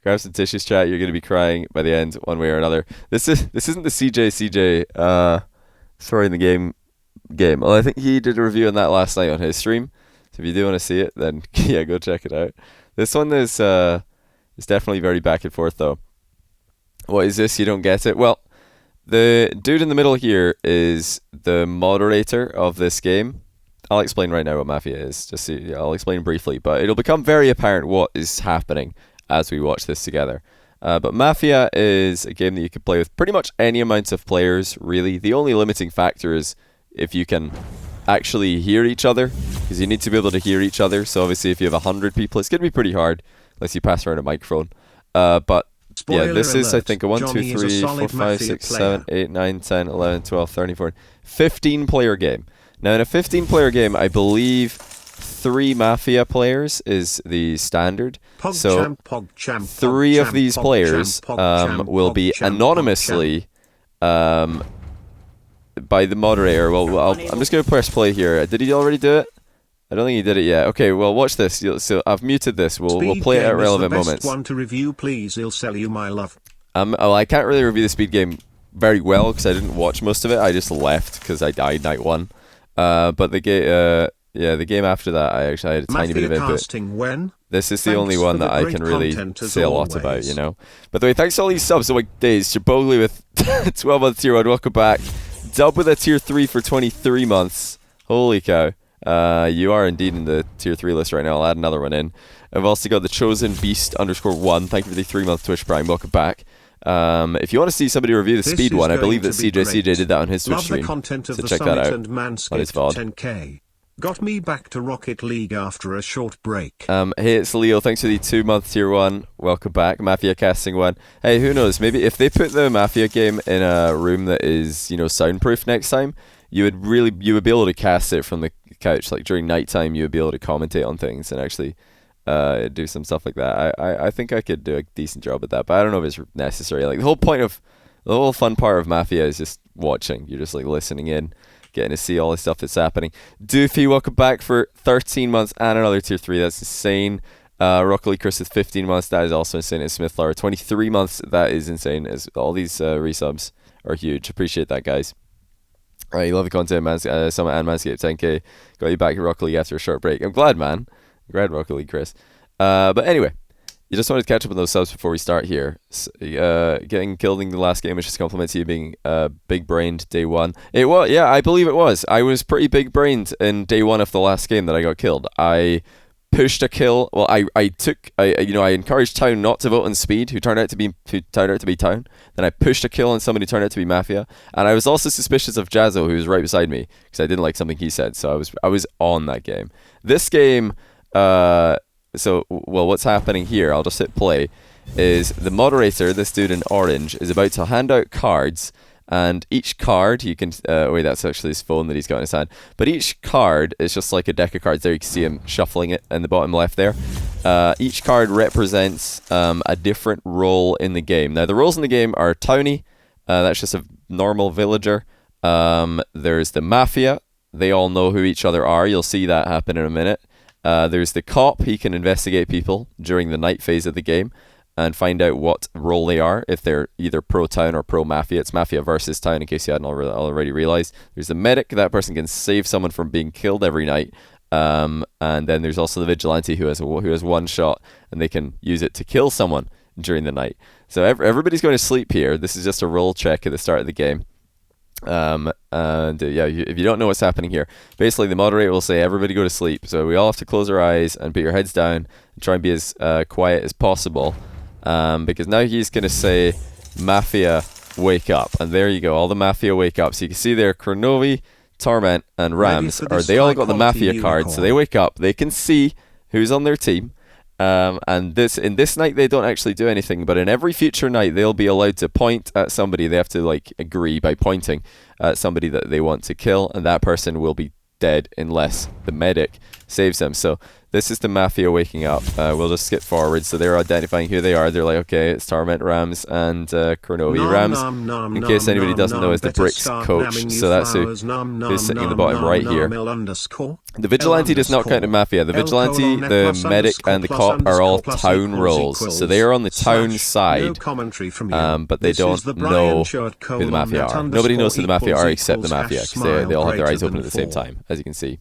Grab some tissues, chat. You're going to be crying by the end, one way or another. This isn't the CJ story in the game. Well, I think he did a review on that last night on his stream. So if you do want to see it, then yeah, go check it out. This one is definitely very back and forth though. What is this? You don't get it? Well, the dude in the middle here is the moderator of this game. I'll explain right now what Mafia is. I'll explain briefly, but it'll become very apparent what is happening as we watch this together. But Mafia is a game that you can play with pretty much any amount of players, really. The only limiting factor is if you can actually hear each other, because you need to be able to hear each other. So obviously if you have 100 people, it's going to be pretty hard, unless you pass around a microphone. But Spoiler yeah, this is, I think, a 1, Johnny 2, 3, 4, 5, 6, 7, 8, 9, 10, 11, 12, 13, 14, 15 player game. Now in a 15 player game, I believe 3 Mafia players is the standard. So 3 of these players will be anonymously by the moderator. Well, I'm just going to press play here. Did he already do it? I don't think he did it yet. Okay, well, watch this. So I've muted this. We'll play it at relevant moments. One to review, please. He'll sell you my love. Well, I can't really review the speed game very well because I didn't watch most of it. I just left because I died night 1. But the game after that, I actually had a tiny bit of input. This is the only one that I can really say a lot about, you know. By the way, thanks to all these subs. So like days, Chibogli with 12 months tier 1. Welcome back. Dub with a tier 3 for 23 months. Holy cow. You are indeed in the tier 3 list right now. I'll add another one in. I've also got the Chosen Beast _1. Thank you for the 3-month Twitch Prime. Welcome back. If you want to see somebody review the speed one, I believe that CJ did that on his Twitch stream. So check that out on his VOD. 10K. Got me back to Rocket League after a short break. Hey, it's Leo. Thanks for the 2-month tier 1. Welcome back. Mafia casting 1. Hey, who knows? Maybe if they put the Mafia game in a room that is, you know, soundproof next time, you would be able to cast it from the couch. Like during nighttime, you would be able to commentate on things and actually do some stuff like that. I think I could do a decent job at that, but I don't know if it's necessary. Like the whole fun part of Mafia is just watching. You're just like listening in, getting to see all the stuff that's happening. Doofy, welcome back for 13 months and another tier 3. That's insane. Rocket League Chris with 15 months. That is also insane. And Smith Lara 23 months. That is insane. As all these resubs are huge. Appreciate that, guys. Alright, you love the content, Summit and Manscaped 10K. Got you back in Rocket League after a short break. I'm glad, man. Glad Rocket League, Chris. But anyway, you just wanted to catch up on those subs before we start here. Getting killed in the last game is just compliment to you being big-brained day 1. It was, yeah, I believe it was. I was pretty big-brained in day 1 of the last game that I got killed. I pushed a kill. Well, I encouraged Town not to vote on Speed, who turned out to be Town. Then I pushed a kill on somebody who turned out to be Mafia, and I was also suspicious of Jazzo, who was right beside me, because I didn't like something he said. So I was on that game. This game, what's happening here? I'll just hit play. Is the moderator, this dude in orange, is about to hand out cards. And each card, you can... wait, that's actually his phone that he's got in his hand. But each card is just like a deck of cards. There you can see him shuffling it in the bottom left there. Each card represents a different role in the game. Now, the roles in the game are Townie. That's just a normal villager. There's the Mafia. They all know who each other are. You'll see that happen in a minute. There's the Cop. He can investigate people during the night phase of the game and find out what role they are, if they're either pro-Town or pro-Mafia. It's Mafia versus Town, in case you hadn't already realized. There's the Medic. That person can save someone from being killed every night. And then there's also the Vigilante, who has one shot, and they can use it to kill someone during the night. So everybody's going to sleep here. This is just a roll check at the start of the game. If you don't know what's happening here, basically the moderator will say everybody go to sleep. So we all have to close our eyes and put your heads down and try and be as quiet as possible. Because now he's going to say, Mafia, wake up. And there you go, all the Mafia wake up. So you can see there, Kronovi, Torment, and Rams, they all got the Mafia cards. So they wake up, they can see who's on their team. And in this night, they don't actually do anything. But in every future night, they'll be allowed to point at somebody. They have to agree by pointing at somebody that they want to kill. And that person will be dead unless the medic saves them. So This is the Mafia waking up. We'll just skip forward. So they're identifying who they are. They're like, okay, it's Torment Rams and Kronovi. Rams, in case anybody doesn't know, is the Bricks coach. So that's who's sitting in the bottom right here. The Vigilante does not count in Mafia. The Vigilante, the Medic, and the Cop are all town roles. So they are on the town side, but they don't know who the Mafia are. Nobody knows who the Mafia are except the Mafia, because they all have their eyes open at the same time, as you can see.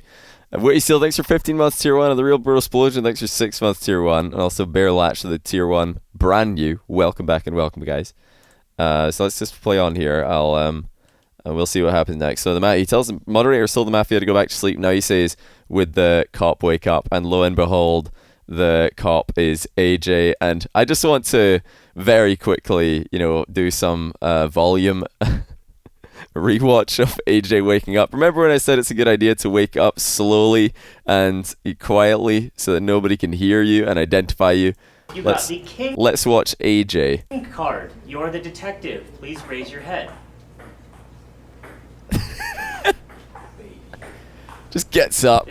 Witty Seal, thanks for 15 months tier 1, and the Real Bro Explosion, thanks for 6 months tier 1, and also Bear Latch to the tier 1, brand new. Welcome back and welcome, guys. So let's just play on here. And we'll see what happens next. So he tells the moderator told the Mafia to go back to sleep. Now he says, would the Cop wake up? And lo and behold, the Cop is AJ. And I just want to very quickly, do some volume rewatch of AJ waking up. Remember when I said it's a good idea to wake up slowly and quietly so that nobody can hear you and identify you? Let's watch AJ. Card. You're the detective. Please raise your head. Just gets up,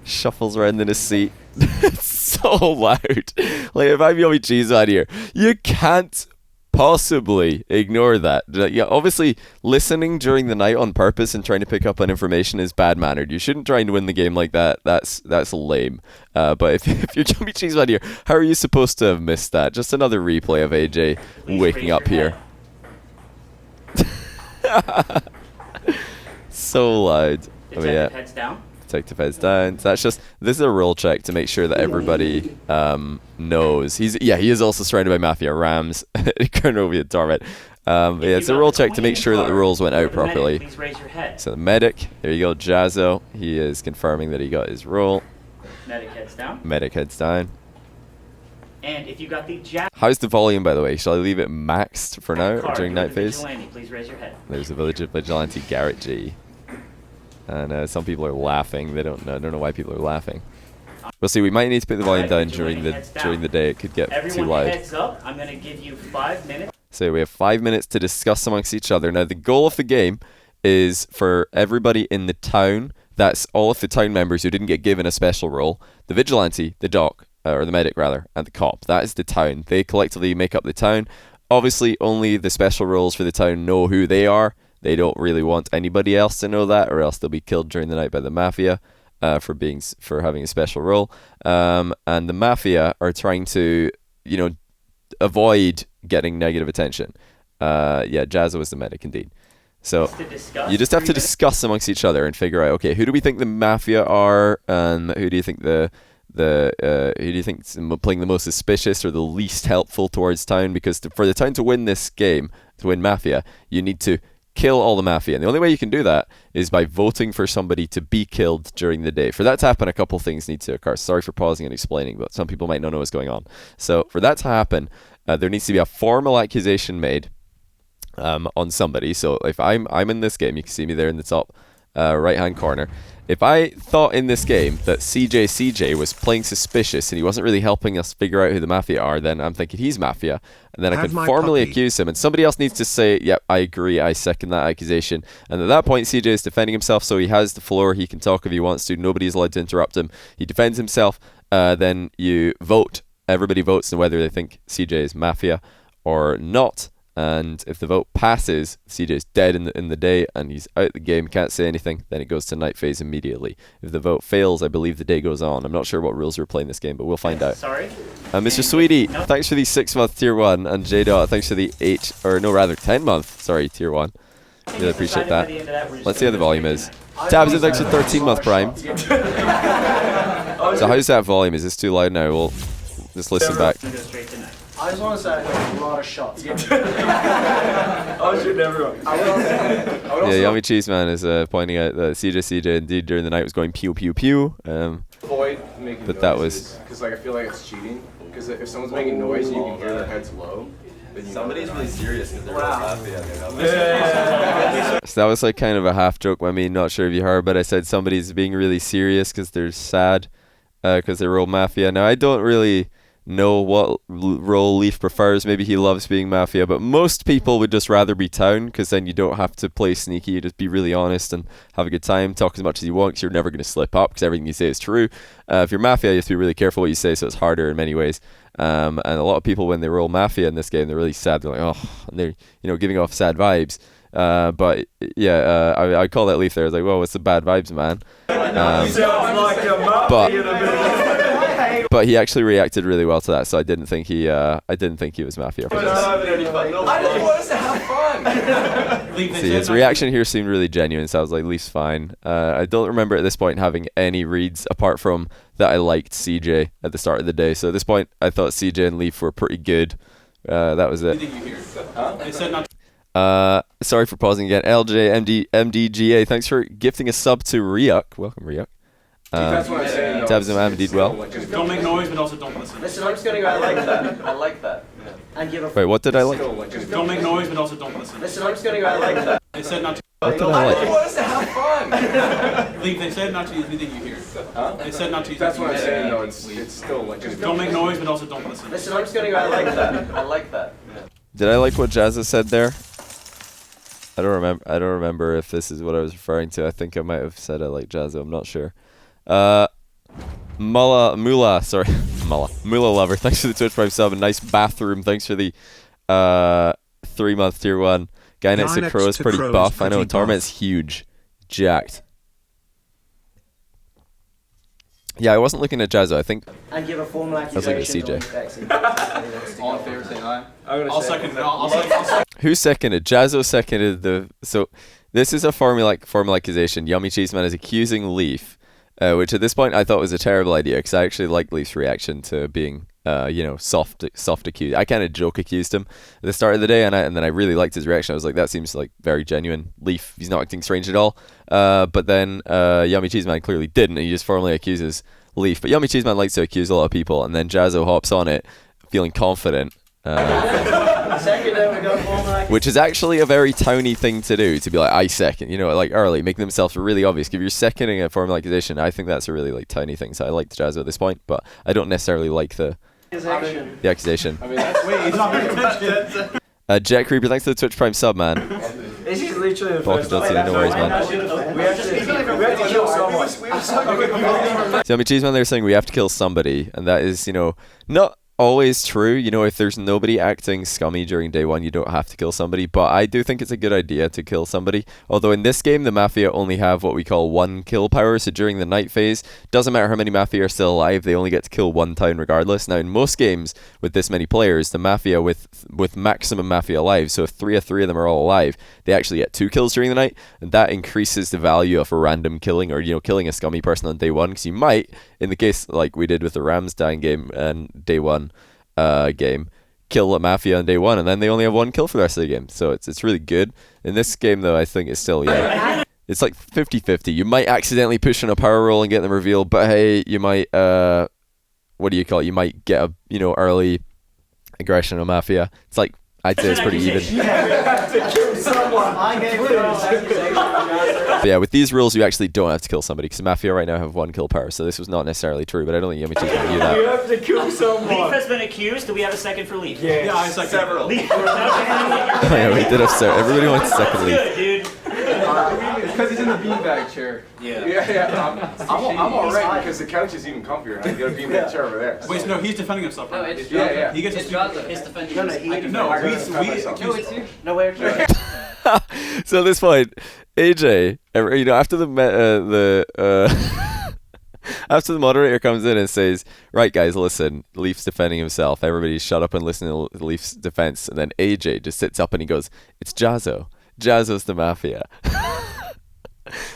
shuffles around in his seat. It's so loud. Like, if I'm Yummy Cheese out here, you can't possibly ignore that. Yeah, obviously listening during the night on purpose and trying to pick up on information is bad mannered. You shouldn't try and win the game like that. That's lame. But if you're Jumpy Cheese right here, how are you supposed to have missed that? Just another replay of AJ waking up here. So loud. Detective heads down. Detective heads down. So this is a role check to make sure that everybody knows. He is also surrounded by Mafia, Rams, Kronovi, and Torment. It's a role check to make sure that the rules went out properly. Please raise your head. So the Medic, there you go, Jazzo. He is confirming that he got his role. Medic heads down. Medic heads down. And if you got the how's the volume, by the way? Shall I leave it maxed for now during night phase? Please raise your head. There's a Vigilante, Garrett G. And some people are laughing. I don't know why people are laughing. We'll see. We might need to put the volume down during the day. It could get too loud. Heads up. I'm going to give you 5 minutes. So we have 5 minutes to discuss amongst each other. Now the goal of the game is for everybody in the town. That's all of the town members who didn't get given a special role. The Vigilante, the Doc, or the Medic rather, and the Cop. That is the town. They collectively make up the town. Obviously, only the special roles for the town know who they are. They don't really want anybody else to know that, or else they'll be killed during the night by the Mafia for having a special role. And the Mafia are trying to, avoid getting negative attention. Jazzo is the Medic indeed. So you just have to discuss amongst each other and figure out, okay, who do we think the Mafia are, and who do you think who do you think's playing the most suspicious or the least helpful towards town? Because for the town to win this game, to win Mafia, you need to kill all the Mafia. And the only way you can do that is by voting for somebody to be killed during the day. For that to happen, a couple things need to occur. Sorry for pausing and explaining, but some people might not know what's going on. So for that to happen, there needs to be a formal accusation made on somebody. So if I'm in this game, you can see me there in the top right hand corner. If I thought in this game that CJ was playing suspicious and he wasn't really helping us figure out who the Mafia are, then I'm thinking he's Mafia, and then I can formally accuse him, and somebody else needs to say, yep, I agree, I second that accusation. And at that point, CJ is defending himself, so he has the floor, he can talk if he wants to, nobody's allowed to interrupt him. He defends himself, then you vote. Everybody votes on whether they think CJ is Mafia or not. And if the vote passes, CJ is dead in the day and he's out the game, can't say anything, then it goes to night phase immediately. If the vote fails, I believe the day goes on. I'm not sure what rules we're playing this game, but we'll find out. Sorry. Mr. Sweetie, thanks for the 6-month tier 1, and J-Dot, thanks for the 10-month, tier 1. Really appreciate that. Let's see how the volume is. Tabs, thanks for 13-month prime. So how's that volume? Is this too loud now? We'll just listen back. I just want to say I got a lot of shots. I was shooting everyone. Yummy Cheese Man is pointing out that CJ indeed during the night was going pew pew pew. Avoid making but that was because I feel like it's cheating. Because if someone's making noise and you can hear their heads low, then somebody's really serious because they're happy. So that was like kind of a half joke. I mean, not sure if you heard, but I said somebody's being really serious because they're sad because they're real Mafia. Now I don't really know what role Leaf prefers. Maybe he loves being Mafia, but most people would just rather be Town, because then you don't have to play sneaky. You just be really honest and have a good time, talk as much as you want, because you're never going to slip up, because everything you say is true. If you're Mafia, you have to be really careful what you say, so it's harder in many ways. And a lot of people, when they roll Mafia in this game, they're really sad. They're like, oh, and they're giving off sad vibes. But yeah, I call that Leaf there. I was like, whoa, what's the bad vibes, man? But he actually reacted really well to that, so I didn't think he was Mafia for this. I just want us to have fun. See, his reaction here seemed really genuine, so I was like, Leaf's fine. I don't remember at this point having any reads apart from that I liked CJ at the start of the day. So at this point, I thought CJ and Leaf were pretty good. That was it. Sorry for pausing again. LJ MDGA, thanks for gifting a sub to Ryuk. Welcome, Ryuk. That's what I'm saying. Tabs and Am did well. Don't make noise, but also don't listen. Listen, I'm just gonna go. I like that. I like that. And give a Wait, what did I like? Don't make noise, but also don't listen. Listen, I'm just gonna go. I like that. They said not to. What did I like? I want us to have fun. Leave. They said not to use anything you hear. They said not to use. That's what I'm saying. No, it's still like. Don't make noise, but also don't listen. Listen, I'm just gonna go. I like that. I like that. Did I like what Jazza said there? I don't remember if this is what I was referring to. I think I might have said I like Jazza. I'm not sure. Mula Lover, thanks for the Twitch Prime sub, and nice bathroom. Thanks for the 3-month tier 1. Guy next to Crow is pretty buff. I know, Torment's huge. Jacked. Yeah, I wasn't looking at Jazzo, I think. And give a formal I was looking at CJ. All in favor, say aye. I'll second. I'll second. Who seconded? Jazzo seconded the... So, this is a formula accusation. Yummy Cheeseman is accusing Leaf, which at this point I thought was a terrible idea, because I actually liked Leaf's reaction to being, soft accused. I kind of joke accused him at the start of the day, and then I really liked his reaction. I was like, that seems like very genuine. Leaf, he's not acting strange at all. But then Yummy Cheeseman clearly didn't, and he just formally accuses Leaf. But Yummy Cheeseman likes to accuse a lot of people, and then Jazzo hops on it, feeling confident. Which is actually a very towny thing to do, to be like, I second, like early, making themselves really obvious. If you're seconding a formal accusation, I think that's a really like tiny thing. So I like Jazzo at this point, but I don't necessarily like the accusation. I mean, wait, he's not paying attention. Jet Creeper, thanks for the Twitch Prime sub, man. This is literally the first time. No worries, man. We have to kill someone. So, Yummy Cheeseman, they're saying we have to kill somebody, and that is, not always true. If there's nobody acting scummy during day 1, you don't have to kill somebody, but I do think it's a good idea to kill somebody. Although in this game, the Mafia only have what we call 1 kill power, so during the night phase, doesn't matter how many Mafia are still alive, they only get to kill 1 town regardless. Now in most games with this many players, the Mafia with maximum Mafia alive, so if 3 of them are all alive, they actually get 2 kills during the night, and that increases the value of a random killing, or killing a scummy person on day 1, because you might, in the case like we did with the Ramstein game and day 1 game, kill a Mafia on day 1, and then they only have 1 kill for the rest of the game. So it's really good. In this game though, I think it's still, it's like 50-50. You might accidentally push on a power roll and get them revealed, but hey, you might what do you call it? You might get a early aggression on Mafia. It's like, I'd say it's pretty even. But yeah, with these rules, you actually don't have to kill somebody, because Mafia right now have 1 kill power, so this was not necessarily true, but I don't think Yummy Cheeseman knew that. You have to kill someone. Leaf has been accused. Do we have a second for Leaf? Yeah, I second. Several. Leaf. Yeah, we did have everybody wants to second Leaf. Good, dude. Because he's in the beanbag chair. Yeah. I'm alright, because the couch is even comfier, and I get a beanbag chair over there. Wait, so no, he's defending himself. No, Right? it's Yeah. He gets It's defending. No, we accuse. No, we're So at this point, AJ, after after the moderator comes in and says, right guys, listen, Leaf's defending himself, everybody shut up and listen to Leaf's defense, and then AJ just sits up and he goes, it's Jazzo. Jazzo's the Mafia.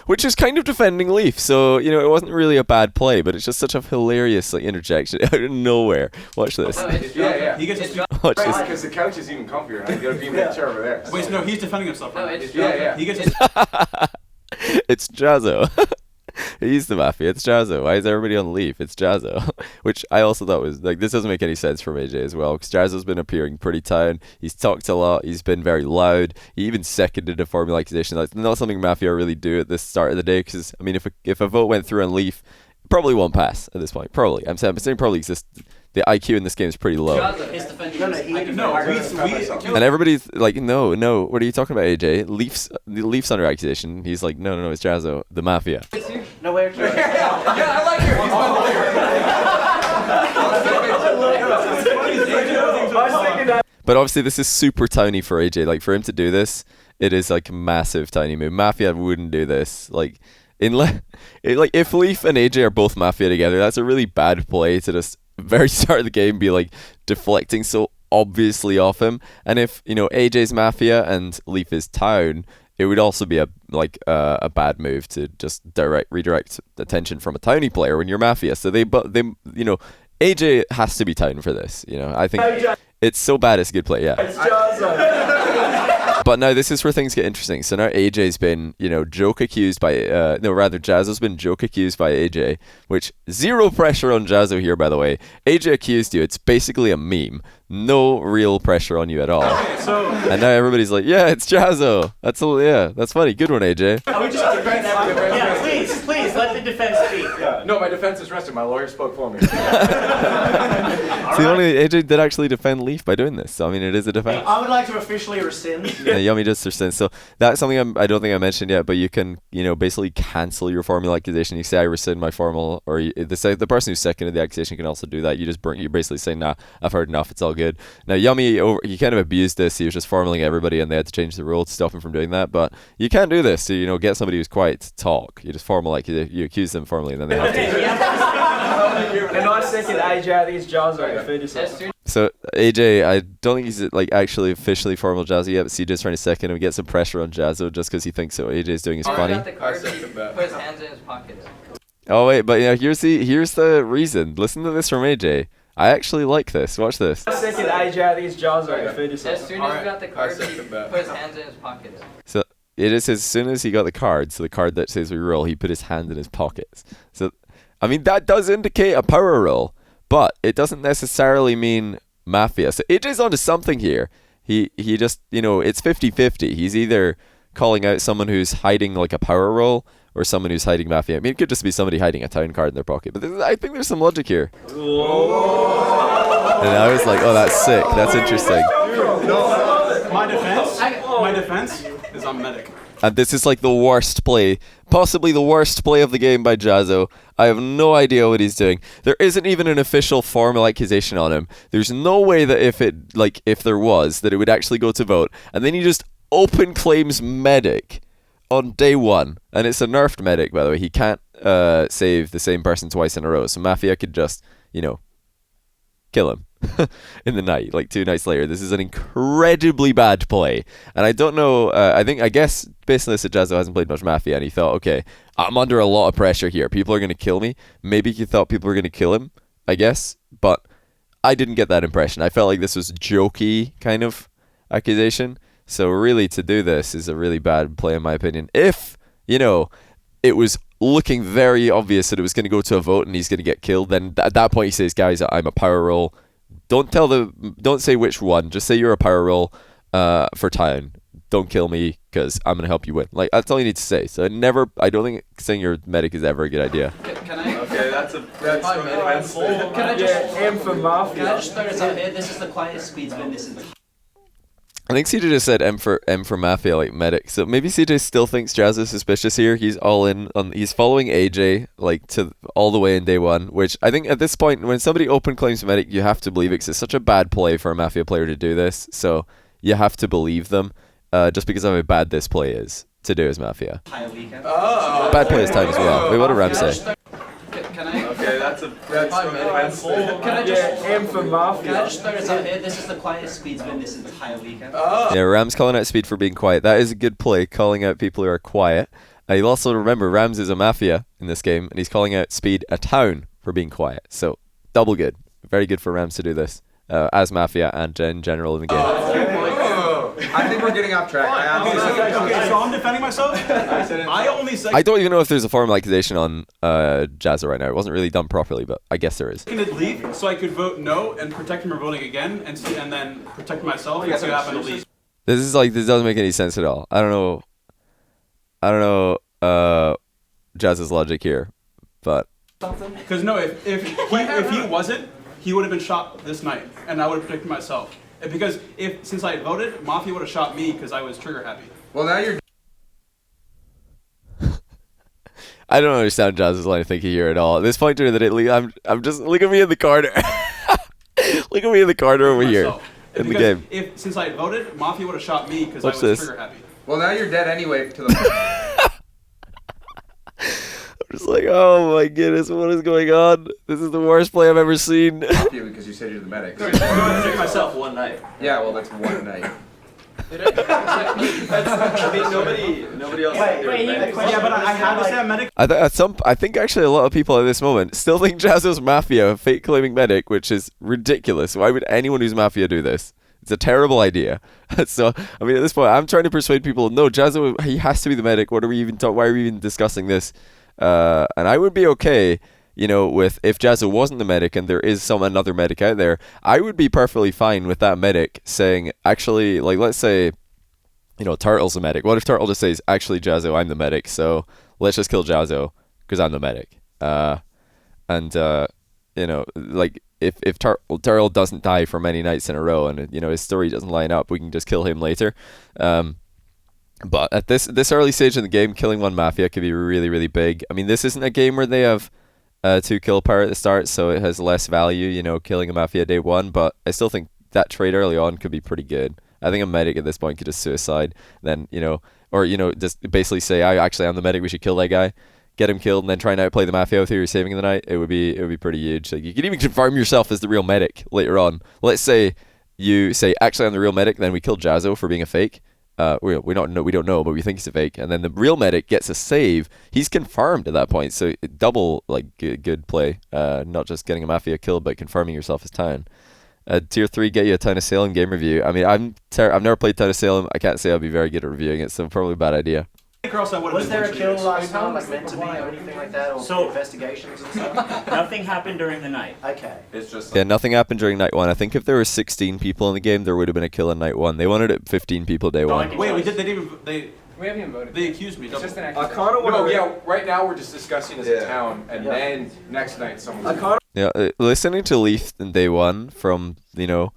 Which is kind of defending Leaf, so, it wasn't really a bad play, but it's just such a hilarious interjection out of nowhere. Watch this. Yeah. He gets Watch this. Because the couch is even comfier, and I get a beanbag chair over there. Wait, so no, he's defending himself. Right? Yeah. He gets It's Jazzo. He's the Mafia. It's Jazzo. Why is everybody on Leaf? It's Jazzo. Which I also thought was, this doesn't make any sense from AJ as well, because Jazzo's been appearing pretty town. He's talked a lot. He's been very loud. He even seconded a formula accusation. That's not something Mafia really do at the start of the day, because, if a vote went through on Leaf, it probably won't pass at this point. Probably. I'm saying probably exists the IQ in this game is pretty low. His defending. No, And everybody's like, no, what are you talking about, AJ? Leaf's under accusation. He's like, no, it's Jazzo, the Mafia. No way. I like her. But obviously this is super tiny for AJ. Like, for him to do this, it is like a massive tiny move. Mafia wouldn't do this. Like, if Leaf and AJ are both Mafia together, that's a really bad play to just very start of the game be like deflecting so obviously off him. And if AJ's Mafia and Leaf is Town, it would also be a bad move to just redirect attention from a Townie player when you're Mafia. So AJ has to be Town for this. I think it's so bad it's a good play. Yeah. It's Jazzo. But now this is where things get interesting. So now AJ's been, joke accused by, Jazzo's been joke accused by AJ, which zero pressure on Jazzo here, by the way. AJ accused you. It's basically a meme. No real pressure on you at all. And now everybody's like, yeah, it's Jazzo. That's funny. Good one, AJ. Are we just yeah, please, let the defense speak. Yeah. No, my defense is rested. My lawyer spoke for me. See, only AJ did actually defend Leaf by doing this. So, I mean, it is a defense. I would like to officially rescind. Yeah, Yummy does rescind. So that's something I don't think I mentioned yet, but you can, basically cancel your formal accusation. You say, I rescind my formal, or the person who seconded the accusation can also do that. You're basically saying, nah, I've heard enough. It's all good. Now, Yummy, he kind of abused this. He was just formaling everybody, and they had to change the rule to stop him from doing that. But you can't do this. So, get somebody who's quiet to talk. You just you accuse them formally, and then they have to. And I second AJ. I think it's Jazzo. So AJ, I don't think he's actually officially formal Jazzo yet, but CJ's trying to second him and get some pressure on Jazzo just because he thinks what AJ's doing is funny. Got the card, put his hands in his pockets. Oh wait, but here's the reason. Listen to this from AJ. I actually like this. Watch this. I second AJ. I think it's Jazzo. As soon as he got the card, he put his hands in his pockets. So it is as soon as he got the card, so the card that says we roll, he put his hand in his pockets. So, I mean, that does indicate a power roll, but it doesn't necessarily mean Mafia. So AJ's onto something here. He just, it's 50-50. He's either calling out someone who's hiding like a power roll or someone who's hiding Mafia. I mean, it could just be somebody hiding a Town card in their pocket, but I think there's some logic here. Whoa. And I was like, oh, that's sick. That's interesting. My defense is I'm medic. And this is like the worst play, possibly the worst play of the game by Jazzo. I have no idea what he's doing. There isn't even an official formal accusation on him. There's no way that if there was, that it would actually go to vote. And then he just open claims medic on day one. And it's a nerfed medic, by the way. He can't save the same person twice in a row. So Mafia could just, kill him in the night, like 2 nights later. This is an incredibly bad play. And I don't know, I guess based on this that Jazzo hasn't played much Mafia and he thought, okay, I'm under a lot of pressure here. People are going to kill me. Maybe he thought people were going to kill him, I guess. But I didn't get that impression. I felt like this was jokey kind of accusation. So really to do this is a really bad play in my opinion. If, it was looking very obvious that it was going to go to a vote and he's going to get killed, then at that point he says, guys, I'm a power roll. Don't say which one. Just say you're a power roll for Town. Don't kill me because I'm going to help you win. Like, that's all you need to say. So I don't think saying you're medic is ever a good idea. Can I? Okay, that's Can I just M for Mafia. Can I just throw this out here? This is the quietest speedsman. This is the I think CJ just said M for Mafia, like medic. So maybe CJ still thinks Jazz is suspicious here. He's all in on. He's following AJ like to all the way in day one. Which I think at this point, when somebody open claims medic, you have to believe it because it's such a bad play for a Mafia player to do this. So you have to believe them, just because of how bad this play is to do as Mafia. Bad play is time as well. Wait, what did Ram say? Can I? Okay, that's Can I just M for Mafia. Can I just throw this out here? This is the quietest speedsman this entire weekend. Yeah, Ram's calling out Speed for being quiet. That is a good play, calling out people who are quiet. You'll also remember Rams is a Mafia in this game, and he's calling out Speed, a Town, for being quiet. So double good. Very good for Rams to do this as Mafia and in general in the game. I think we're getting off track. Okay, so I'm defending myself. I only said I don't even know if there's a formal accusation on Jazza right now. It wasn't really done properly, but I guess there is. seconded leave so I could vote no and protect him from voting again, and then protect myself and see what happened to leave. This doesn't make any sense at all. I don't know Jazz's logic here, but Because no, if he wasn't, he would have been shot this night, and I would have protected myself. Because since I had voted, Mafia would have shot me because I was trigger happy. Well, now you're. I don't understand Jazz's line of thinking here at all. At this point during the day, I'm just look at me in the corner. Look at me in the corner over here in the game. Since I had voted, Mafia would have shot me because I was trigger happy. Well, now you're dead anyway. To the. I'm just like, oh my goodness, what is going on? This is the worst play I've ever seen. Mafia, because you said you're the medic. I'm going to take myself one night. Yeah, well, that's one night. I mean, nobody else. Yeah, but I had to say I'm medic. I think actually a lot of people at this moment still think Jazzo's Mafia, fake claiming medic, which is ridiculous. Why would anyone who's Mafia do this? It's a terrible idea. So, I mean, at this point, I'm trying to persuade people, no, Jazzo, he has to be the medic. What are we even why are we even discussing this? And I would be okay, you know, with if Jazzo wasn't the medic and there is another medic out there, I would be perfectly fine with that medic saying, actually, like, let's say, you know, Turtle's the medic. What if Turtle just says, actually, Jazzo, I'm the medic, so let's just kill Jazzo because I'm the medic. You know, like, if Turtle doesn't die for many nights in a row and, you know, his story doesn't line up, we can just kill him later. But at this early stage in the game, killing one Mafia could be really, really big. I mean, this isn't a game where they have 2 kill power at the start, so it has less value, you know, killing a Mafia day 1, but I still think that trade early on could be pretty good. I think a medic at this point could just suicide, then, you know, or, you know, just basically say, I'm the medic, we should kill that guy, get him killed, and then try and outplay the Mafia with who you're saving in the night. It would be pretty huge. Like, you could even confirm yourself as the real medic later on. Let's say you say, actually, I'm the real medic, then we kill Jazzo for being a fake. We don't know, but we think he's a fake, and then the real medic gets a save. He's confirmed at that point, so double like good play. Not just getting a Mafia kill, but confirming yourself as Town. Tier 3 get you a Town of Salem game review. I mean, I've never played Town of Salem. I can't say I'll be very good at reviewing it, so probably a bad idea. Was there a kill last time, like meant to be, or anything like that, or So- investigations and stuff? Nothing happened during the night. Okay. It's just. Yeah, nothing happened during night 1. I think if there were 16 people in the game, there would have been a kill in night 1. They wanted it 15 people day 1. Wait, we haven't even voted. They accused me. It's just an I kind of want No, to. yeah, right now we're just discussing as a town, and then next night someone's. Yeah, listening to Leaf in day 1 from, you know,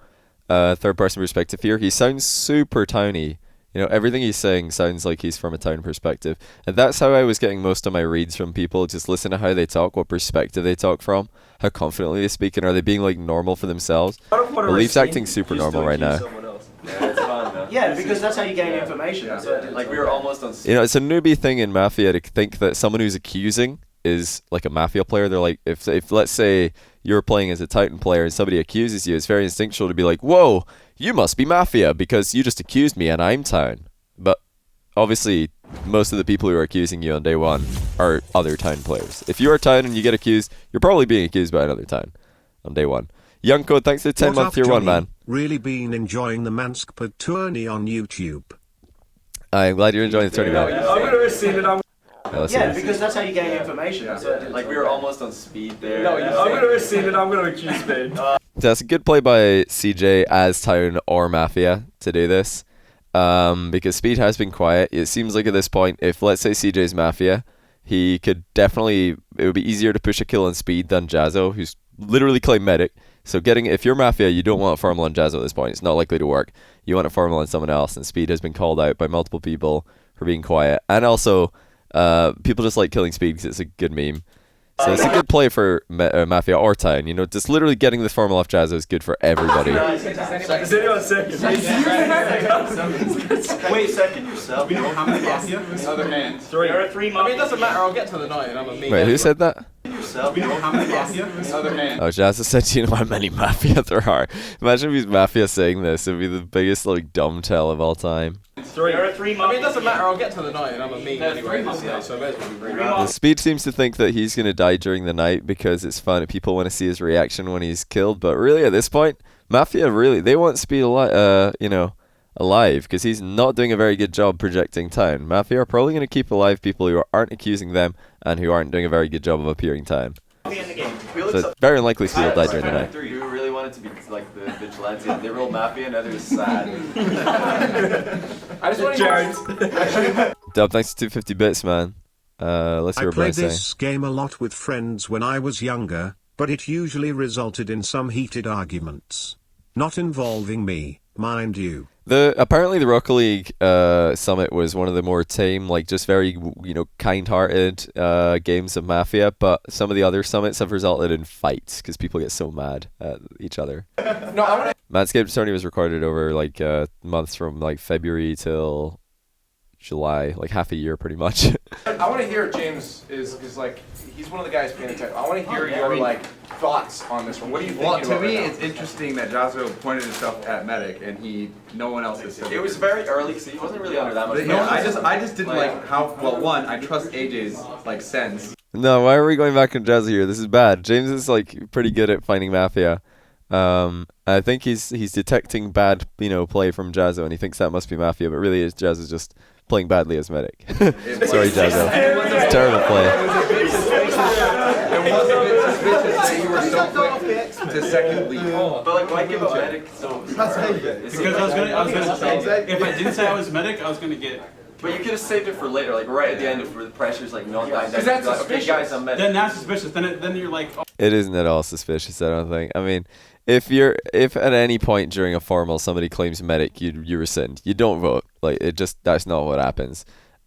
third person perspective here, he sounds super towny. You know, everything he's saying sounds like he's from a town perspective. And that's how I was getting most of my reads from people. Just listen to how they talk, what perspective they talk from, how confidently they speak, and are they being, like, normal for themselves? Leaf's acting super normal right now. Yeah, it's fun, man. Yeah, because that's how you gain information. That's what I did. Like, we were almost on. You know, it's a newbie thing in Mafia to think that someone who's accusing is like a Mafia player. They're like, if let's say you're playing as a Titan player and somebody accuses you, it's very instinctual to be like, whoa, you must be Mafia because you just accused me and I'm Town. But obviously, most of the people who are accusing you on day 1 are other Town players. If you are Town and you get accused, you're probably being accused by another Town on day 1. Young Code, thanks for the 10-month tier 1, man. Really been enjoying the Manskpad tourney on YouTube. I'm glad you're enjoying the tourney, man. I'm going to receive it. Yeah, because that's how you gain information. That's what I did. Like, we were almost on speed there. No, I'm going to receive it. I'm going to accuse speed. That's a good play by CJ as Town or Mafia to do this. Because Speed has been quiet. It seems like at this point, if let's say CJ's Mafia, he could definitely, it would be easier to push a kill on Speed than Jazzo, who's literally claimed medic. So if you're Mafia, you don't want a farm on Jazzo at this point. It's not likely to work. You want a farm on someone else, and Speed has been called out by multiple people for being quiet. And also, people just like killing Speed because it's a good meme. So it's a good play for Mafia or Town. You know, just literally getting this farm off Jazzo is good for everybody. Is anyone second? Wait, second yourself. We know how many Mafia? Other hand. There are 3 I mean, it doesn't matter. I'll get to the night and I'm a meme. Wait, who said that? Yourself. We know how many Mafia? Other hand. Oh, Jazzo said, do you know how many Mafia there are? Imagine if he's Mafia saying this. It would be the biggest, like, dumb tell of all time. There are 3 I mean, it doesn't matter. I'll get to the night and I'm a meme anyway. So I may as well be real. The Speed seems to think that he's going to die during the night because it's fun. People want to see his reaction when he's killed. But really, at this point, Mafia they want Speed alive because he's not doing a very good job projecting Town. Mafia are probably going to keep alive people who aren't accusing them and who aren't doing a very good job of appearing Town. in the game. So it's very unlikely Speed will die during the night. Who really wanted to be like the vigilante? They rolled Mafia and others sad. I just want to. Dub, thanks to 250 bits, man. Let's hear I what played Bryce saying. this game a lot with friends when I was younger, but it usually resulted in some heated arguments. Not involving me, mind you. Apparently the Rocket League summit was one of the more tame, like just very kind-hearted games of Mafia, but some of the other summits have resulted in fights because people get so mad at each other. Manscaped Sony was recorded over like months from like February till July, like half a year pretty much. I want to hear James is like he's one of the guys paying attention. I want to hear your like thoughts on this one. What do you think? Well, to me, it's interesting that Jazzo pointed himself at Medic, and no one else has said it. Was very early, so he wasn't really under that much. Yeah, I just didn't like how well. One, I trust AJ's like sense. No, why are we going back on Jazzo here? This is bad. James is like pretty good at finding Mafia. I think he's detecting bad play from Jazzo, and he thinks that must be Mafia, but really Jazzo's just playing badly as Medic. Sorry, Jazzo. Terrible play. It was a bit suspicious that you were so quick to second lead. But like, why give a Medic so? Because I was gonna say, if I didn't say I was Medic, I was gonna get. But you could have saved it for later, like right at the end, if the pressure's like not dying down. Because that's like, suspicious. okay, guys, I'm Medic. Then that's suspicious. Then you're like. Oh. It isn't at all suspicious, I don't think. I mean, if at any point during a formal somebody claims Medic, you rescind. You don't vote. Like that's not what happens.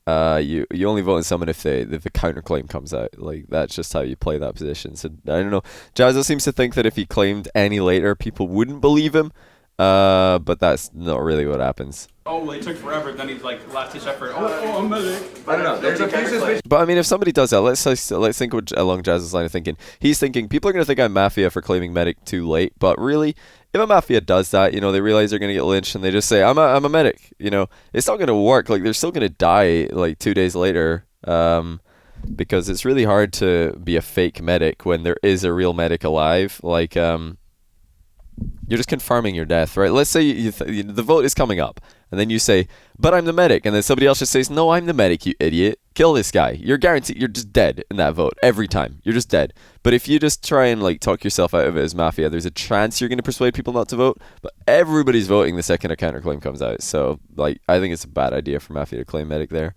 You only vote on someone if the counterclaim comes out. Like that's just how you play that position. So I don't know. Jazzo seems to think that if he claimed any later, people wouldn't believe him. But that's not really what happens. Oh, well, it took forever. Then he's like, last ditch effort. Oh, I'm Medic. I don't know. There's a few suspicions. But I mean, if somebody does that, let's think along Jazz's line of thinking. He's thinking people are going to think I'm Mafia for claiming Medic too late. But really, if a Mafia does that, they realize they're going to get lynched, and they just say I'm a Medic. It's not going to work. Like they're still going to die like 2 days later. Because it's really hard to be a fake Medic when there is a real Medic alive. Like you're just confirming your death, right? Let's say the vote is coming up, and then you say, but I'm the Medic, and then somebody else just says, no, I'm the Medic, you idiot. Kill this guy. You're guaranteed, you're just dead in that vote. Every time. You're just dead. But if you just try and like talk yourself out of it as Mafia, there's a chance you're going to persuade people not to vote, but everybody's voting the second a counterclaim comes out. So, like, I think it's a bad idea for Mafia to claim Medic there.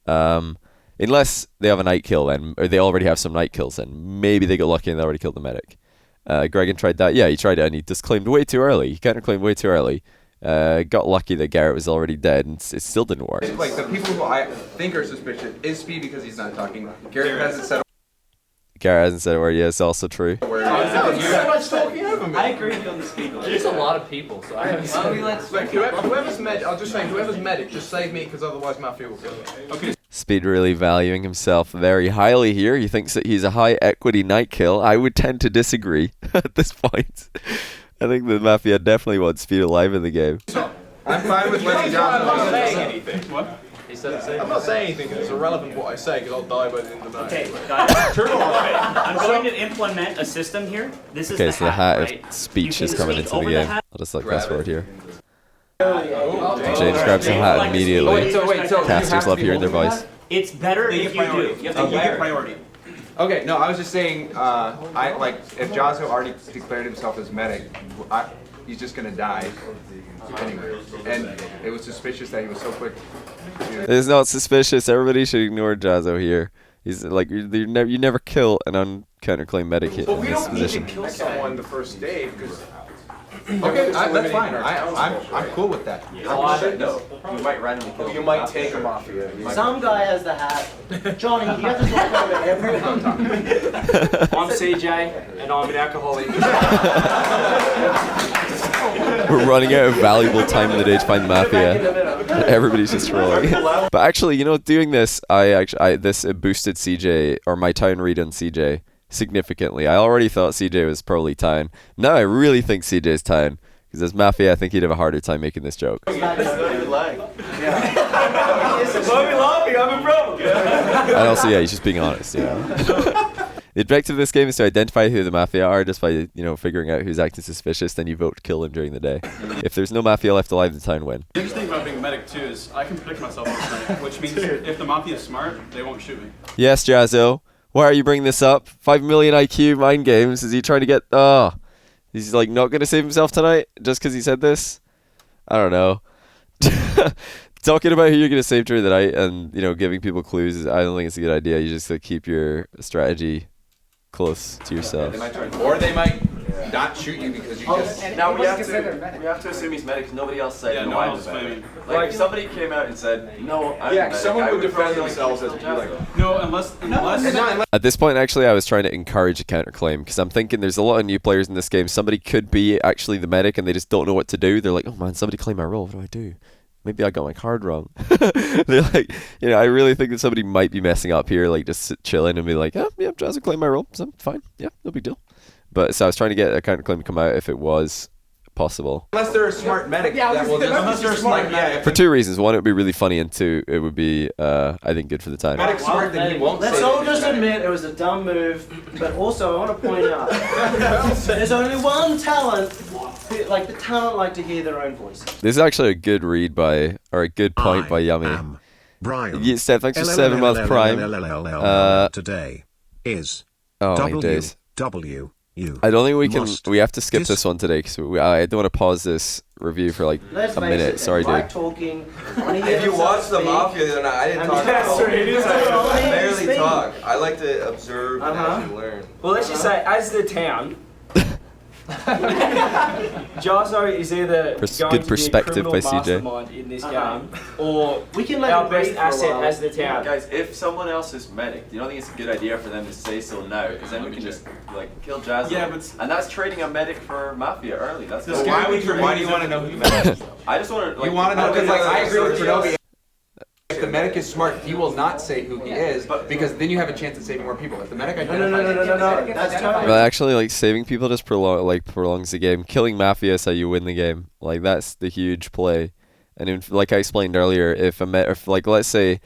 Unless they have a night kill, or they already have some night kills, and maybe they got lucky and they already killed the Medic. Gregan tried that. Yeah, he tried it and he just claimed way too early. He counterclaimed way too early. Got lucky that Garrett was already dead, and it still didn't work. Like the people who I think are suspicious is Speed because he's not talking. Garrett hasn't said a word. Yeah, it's also true. I agree with you on the Speed. There's a lot of people, so I haven't seen Like whoever's Medic, I'll just say whoever's Medic, just save me because otherwise Mafia will kill me. Okay. Speed really valuing himself very highly here. He thinks that he's a high equity night kill. I would tend to disagree at this point. I think the Mafia definitely wants Speed alive in the game. I'm fine with letting I'm not Jazzo. saying anything. What? He said the same. I'm not saying anything because it's irrelevant what I say because I'll die by the end of the night. Okay, guys. I'm going to implement a system here. This is Okay, so the hat right? of speech You is can coming speak into the over game. hat. I'll just like fast forward here. Oh, James grabs the hat Like immediately. so Casters love hearing their voice. It's better They if get you priority. do. You have to get priority. Okay, no, I was just saying, I like if Jazzo already declared himself as Medic, he's just gonna die anyway. And it was suspicious that he was so quick. It's not suspicious. Everybody should ignore Jazzo here. He's like you never kill an uncounterclaimed Medic hit But in we this don't need to position. kill someone the first day because. Okay, that's fine. I'm cool with that. You should though. You might randomly kill. You might take a Mafia. Some guy has the hat. Johnny, you have to talk about it every time. I'm CJ, and I'm an alcoholic. We're running out of valuable time in the day to find Mafia. Everybody's just rolling. But actually, doing this, this boosted CJ, or my town read on CJ, significantly. I already thought CJ was probably town. Now I really think CJ is town. Because as Mafia, I think he'd have a harder time making this joke. Why are we laughing? I'm in trouble. And also, yeah, he's just being honest. The objective of this game is to identify who the Mafia are just by, figuring out who's acting suspicious, then you vote to kill him during the day. If there's no Mafia left alive, the town win. The interesting thing about being a Medic too is I can predict myself this night, which means if the Mafia is smart, they won't shoot me. Yes, Jazzo. Why are you bringing this up? 5 million IQ mind games. Is he trying to get... he's like not going to save himself tonight just because he said this? I don't know. Talking about who you're going to save during the night and, giving people clues, I don't think it's a good idea. You just keep your strategy close to yourself. They might try and Or they might not shoot you because you just. Now we have to assume he's medic because nobody else said Yeah, no, no one I'm else the medic. claiming. Like if somebody came out and said no, I'm the Yeah, medic, someone I would defend probably themselves as kill like. Jazzo. No, unless. At this point, actually, I was trying to encourage a counterclaim because I'm thinking there's a lot of new players in this game. Somebody could be actually the medic and they just don't know what to do. They're like, oh man, somebody claimed my role. What do I do? Maybe I got my card wrong. They're like, I really think that somebody might be messing up here, like just chilling and be like, oh, yeah, Jazzo claimed my role. So fine. Yeah, no big deal. But so I was trying to get a counterclaim to come out if it was possible. Unless they're a smart medic. That will just, unless they're a smart medic. For two reasons. One, it would be really funny, and two, it would be, I think, good for the time. Medic's smart, then he won't Let's say all that just he's medic. admit it was a dumb move, but also I want to point out there's only one talent, like the talent like to hear their own voices. This is actually a good read by, or a good point by Yummy. Am Brian. Yeah, Steph, thanks for 7 months Prime. Today is Oh, my days. W. I don't think we can. Must We have to skip dis- this one today because I don't want to pause this review for like Let's a face minute. it, Sorry, they like dude. talking. If you watch the Mafia the other night, I didn't talk. I barely talk. I like to observe and actually learn. Well, let's just say, as the town, Jazzo is either going good to perspective be a criminal by CJ. mastermind in this game, or We can let our it breathe best for a asset while. as the town. Guys, if someone else is medic, do you not think it's a good idea for them to say so now? Because then we can just like kill Jazzo. Yeah, but and that's trading a medic for Mafia early. That's The the Why do you want to know who medic is? I just want to. Like, You want to know because like I agree with Frodovi. Frodovi. If the medic is smart, he will not say who he is because then you have a chance of saving more people. If the medic identifies, No. That's totally. But actually, like saving people just prolongs the game. Killing Mafia is how you win the game. Like that's the huge play. And like I explained earlier, if like let's say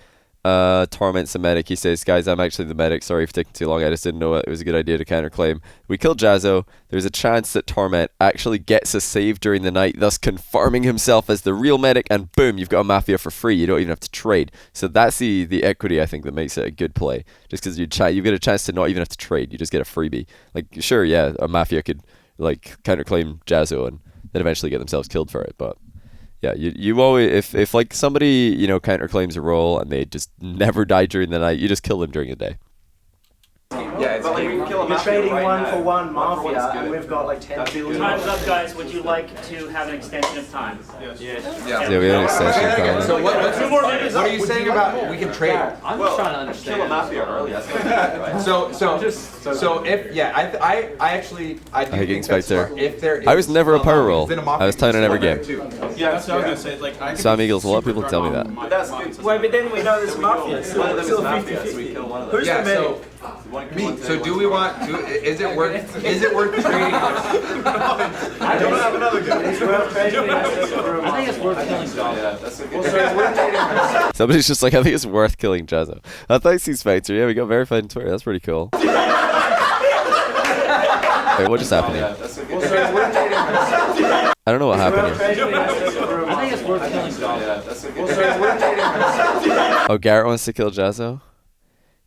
Torment's the medic, he says, guys, I'm actually the medic, sorry for taking too long, I just didn't know it was a good idea to counterclaim. We kill Jazzo, there's a chance that Torment actually gets a save during the night, thus confirming himself as the real medic, and boom, you've got a Mafia for free, you don't even have to trade. So that's the equity, I think, that makes it a good play. Just because you get a chance to not even have to trade, you just get a freebie. Like, sure, yeah, a Mafia could like counterclaim Jazzo and then eventually get themselves killed for it, but yeah, you always if like somebody counterclaims a role and they just never die during the night, you just kill them during the day. Yeah, it's like we can kill a You're Mafia trading right one now. for one One for one's Mafia, good. and we've got like 10 billion. Time's up, guys. Would you like to have an extension of time? Yes. Yeah, we have an extension coming. So Two more minutes. what are you saying about we can trade? I'm just trying to understand. Kill a Mafia early. That's what right? So if I actually do Hacking think that's Spectre. smart. If there is I was never a power roll. then a I was tied in every game. Yeah, that's what I was gonna say. Like, I Sam Eagles, a lot of people tell me that. But that's good. Wait, but then we know there's Mafia. One of them is Still Mafia, so we 50-50. kill one of them. Who's the Yeah, medic? Me. So do we want? Is it worth trading? I don't have another guy. It's worth trading. I think it's worth killing. Yeah, that's a good. So we're trading. Somebody's just like, I think it's worth killing Jazzo. Thanks, Spectre. Yeah, we got verified on Twitter. That's pretty cool. Wait, what just happened Yeah, here? that's a good. I don't know what happened here. I think it's worth killing. Yeah, that's a good. Oh, Garrett wants to kill Jazzo?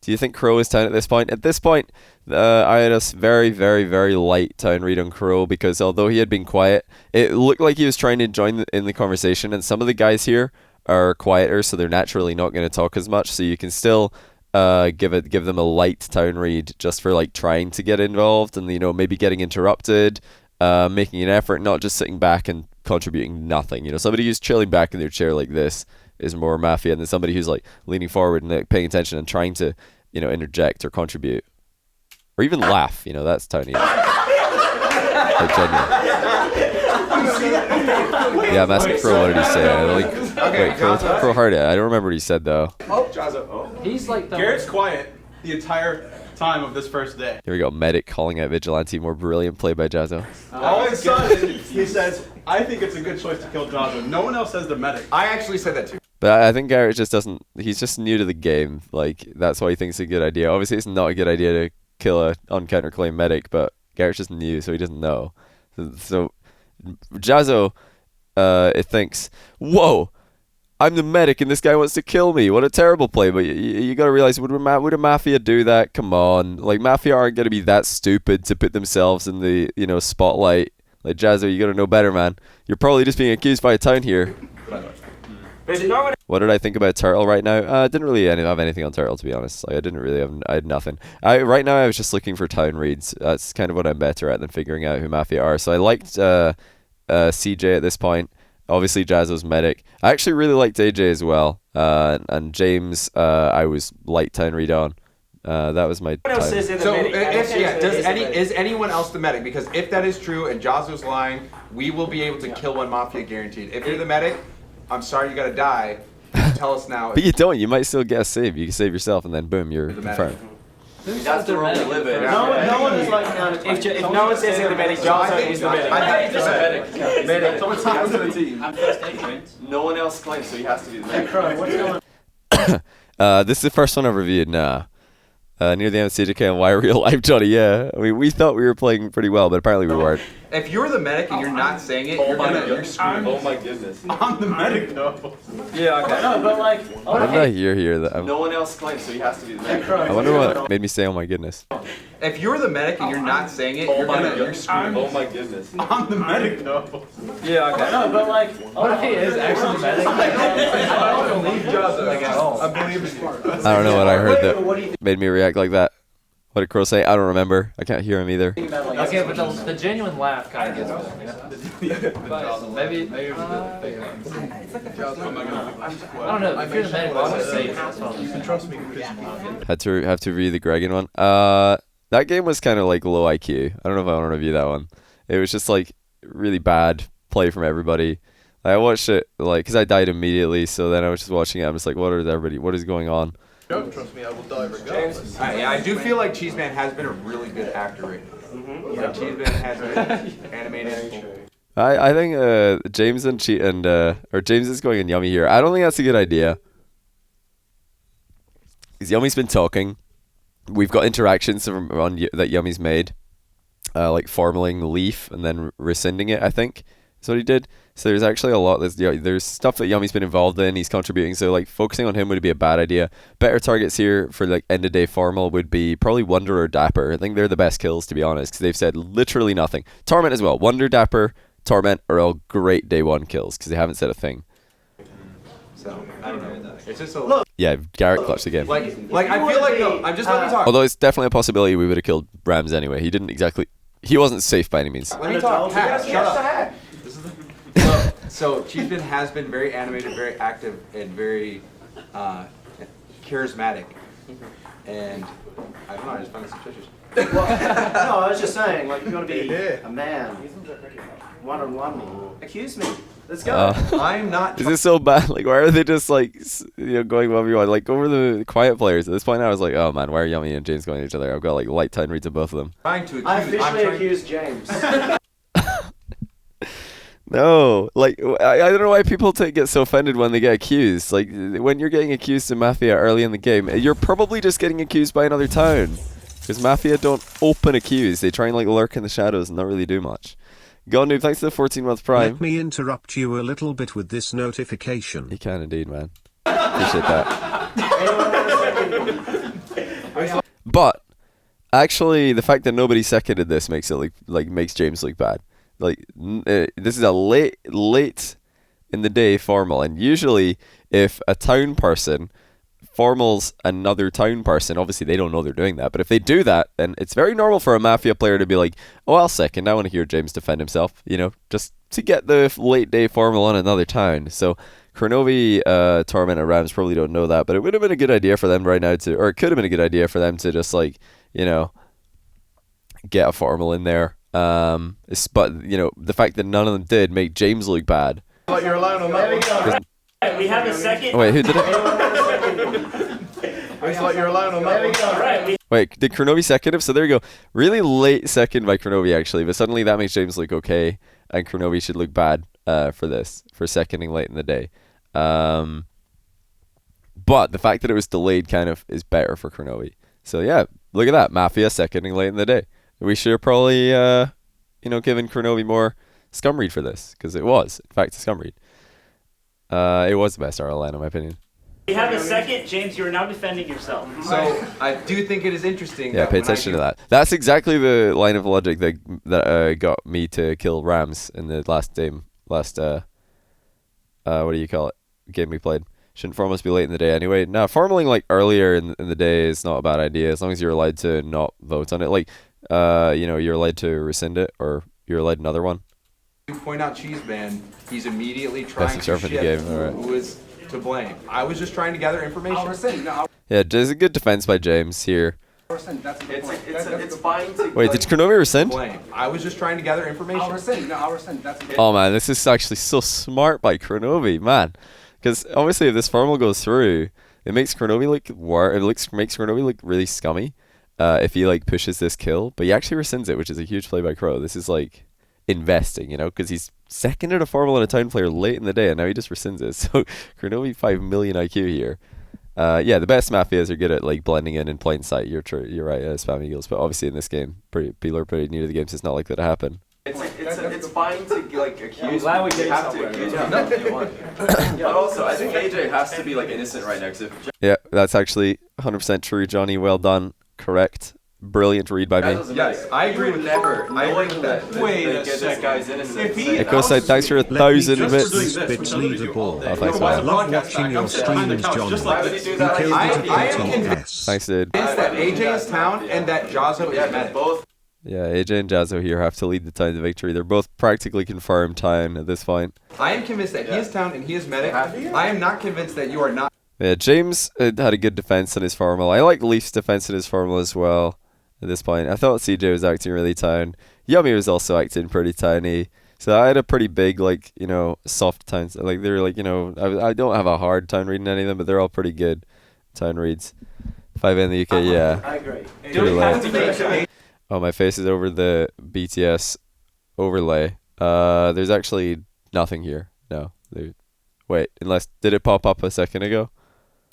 Do you think Crow is town at this point? At this point, I had a very, very, very light town read on Crow because although he had been quiet, it looked like he was trying to join in the conversation, and some of the guys here are quieter, so they're naturally not going to talk as much, so you can still give them a light town read just for like trying to get involved and maybe getting interrupted, making an effort, not just sitting back and contributing nothing. Somebody who's chilling back in their chair like this is more Mafia than somebody who's like leaning forward and like, paying attention and trying to interject or contribute or even laugh. That's Tony. Like genuine. Yeah, I'm asking Crow, what did he say? Wait, Crow heard it. I don't remember what he said though. Oh, Jazzo. Oh. He's like the Garrett's quiet the entire time of this first day. Here we go. Medic calling out Vigilante. More brilliant play by Jazzo. All of a sudden, he says, I think it's a good choice to kill Jazzo. No one else says the medic. I actually said that too. But I think Garrett just doesn't. He's just new to the game. Like that's why he thinks it's a good idea. Obviously, it's not a good idea to kill a on-counterclaim medic, but Garrett's just new, so he doesn't know. So Jazzo, it thinks, whoa, I'm the medic and this guy wants to kill me. What a terrible play. But you got to realize, would a Mafia do that? Come on. Like, Mafia aren't going to be that stupid to put themselves in the, spotlight. Like, Jazzo, you got to know better, man. You're probably just being accused by a town here. What did I think about Turtle right now? Didn't really have anything on Turtle, to be honest. Like, I didn't really have. I had nothing. Right now I was just looking for town reads. That's kind of what I'm better at than figuring out who Mafia are. So I liked CJ at this point. Obviously Jazzo's medic. I actually really liked AJ as well. And James, I was light town read on. That was my time. So is anyone else the medic? Because if that is true and Jazzo's lying, we will be able to kill one Mafia guaranteed. If you're the medic, I'm sorry you gotta die. Tell us now. But you don't. You might still get a save. You can save yourself, and then boom, you're confirmed. That's the role we live in. No one is like If no one says they're the medic, Jazzo is the medic. I think he's the medic. Medic. Someone talks to the team. I'm first aid, right? No one else claims, so he has to be the medic. Crow, what's going on? This is the first one I've reviewed. Near the end of CJK and Why Real Life Johnny. Yeah, I mean, we thought we were playing pretty well, but apparently we weren't. If you're the medic and you're not saying it, you're screwed. Oh my goodness. I'm the medic though. Yeah, okay. No, but like, What did I hear here? That No one else claims, so he has to be the medic. I wonder what made me say, "Oh my goodness." If you're the medic and you're not saying it, you're screwed. Oh my goodness. I'm the medic though. Yeah, okay. no, but like, What if he is actually the medic? I don't believe Jazzo at all. I believe in you. I don't know what I heard what do you that made me react like that. What did Crow say? I don't remember. I can't hear him either. think about like? Okay, but the genuine laugh kind of gets me. You know? Maybe it was the fake one. I don't know. If you're the medic, why would I say that's fine. You can trust me because Have to review the Gregan one. That game was kind of like low IQ. I don't know if I want to review that one. It was just like really bad play from everybody. I watched it like because I died immediately, so then I was just watching it. I'm just like, what is going on? don't trust me, I will die regardless. I do feel like Cheeseman has been a really good actor lately. Like Cheeseman has been animated. I think James or James is going in Yummy here. I don't think that's a good idea. Because Yummy's been talking. We've got interactions that Yummy's made, like formaling the leaf and then rescinding it. I think is what he did. So there's actually a lot. There's stuff that Yummy's been involved in. He's contributing. So like focusing on him would be a bad idea. Better targets here for like end of day formal would be probably Wonder or Dapper. I think they're the best kills, to be honest, because they've said literally nothing. Torment as well. Wonder, Dapper, Torment are all great day one kills because they haven't said a thing. So I don't know. It's just a Yeah, Garrett clutched again. like I feel like no. I'm just letting me talk. Although it's definitely a possibility we would have killed Rams anyway. He wasn't safe by any means. Let me talk. Pat, shut up. So Cheeseman has been very animated, very active, and very charismatic. And I don't know. I just find it suspicious. No, I was just saying, like, you want to be a man. One-on-one me. Accuse me. Let's go. I'm not. Is this so bad? Like, why are they just like, going whatever you want? Like, over the quiet players. At this point, I was like, oh man, why are Yummy and James going at each other? I've got like light time reads of both of them. Trying to accuse. I officially accuse James. No, like I don't know why people get so offended when they get accused. Like when you're getting accused in Mafia early in the game, you're probably just getting accused by another town. Because Mafia don't open accuse. They try and like lurk in the shadows and not really do much. Go on, dude. Thanks for the 14-month prime. Let me interrupt you a little bit with this notification. You can indeed, man. Appreciate that. But actually, the fact that nobody seconded this makes it makes James look bad. Like this is a late in the day formal, and usually if a town person formals another town person, obviously they don't know they're doing that, but if they do that, then it's very normal for a Mafia player to be like, oh, I'll second, I want to hear James defend himself, just to get the late day formal on another town. So Kronovi, Torment, and Rams probably don't know that, but it would have been a good idea for them right now or it could have been a good idea for them to just like, get a formal in there. But the fact that none of them did make James look bad. Like you're alone on that one. We have a second. Wait, who did it? Looks like you're alone on that one. Right. Wait, did Kronovi second him? So there you go. Really late second by Kronovi actually, but suddenly that makes James look okay, and Kronovi should look bad for seconding late in the day. But the fact that it was delayed kind of is better for Kronovi. So yeah, look at that, Mafia seconding late in the day. We should have probably, given Kronovi more scum read for this, because it was, in fact, a scum read. It was the best RL line, in my opinion. We have a second. James, you are now defending yourself. So I do think it is interesting. Yeah, pay attention to that. That's exactly the line of logic that got me to kill Rams in the last game. What do you call it? game we played. Shouldn't formals be late in the day anyway? No, formaling like earlier in the day is not a bad idea as long as you're allowed to not vote on it. Like, you know, you're allowed to rescind it or you're allowed another one. You point out Cheeseman, he's immediately trying Best to observer in the shit game, alright. who is to blame. I was just trying to gather information. Yeah, there's a good defense by James here. It's fine to. Wait, did Kronovi rescind? Blame. I was just trying to gather information. Oh man, this is actually so smart by Kronovi, man. Because obviously, if this formal goes through, it makes Kronovi makes Kronovi look really scummy. If he like pushes this kill, but he actually rescinds it, which is a huge play by Crow. This is like investing, you know, because he's second at a formal and a town player late in the day, and now he just rescinds it. So Kronovi 5 million IQ here. Yeah, the best Mafias are good at like blending in plain sight. You're true. You're right. Spam eagles, but obviously in this game, people are pretty new to the game, so it's not likely to happen. It's fine to like accuse. glad we You get have to somewhere. accuse people if you want. But also, I think AJ has to be like innocent right now. Cause if Yeah, that's actually 100% true, Johnny. Well done. Correct. Brilliant read by me. Yes, I agree with never knowing that Wait a this second. guy's innocent. If he- Echo side, thanks for 1,000 Let me bits. just bits leaderboard. Oh, thanks, I man. love watching your streams, Johnny. You killed I it am at BTS. Thanks, dude. convinced that AJ is town and that Jazzo is medic. Both. Yeah, AJ and Jazzo here have to lead the town to victory. They're both practically confirmed town at this point. I am convinced that he is town and he is medic. I am not convinced that you are not. Yeah, James had a good defense in his formal. I like Leaf's defense in his formal as well at this point. I thought CJ was acting really town. Yummy was also acting pretty tiny. So I had a pretty big, like, you know, soft town. Like, they're like, you know, I don't have a hard town reading any of them, but they're all pretty good town reads. 5 in the UK, yeah. I agree. Pretty late. Oh, my face is over the BTS overlay. There's actually nothing here. No. Wait, unless, did it pop up a second ago?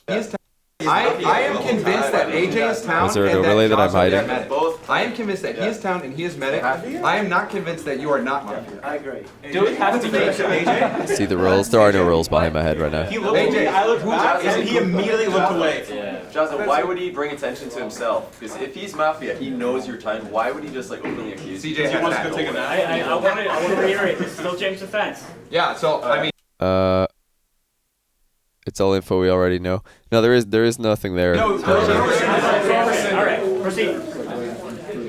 He is town. I am convinced that AJ is town Is there an and overlay that that I'm Jazzo hiding? is medic. I am convinced that he is town and he is medic. I am not convinced that you are not Mafia. I agree. Do we have to make AJ? See the rules? There are no rules behind my head right now. He looked at me, I looked back, and he immediately looked away. Jazzo, why would he bring attention to himself? Because if he's Mafia, he knows your time. Why would he just like openly accuse you? CJ He wants to go take a nap. I want to reiterate, this is still James' defense. Yeah, so I mean, It's all info we already know. No, there is nothing there. No, All right, proceed.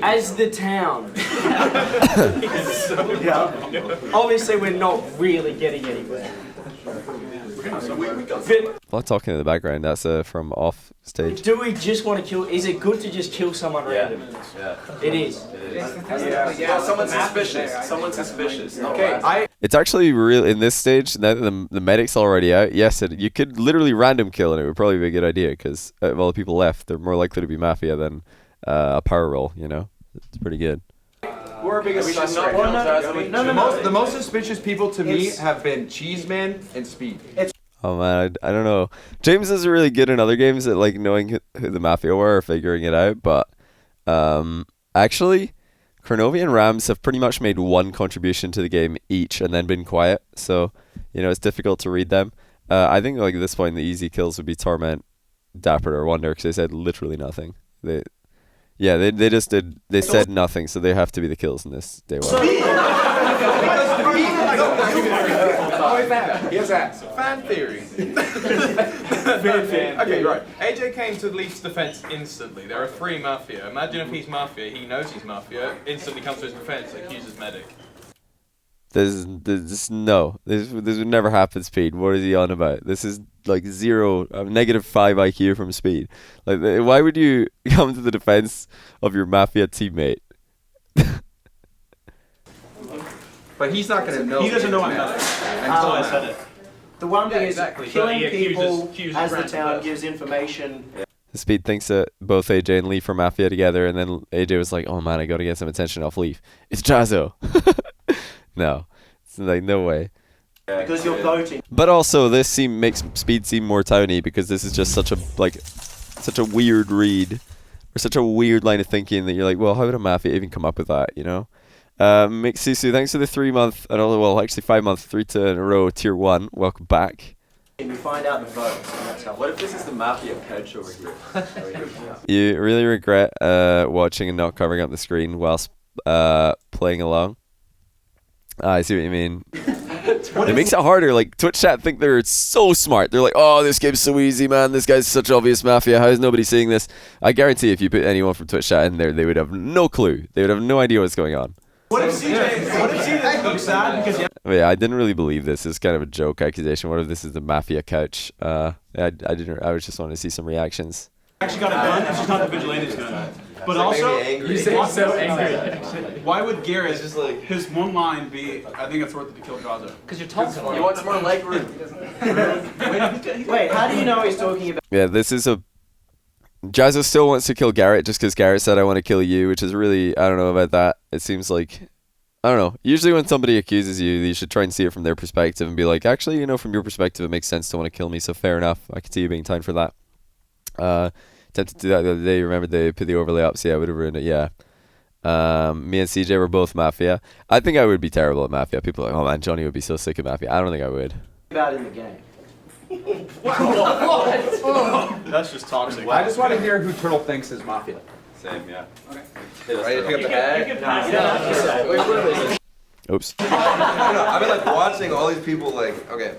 As the town. Yeah. Obviously, we're not really getting anywhere. But A lot of talking in the background. That's from off stage. do we just want to kill? Is it good to just kill someone random? Yeah. It is. Yeah, someone's suspicious. Someone's suspicious. Okay. It's actually real in this stage. Now that the medic's already out. Yes, you could literally random kill, and it would probably be a good idea because of all the people left, they're more likely to be Mafia than a power roll. You know, it's pretty good. We're biggest We should not- the most suspicious people to me have been Cheeseman and Speed. Oh man, I don't know. James is really good in other games at like knowing who the Mafia were or figuring it out, but actually, Kronovi and Rams have pretty much made one contribution to the game each and then been quiet. So, you know, it's difficult to read them. I think like at this point the easy kills would be Torment, Dapper, or Wonder because they said literally nothing. They just did. They said nothing, so they have to be the kills in this day one. Here's that. Fan theory. Okay, right. AJ came to Leaf's defense instantly. There are 3 Mafia. Imagine if he's Mafia, he knows he's Mafia, instantly comes to his defense, accuses Medic. This would never happen. Speed. What is he on about? This is like -5 IQ from Speed. Like, why would you come to the defense of your Mafia teammate? But he's not going to know. He doesn't know I'm not. Until I said it. The one thing is killing He people accuses as the random town person. gives information. Speed thinks that both AJ and Leaf are Mafia together, and then AJ was like, "Oh man, I gotta get some attention off Leaf. It's Jazzo." No, it's like no way. Because you're voting. But also, this makes Speed seem more towny because this is just such a weird read, or such a weird line of thinking that you're like, well, how would a Mafia even come up with that? You know. Mixisu, thanks for the 3-month, actually 5-month, 3 in a row, tier 1. Welcome back. And you find out the votes. And that's how. What if this is the Mafia couch over here? You really regret watching and not covering up the screen whilst playing along? I see what you mean. It makes it harder. Like Twitch chat think they're so smart. They're like, oh, this game's so easy, man. This guy's such obvious Mafia. How is nobody seeing this? I guarantee if you put anyone from Twitch chat in there, they would have no clue. They would have no idea what's going on. What if CJ looks sad because But yeah, I didn't really believe this. It's kind of a joke accusation. What if this is the Mafia couch? I didn't. I was just wanting to see some reactions. actually got a gun and she's not the vigilante's gun? But also, You say so angry. why would Garrett, just like his one line be, I think it's worth it to kill Gaza? Because you're talking. He wants more leg room. Wait, how do you know he's talking about? Yeah, this is a. Jazzo still wants to kill Garrett just because Garrett said I want to kill you, which is really, I don't know about that. It seems like, I don't know. Usually when somebody accuses you, you should try and see it from their perspective and be like, actually, you know, from your perspective, it makes sense to want to kill me, so fair enough. I can see you being time for that. Attempted to do that the other day. Remember they put the overlay up, so yeah, I would have ruined it, yeah. Me and CJ were both Mafia. I think I would be terrible at Mafia. People are like, oh man, Johnny would be so sick of Mafia. I don't think I would. About in the game. That's just toxic. I just want to hear who Turtle thinks is Mafia. Same, yeah. Right, pick up the You bag. can pass it out. Oops. I've been like watching all these people like, okay.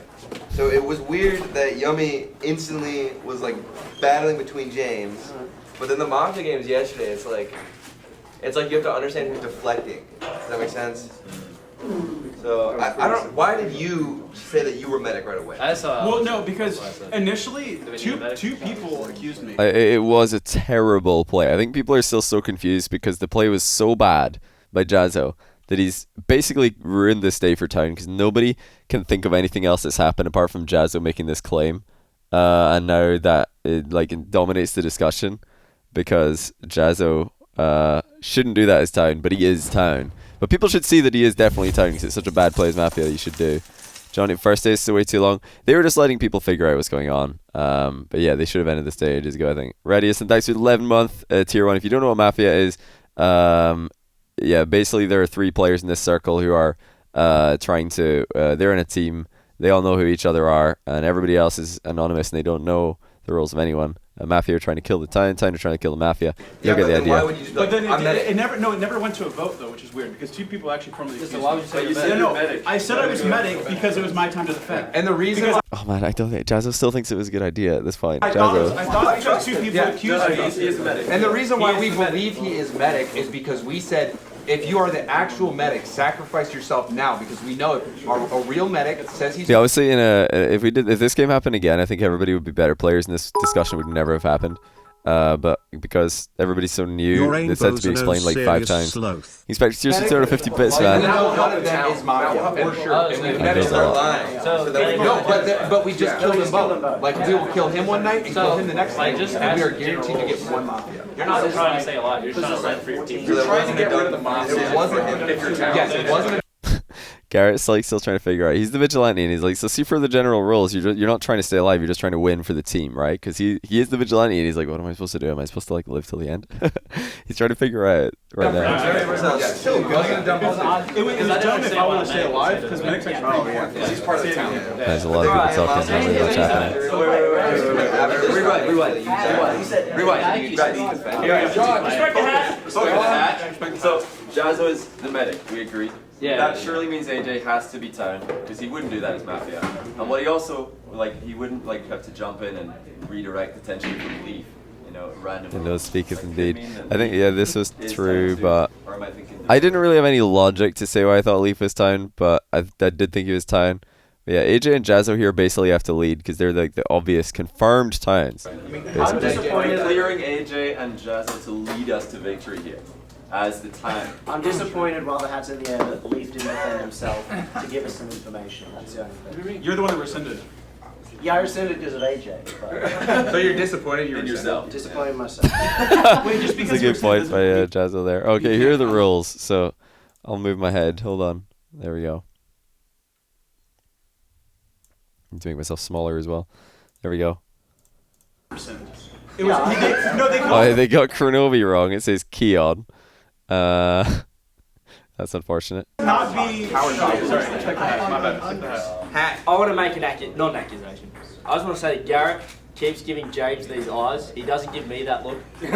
So it was weird that Yummy instantly was like battling between James, but then the Mafia games yesterday, it's like you have to understand who's deflecting. Does that make sense? So I don't. Why did you say that you were medic right away? I saw. Well, no, because initially two people accused me. It was a terrible play. I think people are still so confused because the play was so bad by Jazzo that he's basically ruined this day for Town because nobody can think of anything else that's happened apart from Jazzo making this claim. And now that it dominates the discussion because Jazzo shouldn't do that as Town, but he is Town. But people should see that he is definitely Town because it's such a bad play as Mafia that you should do. Johnny, first day is still way too long. They were just letting people figure out what's going on. But yeah, they should have ended this day ages ago, I think. Radius, and thanks for the 11-month tier 1. If you don't know what Mafia is, yeah, basically there are 3 players in this circle who are trying to, they're in a team. They all know who each other are, and everybody else is anonymous and they don't know the roles of anyone. Mafia are trying to kill the Town, Town are trying to kill the Mafia. You'll get the idea. Why would you just But then I'm medic. it never went to a vote though, which is weird because two people actually formally accused me. why would you say But you you're said No, you're medic. I said I was medic because it was my time to defend. And the reason Because Oh man, I don't think Jazzo still thinks it was a good idea at this point. I Jazzo. thought because two people accused me. He is the medic. And the reason why we believe he is medic is because we said, if you are the actual medic, sacrifice yourself now, because we know if a real medic says he's. Yeah, obviously, if this game happened again, I think everybody would be better players, and this discussion would never have happened. But because everybody's so new, it's had to be explained like 5 times. Expect seriously 250 bits, We man. know one of them is Mafia, for sure. And we've never There's a lot. Lying. So that we No, but we just killed them both. Like we will kill him one night and kill him the next night, and we are guaranteed to get one Mafia. You're not just trying to say a lot. You're just trying to run for your team. So that Trying to wasn't get a rid of the dumb- Mafia. It wasn't him. Yes, it wasn't. Garrett's like still trying to figure out. He's the vigilante, and he's like, so see for the general rules, you're not trying to stay alive. You're just trying to win for the team, right? Because he is the vigilante, and he's like, what am I supposed to do? Am I supposed to like live till the end? He's trying to figure out right now. It was dumb if I want to stay alive because medics actually. Oh yeah, he's part of the town. There's a lot of people talking. There's not much happening. So Jazzo is the medic. We agree. Yeah. That surely means AJ has to be Town because he wouldn't do that as Mafia. And what he also he wouldn't have to jump in and redirect attention from Leaf, randomly. And those speaketh indeed. I mean, I think this was is true, Town too? but Or am I thinking I didn't really have any logic to say why I thought Leaf was Town, but I did think he was Town. But yeah, AJ and Jazzo here basically have to lead because they're like the obvious confirmed Towns. I'm Basically. disappointed. clearing AJ and Jazzo to lead us to victory here as the Town. I'm disappointed while the hat's in the air that Leaf didn't defend himself to give us some information. That's the only thing. You're the one that rescinded. Yeah, I rescinded because of AJ, but So you're disappointed In yourself. disappointed myself. Wait, just That's because a you good point by rescinded Jazzo there. Okay, here are the rules. So I'll move my head. Hold on. There we go. I'm doing myself smaller as well. There we go. It was, they called Oh, they got Chronobi wrong. It says Keon. That's unfortunate. not be. Sorry, check the hat. My bad. Check the hat. I want to make not an accusation. I just want to say Garrett keeps giving James these eyes. He doesn't give me that look. So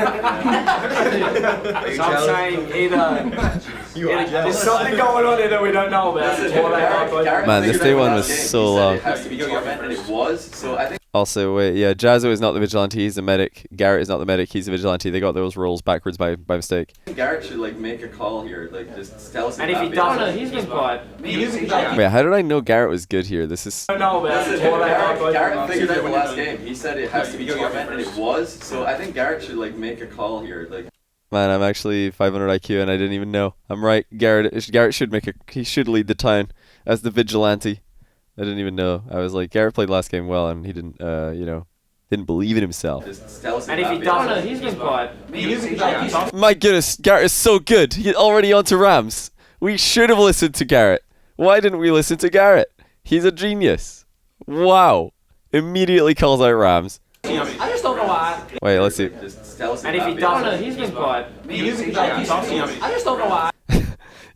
I'm saying either there's something going on here that we don't know about. Man, this day one was so long. It has to be torment, and it was. So I think. Also, wait, yeah, Jazzo is not the vigilante, he's the medic. Garrett is not the medic, he's the vigilante. They got those roles backwards by mistake. Garrett should like make a call here, like just tell us. And if he doesn't, he's been quiet. Wait, how did I know Garrett was good here? This is... I don't know about it. Garrett figured out the last game. He said it has to be torment, and it was. So I think Garrett should like make a call here, like. Man, I'm actually 500 IQ and I didn't even know. I'm right, Garrett should he should lead the town as the vigilante. I didn't even know. I was like, Garrett played last game well, and he didn't, didn't believe in himself. And if he doesn't, he's been quiet. My goodness, Garrett is so good. He's already on to Rams. We should have listened to Garrett. Why didn't we listen to Garrett? He's a genius. Wow. Immediately calls out Rams. I just don't know why. Wait, let's see. And if he doesn't, he's been quiet. I just don't know why.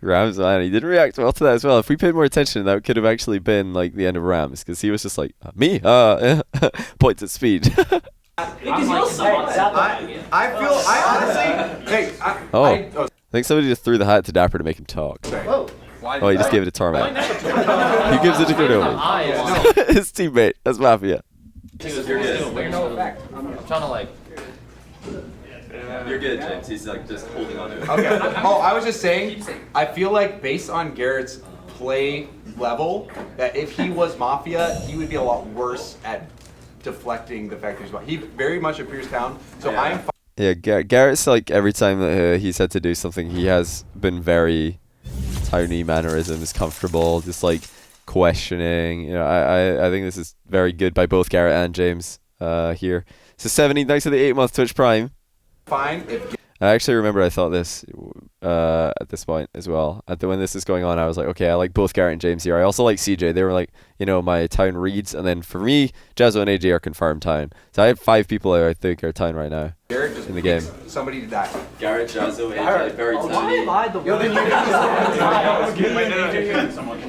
Rams, man, he didn't react well to that as well. If we paid more attention, that could have actually been like the end of Rams, because he was just like, me? Points at speed. Because you're someone. I honestly, I think somebody just threw the hat to Dapper to make him talk. Oh, he just gave it to Torment. He gives it to Cordova. His teammate. That's Mafia. I'm trying to like. You're good, James. He's like just holding on to it. Okay. Oh, I was just saying, I feel like based on Garrett's play level, that if he was Mafia, he would be a lot worse at deflecting the fact that he's Mafia. He very much appears down, so yeah. I'm Yeah, Garrett's like every time that he's had to do something, he has been very tiny mannerisms, comfortable, just like questioning. You know, I think this is very good by both Garrett and James here. So 70, thanks for the 8-month Twitch Prime. fine if. I actually remember I thought this at this point as well. When this is going on, I was like, okay, I like both Garrett and James here. I also like CJ. They were like, my town reads. And then for me, Jazzo and AJ are confirmed town. So I have 5 people I think are town right now Garrett just in the game. Somebody to die. Garrett, Jazzo, AJ, very tiny. Why am I the one?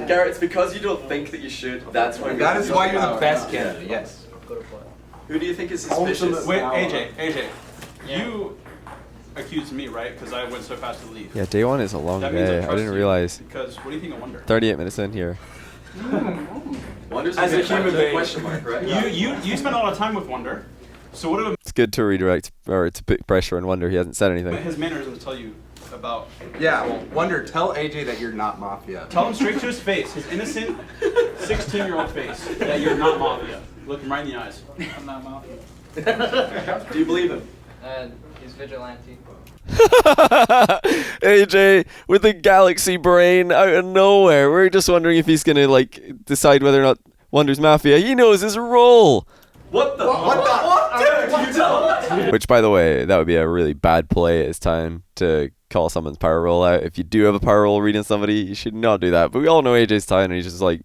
Garrett, it's because you don't think that you should. That's why. That is why you're the best candidate. Yes. Who do you think is suspicious? Wait, AJ, you accused me, right? Because I went so fast to leave. Yeah, day one is a long That means day. I trust didn't you, realize. Because what do you think of Wonder? 38 minutes in here. Wonder's As a big human being. question mark, right? You spent a lot of time with Wonder, so what It's good to redirect or to put pressure on Wonder. He hasn't said anything. his mannerisms tell you about? Yeah. Well, Wonder, tell AJ that you're not Mafia. Tell him straight to his face, his innocent 16-year-old face, that you're not Mafia. Look him right in the eyes. I'm not Mafia. Do you believe him? He's vigilante. AJ with the galaxy brain out of nowhere. We're just wondering if he's gonna decide whether or not Wonder's Mafia. He knows his role. What the? What? Dude, you tell him. Which, by the way, that would be a really bad play at this time to call someone's power roll out. If you do have a power roll reading somebody, you should not do that. But we all know AJ's time, and he's just like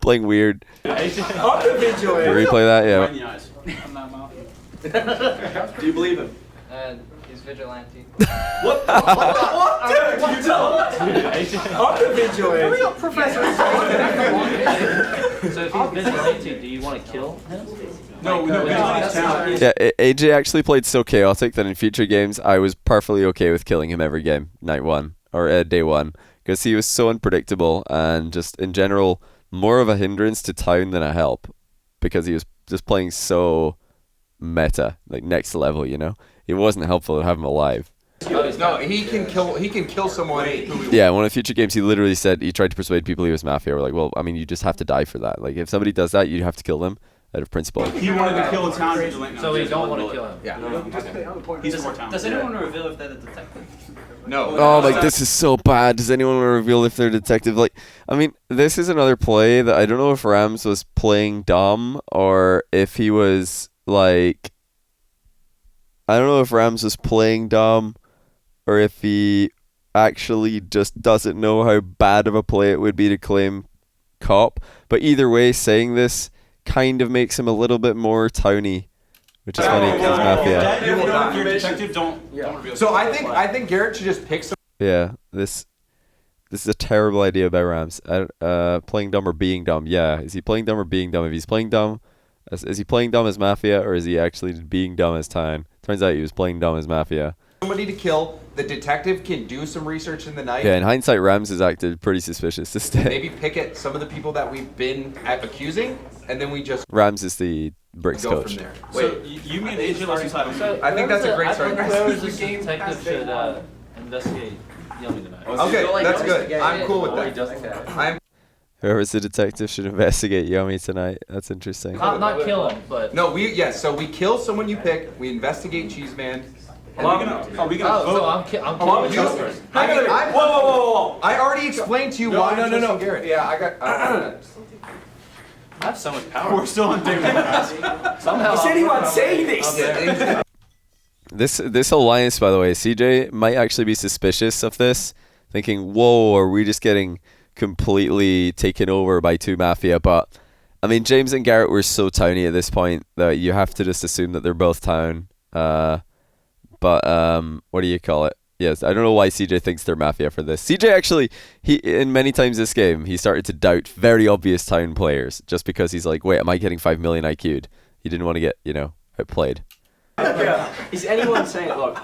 playing weird. Can you replay that? Right in Yeah. the eyes. I'm not Mafia. Do you believe him? He's vigilante. What? Dude, you tell him. So if he's vigilante, do you want to kill him? No, Vigilante's talent. Yeah, AJ actually played so chaotic that in future games I was perfectly okay with killing him every game, night one or day one, because he was so unpredictable and just in general more of a hindrance to town than a help, because he was just playing so meta, like next level. It wasn't helpful to have him alive. No, he can kill someone. Yeah, in one of the future games, he literally said he tried to persuade people he was Mafia. We're like, well, I mean, you just have to die for that. Like, if somebody does that, you have to kill them out of principle. He wanted to kill a town vigilante. So we don't want to kill him. Yeah. He's more talented. Does anyone reveal if they're the detective? No. Oh, like, this is so bad. Does anyone want to reveal if they're detective? Like, I mean, this is another play that I don't know if Rams was playing dumb or if he was, like... I don't know if Rams was playing dumb or if he actually just doesn't know how bad of a play it would be to claim cop. But either way, saying this kind of makes him a little bit more towny, which is funny because Mafia. If you're a detective, don't reveal. So I think Garrett should just pick some. Yeah, this is a terrible idea by Rams. Playing dumb or being dumb. Yeah, is he playing dumb or being dumb? If he's playing dumb, Is he playing dumb as Mafia, or is he actually being dumb as Town? Turns out he was playing dumb as Mafia. Somebody to kill. The detective can do some research in the night. Yeah, in hindsight, Rams has acted pretty suspicious this day. Maybe pick at some of the people that we've been accusing, and then we just Rams is the Bricks go coach. from there. So you mean AJ lost his title? I think that's a great start. Whoever's this detective should investigate Yummy tonight. Okay, that's good. I'm cool with that. I'm Whoever's the detective should investigate Yummy tonight. That's interesting. Not kill him, but no, so we kill someone you pick. We investigate Cheeseman. Are we gonna vote? so I'm killing the first. Whoa! I already explained to you why. No. Garrett. Yeah, I got. I have so much power. We're still on day one. Somehow. Is anyone saying this? This alliance, by the way, CJ might actually be suspicious of this, thinking, "Whoa, are we just getting completely taken over by two Mafia?" But I mean, James and Garrett were so towny at this point that you have to just assume that they're both town. But what do you call it? Yes, I don't know why CJ thinks they're Mafia for this. CJ actually, in many times this game, he started to doubt very obvious town players just because he's like, wait, am I getting 5 million IQ'd? He didn't want to get, outplayed. Is anyone saying, look,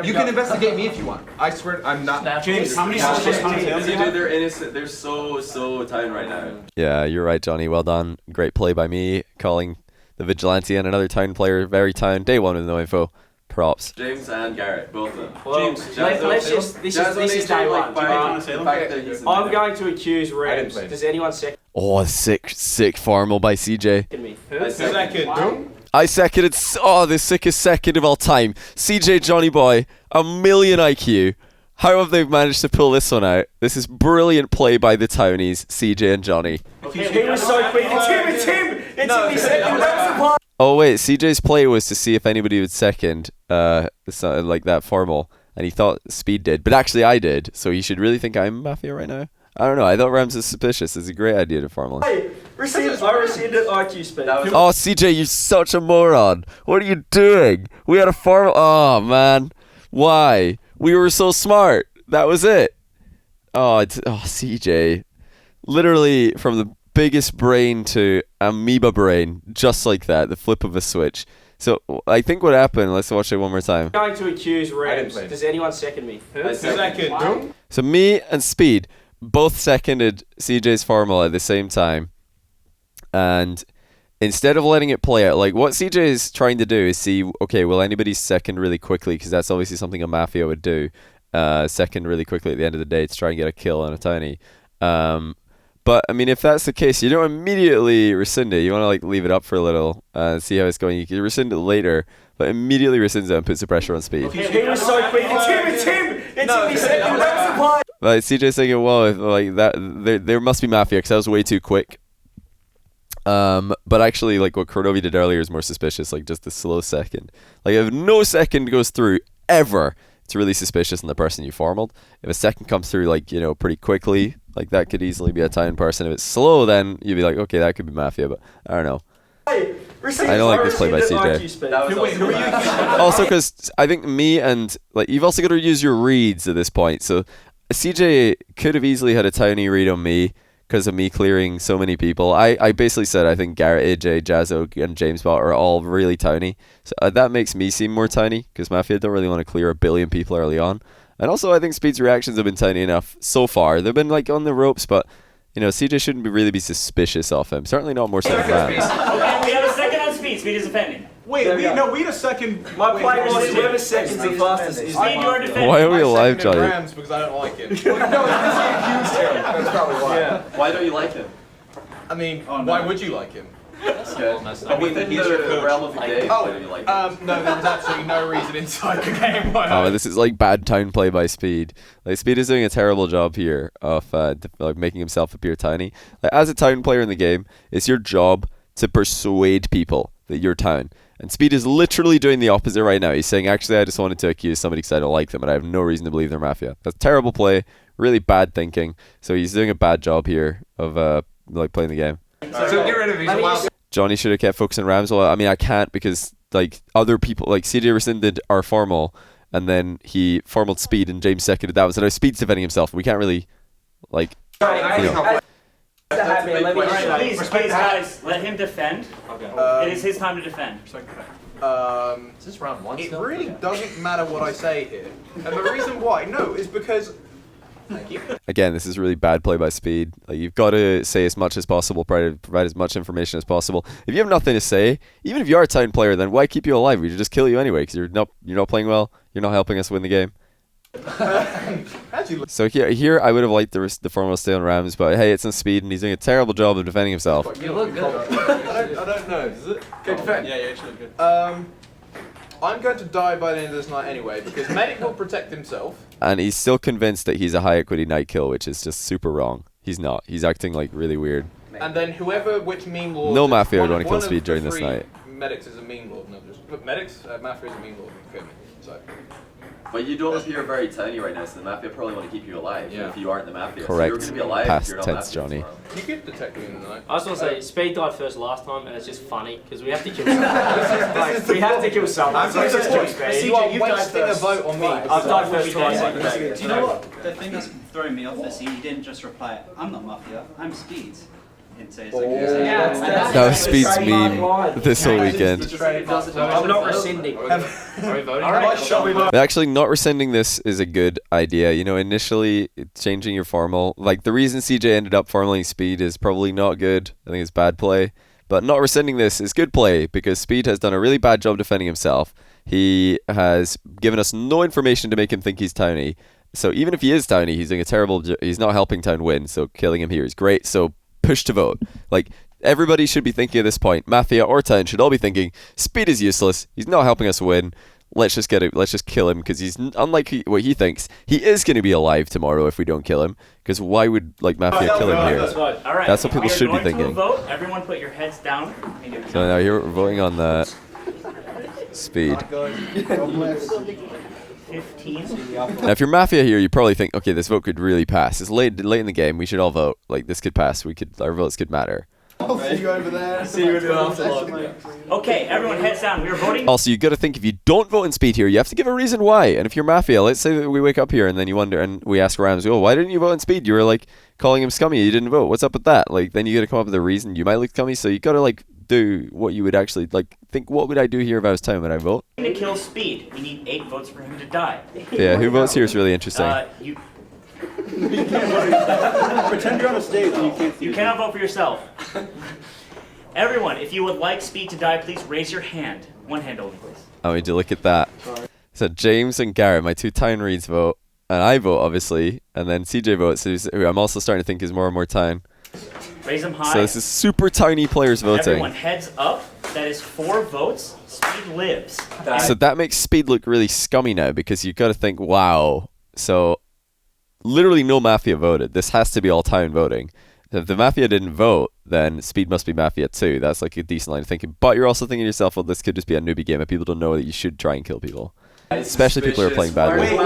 You can investigate me if you want. I swear I'm not. James, how many suspicious tails do you have? They're innocent. They're so town right now. Yeah, you're right, Johnny. Well done. Great play by me, calling the Vigilante and another town player very town. Day one with no info. Props. James and Garrett, both of them. well, James, let's just, this is day one. I'm going to accuse Rams. Does anyone second Oh, sick formal by CJ. me? Second. I seconded. The sickest second of all time. CJ Johnny Boy, 1,000,000 IQ. How have they managed to pull this one out? This is brilliant play by the townies, CJ and Johnny. He was so quick. It's him! It's him! He second. That was the part. Oh wait, CJ's play was to see if anybody would second, like that formal, and he thought Speed did, but actually I did. So he should really think I'm Mafia right now. I don't know. I thought Rams is suspicious. It's a great idea to formal. Hey, I received an IQ speed. Oh, CJ, you're such a moron. What are you doing? We had a formal. Oh man, why? We were so smart. That was it. CJ, literally from the biggest brain to amoeba brain, just like that, the flip of a switch. So I think what happened, let's watch it one more time. I'm going to accuse Rams. Does anyone second me? Second. So me and Speed both seconded CJ's formal at the same time, and instead of letting it play out, like what CJ is trying to do is see, okay, will anybody second really quickly, because that's obviously something a Mafia would do, second really quickly at the end of the day to try and get a kill on a tiny. But I mean, if that's the case, you don't immediately rescind it. You want to like leave it up for a little and see how it's going. You can rescind it later, but immediately rescinds it and puts the pressure on Speed. He was so quick. It's him! It's him! He second. That was the part. Like CJ's thinking, well, if, like that, there must be Mafia because that was way too quick. But actually, like what Kronovi did earlier is more suspicious. Like just the slow second. Like if no second goes through ever, it's really suspicious in the person you formaled. If a second comes through, like pretty quickly, like that could easily be a town person. If it's slow, then you'd be like, okay, that could be Mafia. But I don't know. Hey, I don't like this play by CJ. Also, because I think me and like you've also got to use your reads at this point. So CJ could have easily had a tiny read on me because of me clearing so many people. I basically said I think Garrett, AJ, Jazzo, and James Bot are all really tiny. So that makes me seem more tiny because Mafia don't really want to clear 1 billion people early on. And also I think Speed's reactions have been tiny enough so far. They've been like on the ropes, but CJ shouldn't really be suspicious of him. Certainly not more so than that. Okay, we have a second on Speed. Speed is defending. Wait, we need a second. My play was whoever seconds the fastest is Speed, you are defending. Why are we alive, Johnny? Rams because I don't like him. No, because he accused him. That's probably why. Yeah. Why don't you like him? I mean, why would you like him? That's good. I mean, he's your realm of the game. No, there was absolutely no reason inside the game why. This is like bad town play by Speed. Like Speed is doing a terrible job here of like making himself appear tiny. Like as a town player in the game, it's your job to persuade people that you're town. And Speed is literally doing the opposite right now. He's saying, actually, I just wanted to accuse somebody because I don't like them and I have no reason to believe they're Mafia. That's terrible play, really bad thinking. So he's doing a bad job here of like playing the game. So get rid of him. Johnny should have kept focusing Rams. Well, I mean, I can't because like other people, like CJ rescinded our formal, and then he formaled Speed, and James seconded that one. So now Speed's defending himself. We can't really, like, Let me Alright, show. please, guys, let him defend. Okay. It is his time to defend. Is this round one It still? really doesn't matter what I say here. And the reason why, no, is because... Thank you. Again, this is really bad play by Speed. Like, you've got to say as much as possible, provide as much information as possible. If you have nothing to say, even if you are a town player, then why keep you alive? We should just kill you anyway, because you're not playing well. You're not helping us win the game. So here I would have liked the formal stay on Rams, but hey, it's on Speed, and he's doing a terrible job of defending himself. You look good. I don't know. Does it? Okay, defend. Yeah, you actually look good. I'm going to die by the end of this night anyway, because Medic will protect himself. And he's still convinced that he's a high equity night kill, which is just super wrong. He's not. He's acting like really weird. And then which meme lord... No Mafia would want to kill one of Speed the during this three night. Medics is a meme lord. No, Medics? Mafia is a meme lord. Okay, so... But you don't appear very tiny right now, so the Mafia probably want to keep you alive, even if you aren't the Mafia. Correct. So you're going to be alive Past if you're not tense, Mafia Johnny. tomorrow. You could detect me in the night. I was going to say, Speed died first last time, and it's just funny, because we have to kill someone. We have to kill someone. So let's just kill Speed. You are wasting a vote on me. I've died first twice. Do you know what? The thing that's throwing me off is he didn't just reply, I'm not Mafia, I'm Speeds. That was Speed's meme this whole weekend. I'm not rescinding. Are we voting? Actually, not rescinding this is a good idea. You know, initially changing your formal, like the reason CJ ended up formaling Speed is probably not good. I think it's bad play. But not rescinding this is good play because Speed has done a really bad job defending himself. He has given us no information to make him think he's towny. So even if he is towny, he's doing a terrible he's not helping town win. So killing him here is great. So push to vote. Like, everybody should be thinking at this point, Mafia or Town should all be thinking, Speed is useless, he's not helping us win, let's just kill him, because he's, unlike what he thinks, he is going to be alive tomorrow if we don't kill him, because why would, like, Mafia kill him here? All right, That's what people should be thinking. Vote. Everyone put your heads down. So now here we're voting on that Speed. 15. Now, if you're Mafia here, you probably think, okay, this vote could really pass. It's late in the game. We should all vote. Like, this could pass. Our votes could matter. I'll see you over there. See you in the afterlife. Okay, everyone heads down. We're voting. Also, you got to think, if you don't vote in Speed here, you have to give a reason why. And if you're Mafia, let's say that we wake up here and then you wonder, and we ask Rams, oh, why didn't you vote in Speed? You were like calling him scummy. You didn't vote. What's up with that? Like, then you got to come up with a reason you might look scummy. So you got to like do what you would actually like. Think, what would I do here if I was Town? Would I vote? To kill Speed, we need 8 votes for him to die. Yeah, who votes here is really interesting. You Pretend you're on a stage and you can't see. You cannot vote for yourself. Everyone, if you would like Speed to die, please raise your hand. One hand only, please. I mean, to look at that. So James and Garrett, my two Town reads, vote, and I vote obviously, and then CJ votes, who I'm also starting to think is more and more Town. Raise them high. So this is super tiny players voting. Everyone, heads up. That is 4 votes. Speed lives. So that makes Speed look really scummy now, because you've got to think, wow. So literally no Mafia voted. This has to be all Town voting. If the Mafia didn't vote, then Speed must be Mafia too. That's like a decent line of thinking. But you're also thinking to yourself, well, this could just be a newbie game and people don't know that you should try and kill people. Especially people who are playing badly.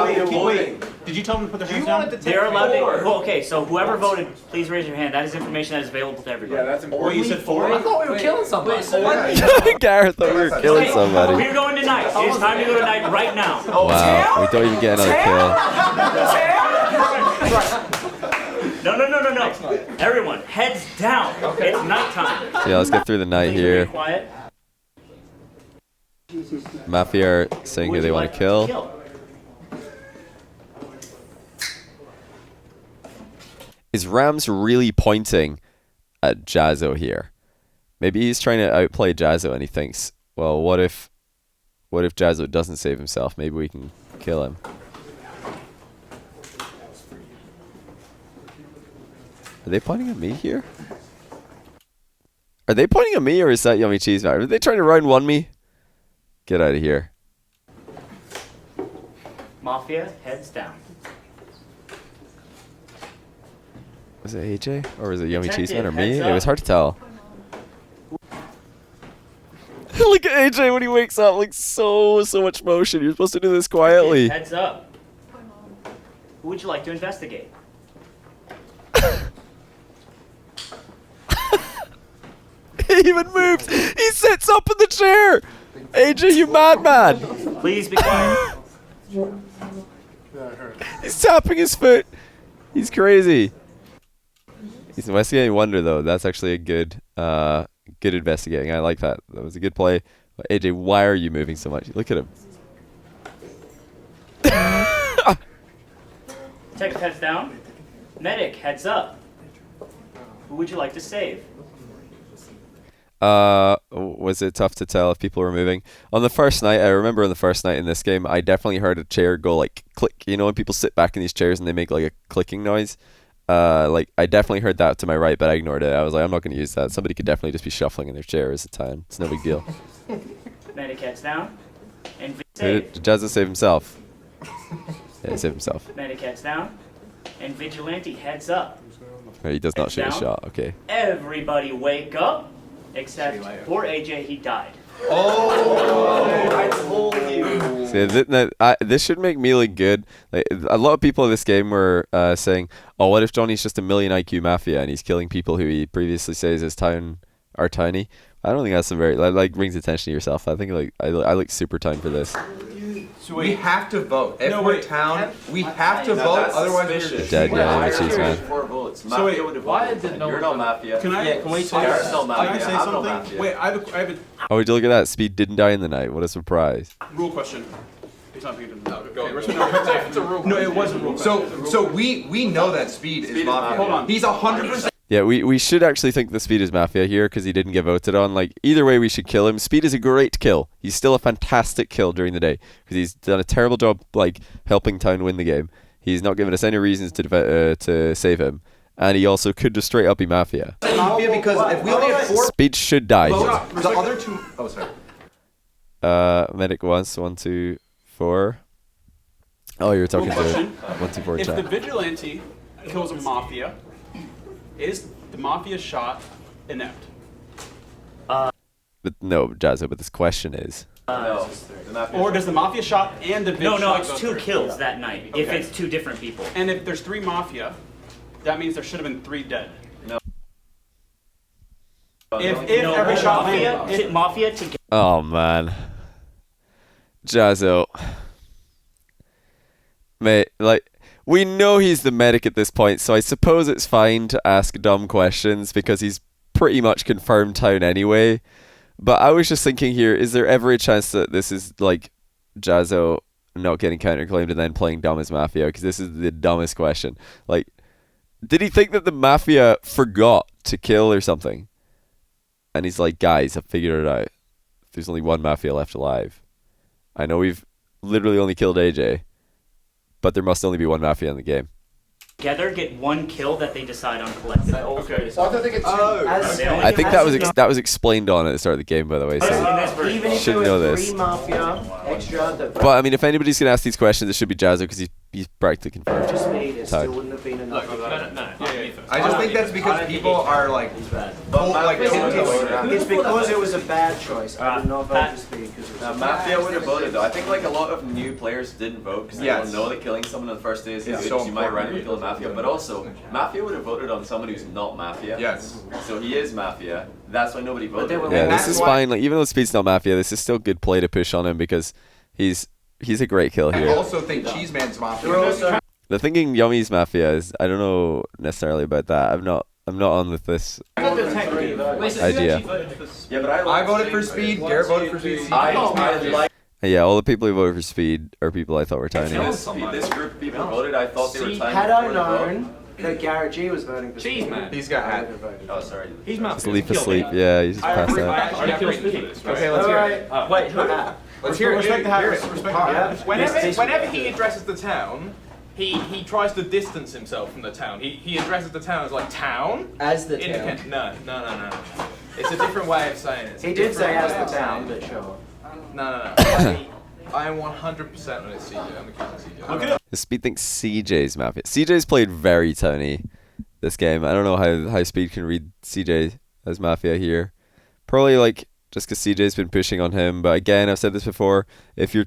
Wait. Did you tell them to put their hands down? They're allowed to. Well, okay, so whoever voted, please raise your hand. That is information that is available to everybody. Yeah, that's important. You said 4? I thought we were killing somebody. Garrett thought we were killing somebody. We're going tonight. It is time to go tonight right now. Wow, we don't even get another kill. No. Everyone, heads down. It's nighttime. Yeah, let's get through the night here. Quiet. Mafia are saying who they want to kill. Is Rams really pointing at Jazzo here? Maybe he's trying to outplay Jazzo and he thinks, well, what if Jazzo doesn't save himself? Maybe we can kill him. Are they pointing at me here? Are they pointing at me, or is that Yummy Cheese Man? Are they trying to round one me? Get out of here. Mafia, heads down. Was it AJ? Or was it Yummy Cheese Man or me? Heads It was up. hard to tell. Look at AJ when he wakes up, like so much motion. You're supposed to do this quietly. Heads up. Who would you like to investigate? He even moves. He sits up in the chair. AJ, you madman. Please be quiet. He's tapping his foot. He's crazy. He's investigating Wonder though. That's actually a good good investigating. I like that. That was a good play. But AJ, why are you moving so much? Look at him. Detective heads down. Medic heads up. Who would you like to save? Was it tough to tell if people were moving? On the first night, I remember on the first night in this game, I definitely heard a chair go like click. You know when people sit back in these chairs and they make like a clicking noise? Like I definitely heard that to my right, but I ignored it. I was like, I'm not going to use that. Somebody could definitely just be shuffling in their chair as a time. It's no big deal. Medic heads down. And save. Jazza save himself. Yeah, he saved himself. Medic heads down. And Vigilante heads up. No, he does not shoot a down. shot. Okay. Everybody wake up. Except for AJ, he died. I told you. See, this should make me look good. Like, a lot of people in this game were saying, "Oh, what if Johnny's just a million IQ mafia and he's killing people who he previously says his town are tiny?" I don't think that's a very like brings attention to yourself. I think like I look super town for this. So we have to vote. If we're town, we have to vote. Otherwise, we're dead. Yeah, I'm a cheese man. 4 votes. So wait, why did no? You're not Mafia. Can I? Yeah, can we say Garrett's not Mafia? Can I say I'm not something? Mafia. Wait, I have a Oh, would you look at that? Speed didn't die in the night. What a surprise. rule question. He's not paying attention. Go. Okay, It's a rule. No, it wasn't a rule question. So we know that Speed is Mafia. Hold on. He's 100%. Yeah, we should actually think that Speed is Mafia here because he didn't get voted on. Like, either way, we should kill him. Speed is a great kill. He's still a fantastic kill during the day because he's done a terrible job, like, helping Town win the game. He's not given us any reasons to save him. And he also could just straight up be Mafia. Mafia because if we only had 4 Speed should die votes, here. the other 2. Oh, sorry. Medic once, 1, 2, 4. Oh, you're talking to Question. 1, 2, 4 If the chat. vigilante kills a mafia, is the mafia shot inept? But no, Jazzo, but this question is. No. The Mafia Or does the mafia shot and the vig No, shot it's go 2 through? kills that night. If Okay. it's 2 different people. And if there's 3 mafia, that means there should have been 3 dead. No. If every shot Mafia, landed, Mafia to Oh, man. Jazzo. Mate, like, we know he's the medic at this point, so I suppose it's fine to ask dumb questions because he's pretty much confirmed Town anyway. But I was just thinking here, is there ever a chance that this is, like, Jazzo not getting counterclaimed and then playing dumb as Mafia? Because this is the dumbest question. Like, did he think that the Mafia forgot to kill or something? And he's like, guys, I've figured it out. There's only 1 Mafia left alive. I know we've literally only killed AJ, but there must only be 1 Mafia in the game. together get 1 kill that they decide on collectively. okay. So I don't think it's I think that was explained on at the start of the game, by the way. So Even if should there know were this. 3 mafia extra, the But I mean, if anybody's gonna ask these questions, it should be Jazzo because he's practically confirmed. speed, it Town. still wouldn't have been enough. I just think that's because people are like, It's because it was a bad choice. I would not vote for speed because it was a Mafia would have voted though. I think like a lot of new players didn't vote because they don't know that killing someone on the first day is good. so You might important. randomly kill a Mafia, but also Mafia would have voted on someone who's not Mafia. Yes. So he is Mafia. That's why nobody voted. they were- Yeah, And this that's is why- fine. Like, even though Speed's not Mafia, this is still good play to push on him because he's a great kill I here. also think Cheeseman's They're Mafia. also The thinking Yummy's Mafia is, I don't know necessarily about that. I'm not on with this idea. Yeah, but I voted for Speed. Garrett voted for Speed. I like Yeah, all the people who voted for Speed are people I thought were tiny. this group of people voted. I thought they were tiny. had I before they voted. known that Garrett G was voting for speed, He's got I hat. would have voted. Oh, sorry. He's Just leap asleep. Yeah, he's just passed out. Okay, let's hear it. Alright, wait, who that? Let's hear it. Respect the hat, Hear it. respect the hat. Whenever he addresses the town, he tries to distance himself from the town. He addresses the town as like town. As the town. Independent. No. It's a different way of saying it. He did say as the town, but sure. No. I am 100% on his CJ. I'm accusing CJ. The Speed thinks CJ's Mafia. CJ's played very tiny this game. I don't know how Speed can read CJ as Mafia here. Probably like just because CJ's been pushing on him. But again, I've said this before. If you're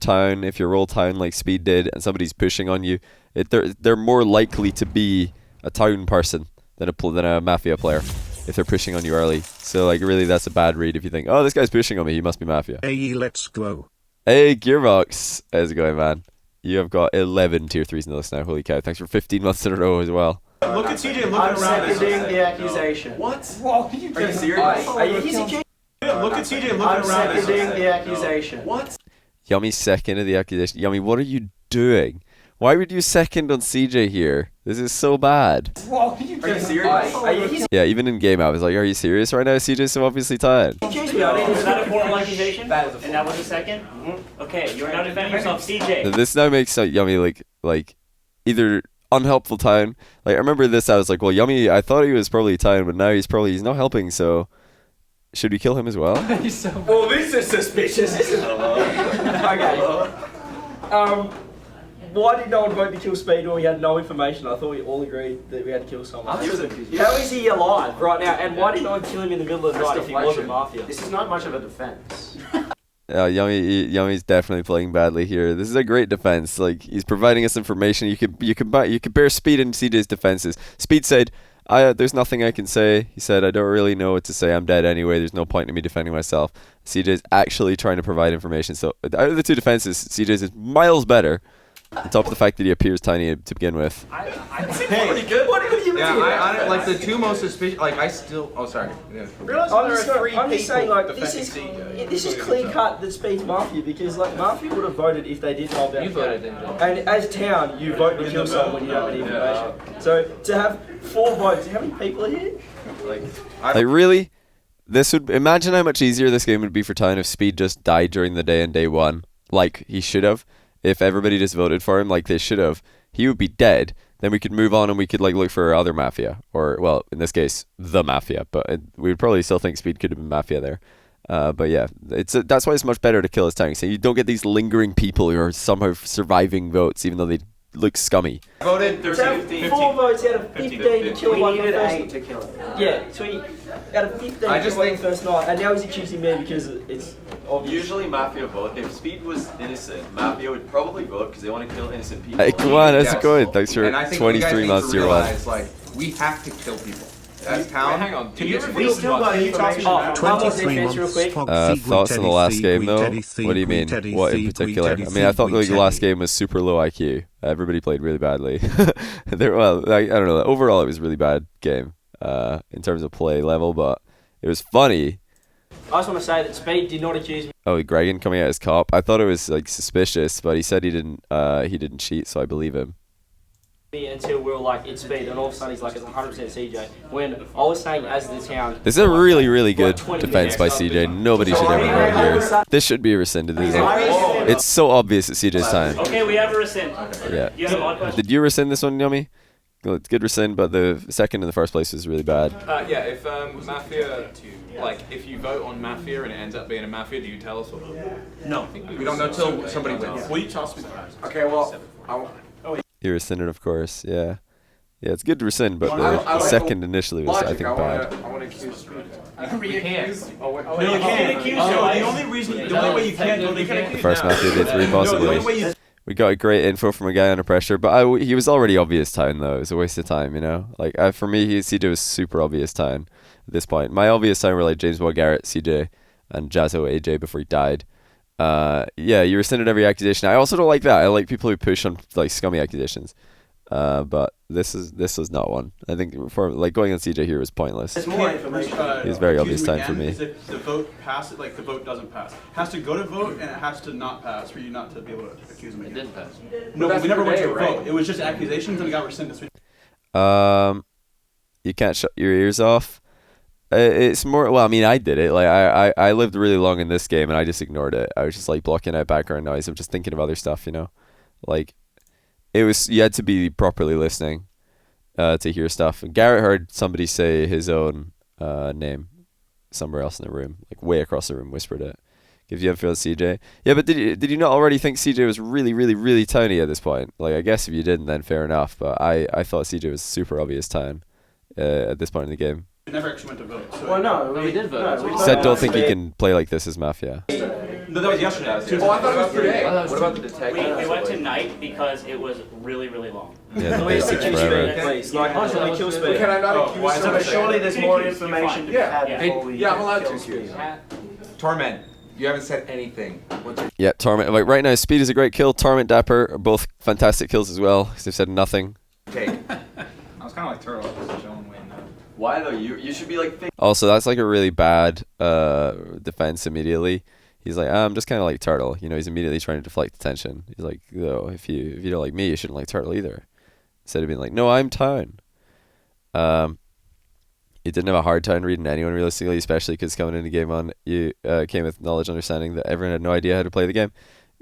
roll town like Speed did, and somebody's pushing on you, they're more likely to be a town person than a Mafia player if they're pushing on you early. So like really, that's a bad read if you think, oh, this guy's pushing on me, he must be Mafia. Hey, let's go. Hey, Gearbox. How's it going, man? You have got 11 tier 3s in the list now. Holy cow. Thanks for 15 months in a row as well. Look at CJ looking I'm around. seconding the accusation. What? Are you serious? Are you kidding? Look at CJ looking I'm around. seconding the accusation. What? Yummy second of the accusation. Yummy, what are you doing? Why would you second on CJ here? This is so bad. Are you serious? Yeah, even in game I was like, are you serious right now? CJ's so obviously tired. Is that a formal accusation? And that was a second? Okay, you're now defending yourself, CJ. This now makes Yummy like either unhelpful time. Like I remember this, I was like, well, Yummy, I thought he was probably tired, but now he's not helping. So should we kill him as well? Well, this is suspicious, isn't it? Okay. Why did no one vote to kill Speed when we had no information? I thought we all agreed that we had to kill someone. How is he alive right now? And why did no one kill him in the middle of the night if he wasn't Mafia? This is not much of a defense. Yummy's definitely playing badly here. This is a great defense. Like he's providing us information. You could bear Speed and CJ's defenses. Speed said, there's nothing I can say. He said, I don't really know what to say. I'm dead anyway. There's no point in me defending myself. CJ's actually trying to provide information. So out of the two defenses, CJ's is miles better. On top of the fact that he appears tiny to begin with. Pretty good. What do you mean? I like the two most suspicious. Like I still. Oh, sorry. Yeah. I'm just saying, like this is clear cut that Speed's Mafia because like Mafia would have voted if they didn't know about. You voted, didn't you? And as town, you vote to kill someone when you don't have any information. So to have 4 votes, how many people are here? Like really, this would imagine how much easier this game would be for town if Speed just died during the day in day 1, like he should have. If everybody just voted for him like they should have, he would be dead. Then we could move on and we could like look for other Mafia, or well, in this case, the Mafia. But we would probably still think Speed could have been Mafia there. But yeah, that's why it's much better to kill his tank. So you don't get these lingering people who are somehow surviving votes, even though they look scummy. Voted 4 votes out of 15 to kill one. We needed 8 to kill him. Yeah, so out of 15 I just think first night, and now he's accusing me because it's obvious. Usually Mafia vote. If Speed was innocent, Mafia would probably vote because they want to kill innocent people. Hey, come on, how's it going? Thanks for 23 months to your one. Like, we have to kill people. As town. Hang on. We still got information. 23 months. Thoughts on the last game though? What do you mean? What in particular? I mean, I thought the last game was super low IQ. Everybody played really badly. I don't know. Overall, it was a really bad game in terms of play level, but it was funny. I just want to say that Speed did not accuse me. Oh, Gregan coming out as cop. I thought it was like suspicious, but he said he didn't cheat, so I believe him. Until we were like, it's Speed, and all of a sudden he's like, it's 100% CJ. When I was saying, as the town. This is a really, really good defense by CJ. Nobody should ever vote here. This should be rescinded. It's so obvious it's CJ's time. Okay, we have a rescind. Yeah. You have a mod question? Did you rescind this one, Yummy? Well, it's good rescind, but the second in the first place was really bad. Yeah, if Mafia, like, if you vote on Mafia and it ends up being a Mafia, do you tell us? Or? No. We don't know till somebody wins. Will you tell us? Okay, well. You rescinded, of course, yeah. Yeah, it's good to rescind, but the second initially was, I think, bad. I want to accuse Speed. You can't. No, you can't accuse him. The only way you can't do it. First Mafia Day 3, possibly. We got a great info from a guy under pressure, but he was already obvious town, though. It was a waste of time, you know? Like, for me, CJ was super obvious town at this point. My obvious town were like James Wall Garrett, CJ, and Jazzo AJ before he died. Yeah, you rescinded every accusation. I also don't like that. I like people who push on like scummy accusations. But this was not one. I think for like going on CJ here was pointless. There's more information. It was very obvious time for me. If the vote passes, like the vote doesn't pass, it has to go to vote and it has to not pass for you not to be able to accuse him again. It didn't pass. No, but we never went to vote. It was just accusations and it got rescinded. You can't shut your ears off. It's more, well, I mean, I did it. Like, I lived really long in this game, and I just ignored it. I was just, like, blocking out background noise. I'm just thinking of other stuff, you know? Like, you had to be properly listening to hear stuff. And Garrett heard somebody say his own name somewhere else in the room, like, way across the room, whispered it. Gives you a feel CJ. Yeah, but did you not already think CJ was really, really, really tiny at this point? Like, I guess if you didn't, then fair enough. But I thought CJ was super obvious tiny at this point in the game. We never actually went to vote. So well, no, we did vote. No, said don't think you can play like this as Mafia. No, that was yesterday. Oh, I thought it was today. What about the detective? We went tonight because it was really, really long. Yeah, the basics forever. Please, like, honestly, kill Speed. Can I not accuse somebody? Surely there's more information to be had before we I'm allowed to accuse. Torment. You haven't said anything. Yeah, Torment. Like right now, Speed is a great kill. Torment, Dapper are both fantastic kills as well. Because they've said nothing. Take. I was kind of like Why though? You should be like. Also, that's like a really bad defense immediately. He's like, I'm just kind of like Turtle. You know, he's immediately trying to deflect attention. He's like, oh, if you don't like me, you shouldn't like Turtle either. Instead of being like, no, I'm Town. He didn't have a hard time reading anyone realistically, especially because coming into game on, you came with knowledge, understanding that everyone had no idea how to play the game.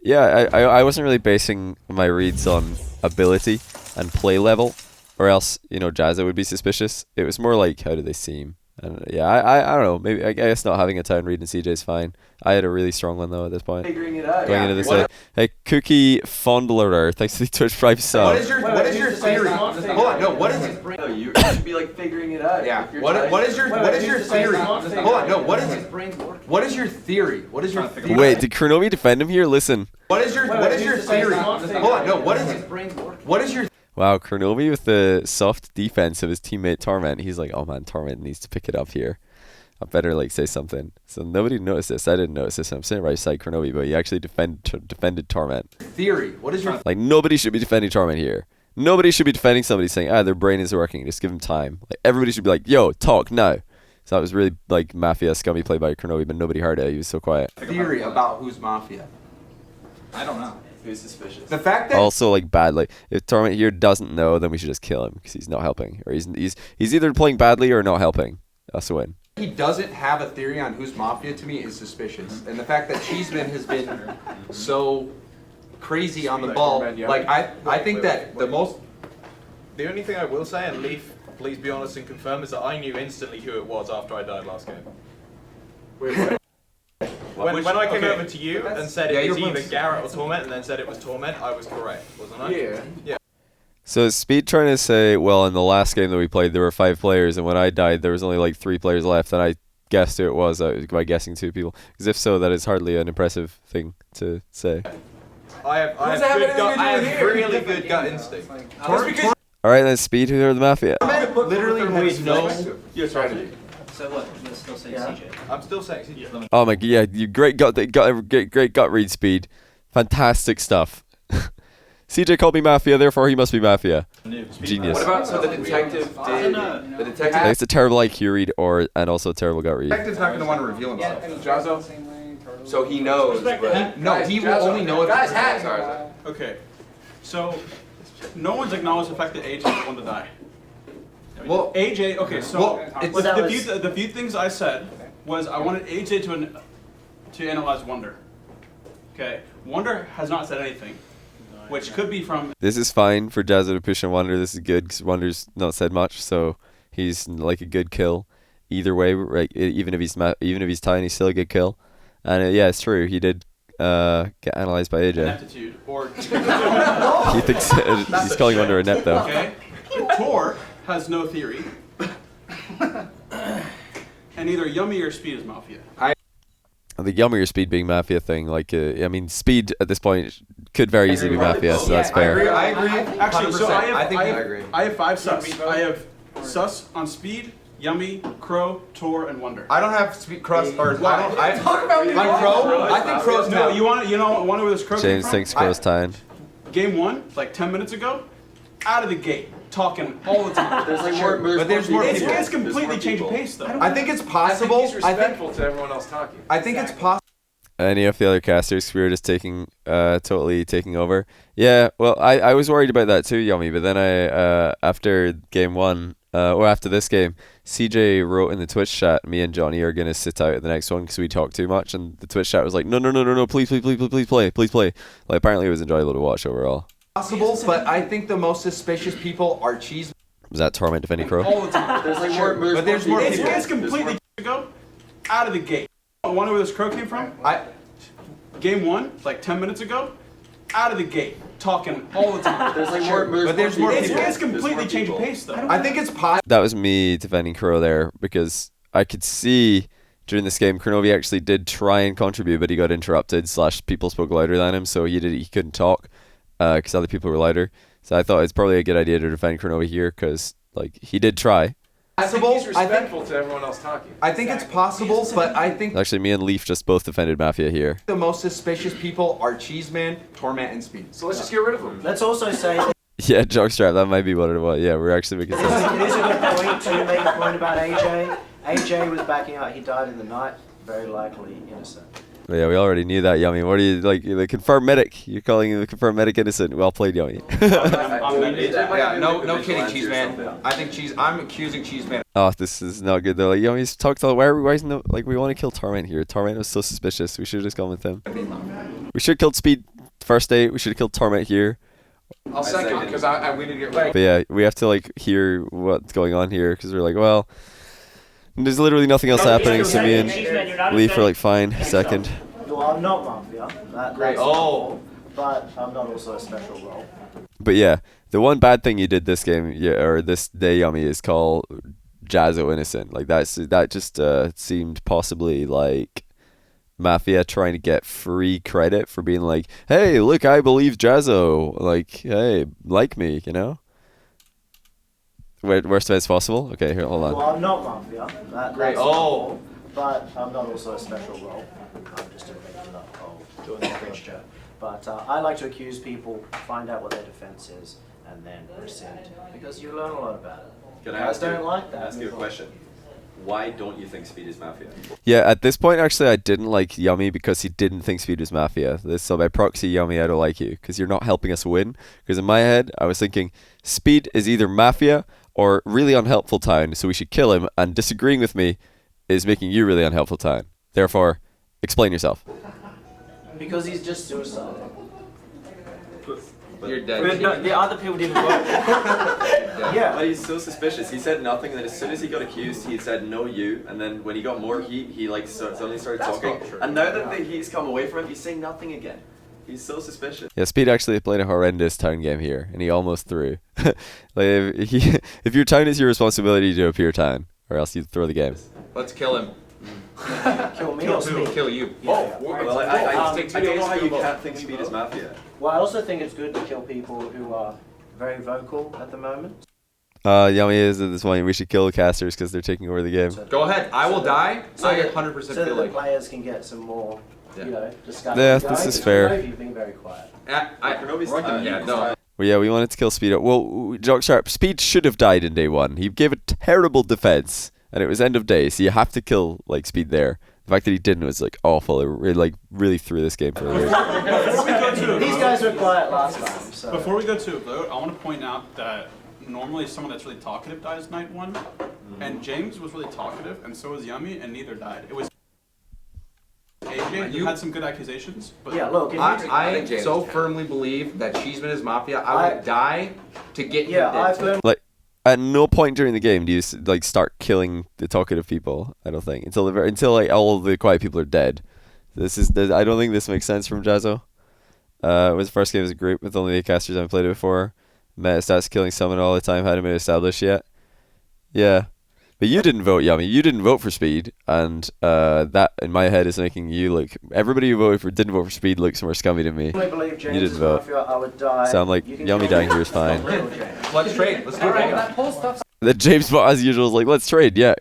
Yeah, I wasn't really basing my reads on ability and play level, or else, you know, Jazza would be suspicious. It was more like, how do they seem? And yeah, I don't know. Maybe I guess not having a Town read in CJ is fine. I had a really strong one though at this point. Figuring it out. Going into this day. Hey, Cookie Fondlerer, thanks to the Twitch Prime sub. What is your theory? Hold on, no. What is it? No, you should be like figuring it out. Yeah. What is your theory? Hold on, no. What is your theory? What is your theory? Wait, did Kronovi defend him here? Listen. What is your theory? Hold on, no. What is your Wow, Kronovi with the soft defense of his teammate Torment. He's like, oh man, Torment needs to pick it up here. I better like say something. So nobody noticed this. I didn't notice this. I'm sitting right beside Kronovi, but he actually defended Torment. Theory? What is your like? Nobody should be defending Torment here. Nobody should be defending somebody saying, their brain is working. Just give him time. Like everybody should be like, yo, talk now. So that was really like Mafia scummy play by Kronovi, but nobody heard it. He was so quiet. theory about who's Mafia? I don't know. Who's suspicious? The fact that Also, like bad. Like if Torment here doesn't know, then we should just kill him because he's not helping, or he's either playing badly or not helping us to win. he doesn't have a theory on who's Mafia to me is suspicious, and the fact that Cheeseman has been so crazy on the ball, like I think that the most. The only thing I will say, and Leaf, please be honest and confirm, is that I knew instantly who it was after I died last game. When I came over to you and said it was either Garrett or Torment, and then said it was Torment, I was correct, wasn't I? Yeah. So is Speed trying to say, well, in the last game that we played, there were 5 players, and when I died, there was only like 3 players left, and I guessed who it was by guessing 2 people? Because if so, that is hardly an impressive thing to say. I have really good gut instinct. All right, then Speed, who are the Mafia? Literally has no. So what? You'll still say CJ? I'm still saying CJ. Oh my god, yeah, you great gut read, Speed. Fantastic stuff. CJ called me Mafia, therefore he must be Mafia. Genius. What about so the detective did? The detective. It's a terrible IQ read and also a terrible gut read. The detective's not going to want to reveal himself. Jazzo? So he knows. He will only know if Guys, hacks. Okay, so no one's acknowledged the fact that AJ is the one to die. Well, AJ. Okay, so Well, the few things I said was I wanted AJ to analyze Wonder. Okay, Wonder has not said anything, which could be from. This is fine for Jazzo to push on Wonder. This is good because Wonder's not said much, so he's like a good kill. Either way, right? Even if he's tiny, he's still a good kill. And yeah, it's true. He did get analyzed by AJ. Ineptitude or. He thinks he's calling Wonder inept though. Okay, Tor has no theory, and either Yummy or Speed is Mafia. The Yummy or Speed being Mafia thing, like I mean, Speed at this point could very easily be Mafia, so that's fair. I agree. Actually, so I agree. have 5 sus. I have sus on Speed, Yummy, Crow, Tor, and Wonder. I don't have Crust or I talk about Crow. I think Crow's no. You want where this Crow came James from? thinks Crow's tying. Game 1, like 10 minutes ago, out of the gate, talking all the time. There's more. It's completely changed pace though. I think it's possible. He's respectful to everyone else talking. I think it's possible. Any of the other casters, we were just totally taking over. Yeah, well, I was worried about that too, Yummy, but then after game 1, or after this game, CJ wrote in the Twitch chat, me and Johnny are going to sit out at the next one because we talk too much, and the Twitch chat was like, no, please play. Like, apparently it was enjoyable to watch overall. Possible, but I think the most suspicious people are Cheese. Was that Torment defending Crow? All the time. There's more people. It's completely ago, out of the gate. I wonder where this Crow came from? Game 1, like 10 minutes ago, out of the gate, talking all the time. There's more people. It's completely changed pace though. I think it's possible. That was me defending Crow there, because I could see during this game Kronovi actually did try and contribute, but he got interrupted / people spoke louder than him, so he couldn't talk because other people were louder. So I thought it's probably a good idea to defend Kronovi here because like he did try. I think he's respectful to everyone else talking. I think it's possible, but I think actually me and Leaf just both defended Mafia here. The most suspicious people are Cheeseman, Torment, and Speed. So let's just get rid of them. Let's also say Yeah, jockstrap. That might be what it was. Yeah, we're actually making sense. It is a good point to make a point about AJ. AJ was backing out. He died in the night. Very likely innocent. But yeah, we already knew that, Yummy. What are you like? The confirmed medic? You're calling him the confirmed medic innocent? Well played, Yummy. Yeah, no kidding, Cheese Man. I think I'm accusing Cheese Man. Oh, this is not good though. Like Yummy's talked all. Why isn't it, like we want to kill Torment here? Torment was so suspicious. We should have just gone with him. We should have killed Speed first day. We should have killed Torment here. I'll second because we need to get right. But yeah, we have to like hear what's going on here because we're like, well, there's literally nothing else happening. Simeon, leave for like fine second. Well, I'm not Mafia. That's but I'm not also a special role. But yeah, the one bad thing you did this game, or this day, Yummy, is call Jazzo innocent. Like that just seemed possibly like Mafia trying to get free credit for being like, hey, look, I believe Jazzo. Like, hey, like me, you know? Worst defense possible? Okay, here, hold on. Well, I'm not Mafia. That's but I'm not also a special role. I'm just a regular doing the fixture. But I like to accuse people, find out what their defense is, and then rescind because you learn a lot about it. Can I guys don't like that. ask you a question? Why don't you think Speed is Mafia? Yeah, at this point, actually, I didn't like Yummy because he didn't think Speed was Mafia. So by proxy, Yummy, I don't like you because you're not helping us win. Because in my head, I was thinking Speed is either Mafia or really unhelpful town, so we should kill him. And disagreeing with me is making you really unhelpful town. Therefore, explain yourself. Because he's just suicidal. You're dead. But no, the other people didn't vote. Yeah. But he's so suspicious. He said nothing, and then as soon as he got accused, he said no you, and then when he got more heat, he like suddenly started talking. And now that the heat's come away from him, he's saying nothing again. He's so suspicious. Yeah, Speed actually played a horrendous town game here, and he almost threw. Like if your town is your responsibility to appear town, or else you throw the game. Let's kill him. Kill me or Speed? Kill you. Yeah, Well, I don't know how you can't think Speed is Mafia. Well, I also think it's good to kill people who are very vocal at the moment. Yummy is at this point. We should kill casters because they're taking over the game. Go ahead. I will die. So I 100% so feel that like the players can get some more, discussion. Yeah, this is fair. You've been very quiet. Well, yeah, we wanted to kill Speed. Well, Jock Sharp, Speed should have died in day one. He gave a terrible defense, and it was end of day, so you have to kill like Speed there. The fact that he didn't was like awful. It like really threw this game for a loop. These guys were quiet last time. So. Before we go to a vote, I want to point out that normally someone that's really talkative dies night one, and James was really talkative, and so was Yummy, and neither died. It was AJ who had some good accusations. But yeah, look, I so firmly believe that Cheeseman is Mafia. I would die to get him dead. Like, at no point during the game do you like start killing the talkative people. I don't think until like all of the quiet people are dead. I don't think this makes sense from Jazzo. It was the first game as a group with only 8 casters. I haven't played it before. Meta stats killing someone all the time hadn't been established yet. Yeah, but you didn't vote, Yummy. You didn't vote for Speed, and that in my head is making you look. Everybody who didn't vote for Speed looks more scummy to me. You didn't vote. So I'm like, Yummy dying here is fine. Let's trade. Let's do it. The James Bond, as usual, is like, let's trade, yeah.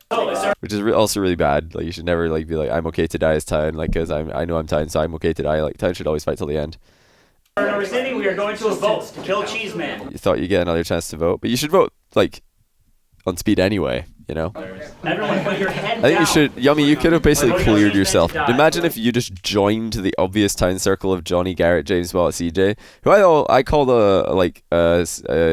Which is also really bad. Like, you should never like be like, I'm okay to die as Town, like, because I know I'm Town, so I'm okay to die. Like, Town should always fight till the end. Rescinding, we are going to a vote to kill Cheeseman. You thought you get another chance to vote, but you should vote like on Speed anyway. You know. Everyone, put your head I think down. you should, Yummy. You could have basically cleared yourself. Imagine if you just joined the obvious town circle of Johnny, Garrett, James, Ball, CJ, who I called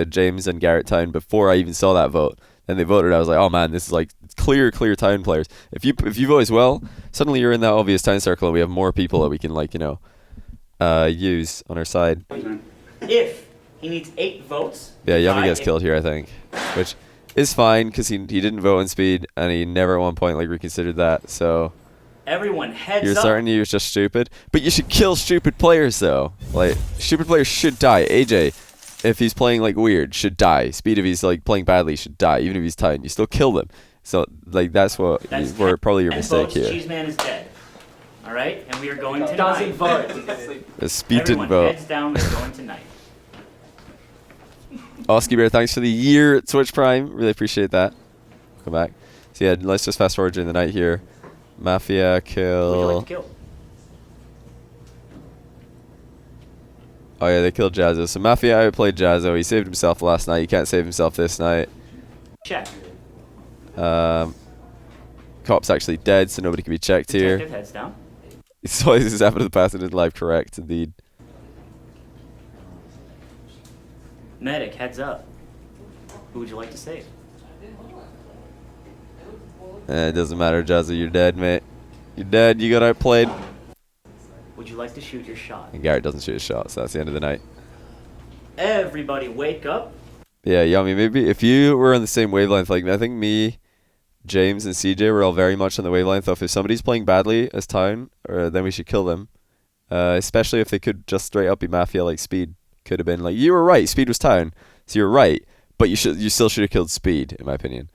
James and Garrett Town before I even saw that vote. Then they voted. I was like, oh man, this is like clear town players. If you vote as well, suddenly you're in that obvious town circle, and we have more people that we can use on our side. If he needs 8 votes. Yeah, Yummy gets killed here, I think, which is fine because he didn't vote on Speed, and he never at one point like reconsidered that. So everyone heads you're up. certain he was just stupid, but you should kill stupid players though. Like stupid players should die. AJ, if he's playing like weird, should die. Speed, if he's like playing badly, should die. Even if he's tired, you still kill them. So like that's where probably your mistake here. Cheeseman is dead. All right, and we are going tonight. Doesn't vote. Speed didn't vote. Heads down. We're going tonight. Oski Bear, thanks for the year at Twitch Prime. Really appreciate that. Come back. So yeah, let's just fast forward during the night here. Mafia kill. Would you like to kill? Oh yeah, they killed Jazzo. So Mafia outplayed Jazzo. He saved himself last night. He can't save himself this night. Check. Cop's actually dead, so nobody can be checked here. Detective heads down. He saw this happened to the past in his life. Correct, indeed. Medic, heads up. Who would you like to save? It doesn't matter, Jazzo. You're dead, mate. You're dead. You got outplayed. Would you like to shoot your shot? And Garrett doesn't shoot his shot, so that's the end of the night. Everybody wake up. Yeah, Yummy. Maybe if you were on the same wavelength, like I think me, James, and CJ were all very much on the wavelength of if somebody's playing badly as Town, then we should kill them. Especially if they could just straight up be Mafia like Speed. Could have been like, you were right, Speed was Town, so you're right, but you still should have killed Speed, in my opinion.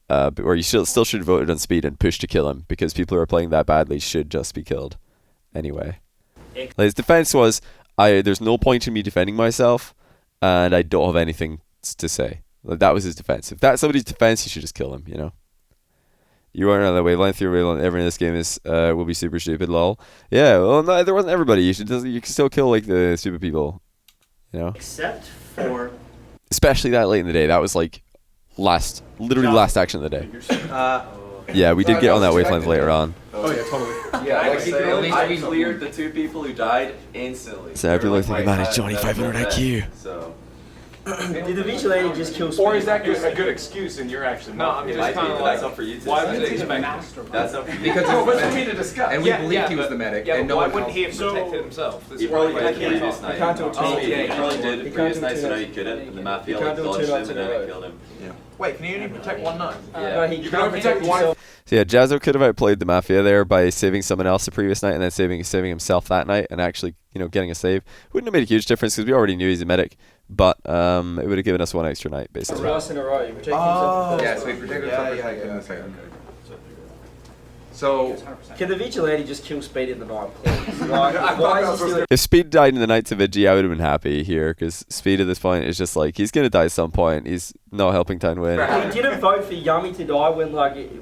Or you still should have voted on Speed and pushed to kill him, because people who are playing that badly should just be killed. Anyway. Like, his defense was, there's no point in me defending myself, and I don't have anything to say. Like, that was his defense. If that's somebody's defense, you should just kill him, you know? You aren't on the wavelength. Your wavelength. Everyone in this game is will be super stupid. Lol. Yeah. Well, no, there wasn't everybody. You can still kill like the stupid people. You know. Except for. Especially that late in the day. That was like literally last action of the day. Yeah, we did get on that wavelength later on. Oh yeah, totally. Yeah, I cleared the 2 people who died instantly. So everyone thinking, man, it's Johnny 500 IQ. So. Did the vigilante just kill Speed? Or is that a good excuse and you're actually not? No, I'm just kind of like, that's up for you to why would decide. he master? That's up for you. Because no, but for me to discuss. And we believed he was the medic. Yeah, and no why one wouldn't he have else. protected himself? He probably did previous night. He can't do it He probably did previous night, so now he couldn't. And the Mafia like dodged him and then killed him. Yeah. Wait, can you only protect one night? Yeah. He You can only protect one. So yeah, Jazzo could have outplayed the Mafia there by saving someone else the previous night and then saving himself that night and actually, getting a save. Wouldn't have made a huge difference because we already knew he's a medic, but it would have given us one extra night basically. Twice in a row. You protect himself. Yeah, so he protected himself in the second. So can the vigilante just kill Speed in the night, please? Like, why is he still? If Speed died in the night to Vigi, I would have been happy here because Speed at this point is just like he's gonna die at some point. He's not helping Town win. We didn't vote for Yummy to die when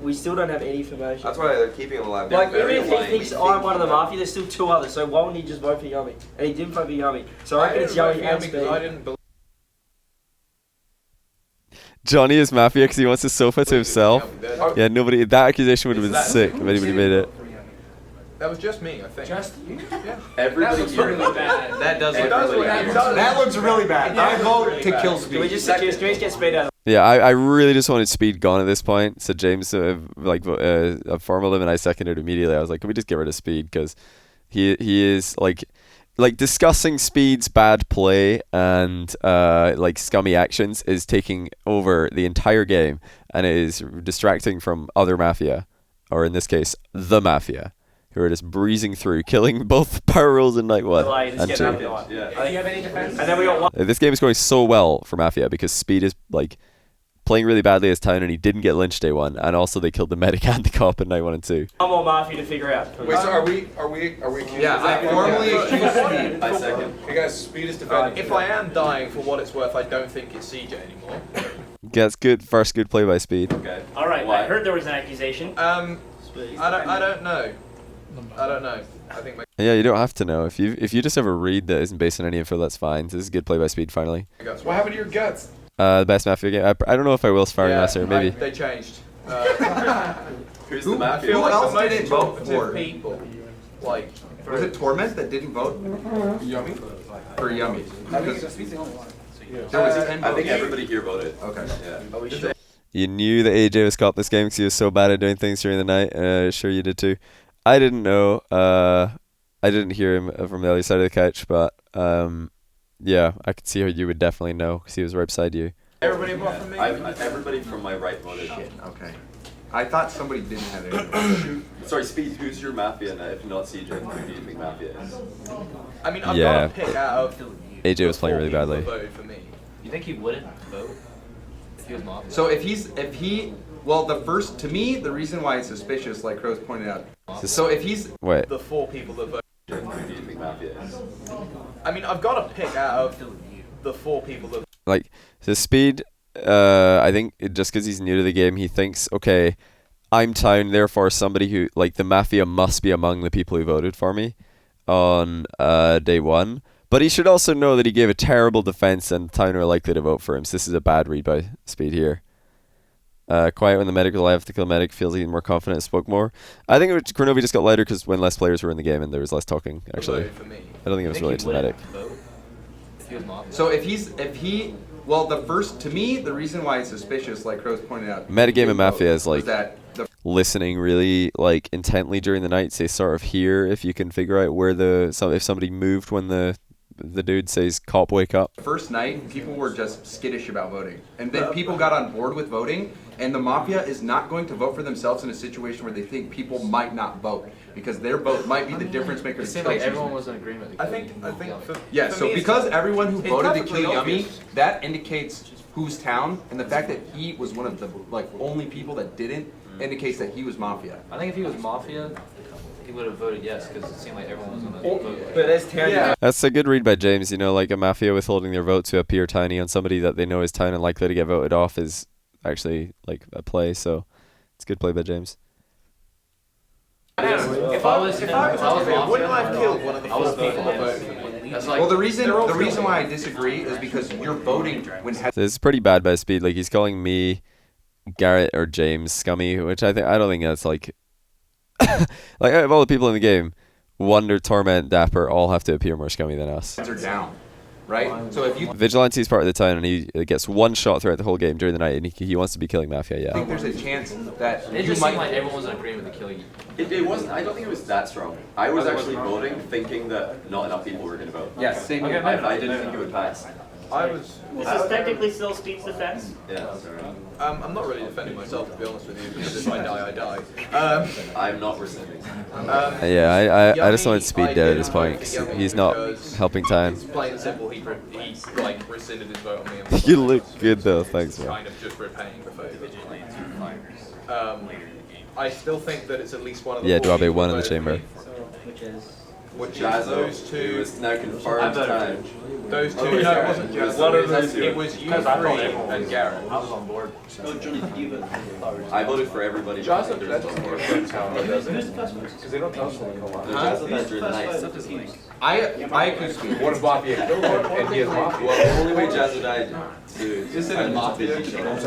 we still don't have any information. That's why they're keeping him alive. Like even if he thinks I'm one of the Mafia, there's still 2 others. So why wouldn't he just vote for Yummy? And he didn't vote for Yummy. So I reckon it's Yummy and Speed. I didn't believe. Johnny is Mafia because he wants the sofa to himself. Yeah, nobody. That accusation would have been sick if anybody made it. That was just me, I think. Just you? Yeah. Everybody here. That does look look really bad. that looks really bad. I vote to kill Speed. Can we just get Speed out of Yeah, I really just wanted Speed gone at this point. So James formal him and I seconded immediately. I was like, can we just get rid of Speed because he is like discussing Speed's bad play and scummy actions is taking over the entire game and it is distracting from other Mafia, or in this case, the Mafia, who are just breezing through, killing both power rolls in night 1 and 2. Do you have any defense? And then we got one. This game is going so well for Mafia because Speed is playing really badly as Town and he didn't get lynched day 1, and also they killed the medic and the cop in night 1 and 2. I'm more Mafia to figure out. Wait, so are we accused? Yeah, I formally accuse Speed. I second. Hey guys, Speed is defending. If I am dying for what it's worth, I don't think it's CJ anymore. That's good. First good play by Speed. Okay. All right, Why? I heard there was an accusation. I don't know. I think. Yeah, you don't have to know. If you just have a read that isn't based on any info, that's fine. This is a good play by Speed. Finally. What happened to your guts? The best Mafia game. I don't know if I will Sparring Master. Maybe. They changed. Who's the Mafia? Who Like else the most didn't vote talkative for? people. Like. Was it Torment that didn't vote? Yummy? For Yummy. I think Speed's the only one. There was 10 I think votes. everybody here voted. Okay. Yeah. You knew that AJ was caught this game because he was so bad at doing things during the night. Sure you did too. I didn't know. I didn't hear him from the other side of the couch, but yeah, I could see how you would definitely know because he was right beside you. Everybody apart from me. Everybody from my right voted. Okay. I thought somebody didn't have it. Sorry, Speed. Who's your Mafia now? If not CJ, who do you think Mafia is? I mean, I've Yeah. got to pick out of. AJ was playing really the 4 badly. people that voted for me. You think he wouldn't vote if he was Mafia? So to me, the reason why it's suspicious, like Crow's pointed out. So if he's Wait. The 4 people that voted. Who do you think Mafia is? I mean, I've got to pick out of the 4 people that. So Speed, I think just because he's new to the game, he thinks, okay, I'm Town, therefore somebody who, the Mafia must be among the people who voted for me on day 1. But he should also know that he gave a terrible defense and Town are likely to vote for him. So this is a bad read by Speed here. Quiet when the medic was alive to kill medic, feels even more confident, spoke more. I think Kronovi just got louder because when less players were in the game and there was less talking, actually. I don't think it was related to the medic. So well, to me, the reason why it's suspicious, like Crow's pointed out. Metagame in Mafia is like that listening really like intently during the night. Say sort of hear if you can figure out where if somebody moved when the dude says cop wake up. First night, people were just skittish about voting. And then people got on board with voting, and the Mafia is not going to vote for themselves in a situation where they think people might not vote. Because their vote might be the difference maker. It seemed like everyone was in agreement. I think yeah, so because everyone who voted to kill Yummy, that indicates whose town, and the fact that he was one of the only people that didn't indicates that he was Mafia. I think if he was Mafia, he would have voted yes, because it seemed like everyone was going to vote. But as Town, That's a good read by James. You know, like a Mafia withholding their vote to appear tiny on somebody that they know is Town and likely to get voted off is actually like a play. So it's a good play by James. If I was Mafia, wouldn't I have killed one of the first people that voted? Well, the reason why I disagree is because you're voting when. So this is pretty bad by Speed. Like he's calling me, Garrett or James scummy, which I don't think that's like. Like out of all the people in the game, Wonder, Torment, Dapper all have to appear more scummy than us. Are down, right? So if you Vigilante is part of the town and he gets one shot throughout the whole game during the night and he wants to be killing Mafia. Yeah. I think there's a chance that it just seemed like everyone was in agreement to kill you. It wasn't. I don't think it was that strong. I was actually voting, thinking that not enough people were going to vote. Yes, same here. I didn't think it would pass. This is technically still Speed's defense. Yeah, sorry. I'm not really defending myself, to be honest with you, because if I die, I die. I'm not rescinding. Yeah, I just wanted Speed dead at this point. He's not helping Town. It's plain and simple. He rescinded his vote on me. You look good though, thanks man. Kind of just repaying the favour. I still think that it's at least one of the. Yeah, Dwabe won in the chamber. Which is Jazzo, those two. who is now confirmed Town. Those two. No, it wasn't Jazzo. It was you three and Garrett. I was on board. I voted for everybody. Jazzo, that doesn't work. Because they don't tell us when they come on. Jazzo died during the night. I accuse Speed. What if Mafia killed him and he is Mafia? Well, the only way Jazzo died Is it a Mafia?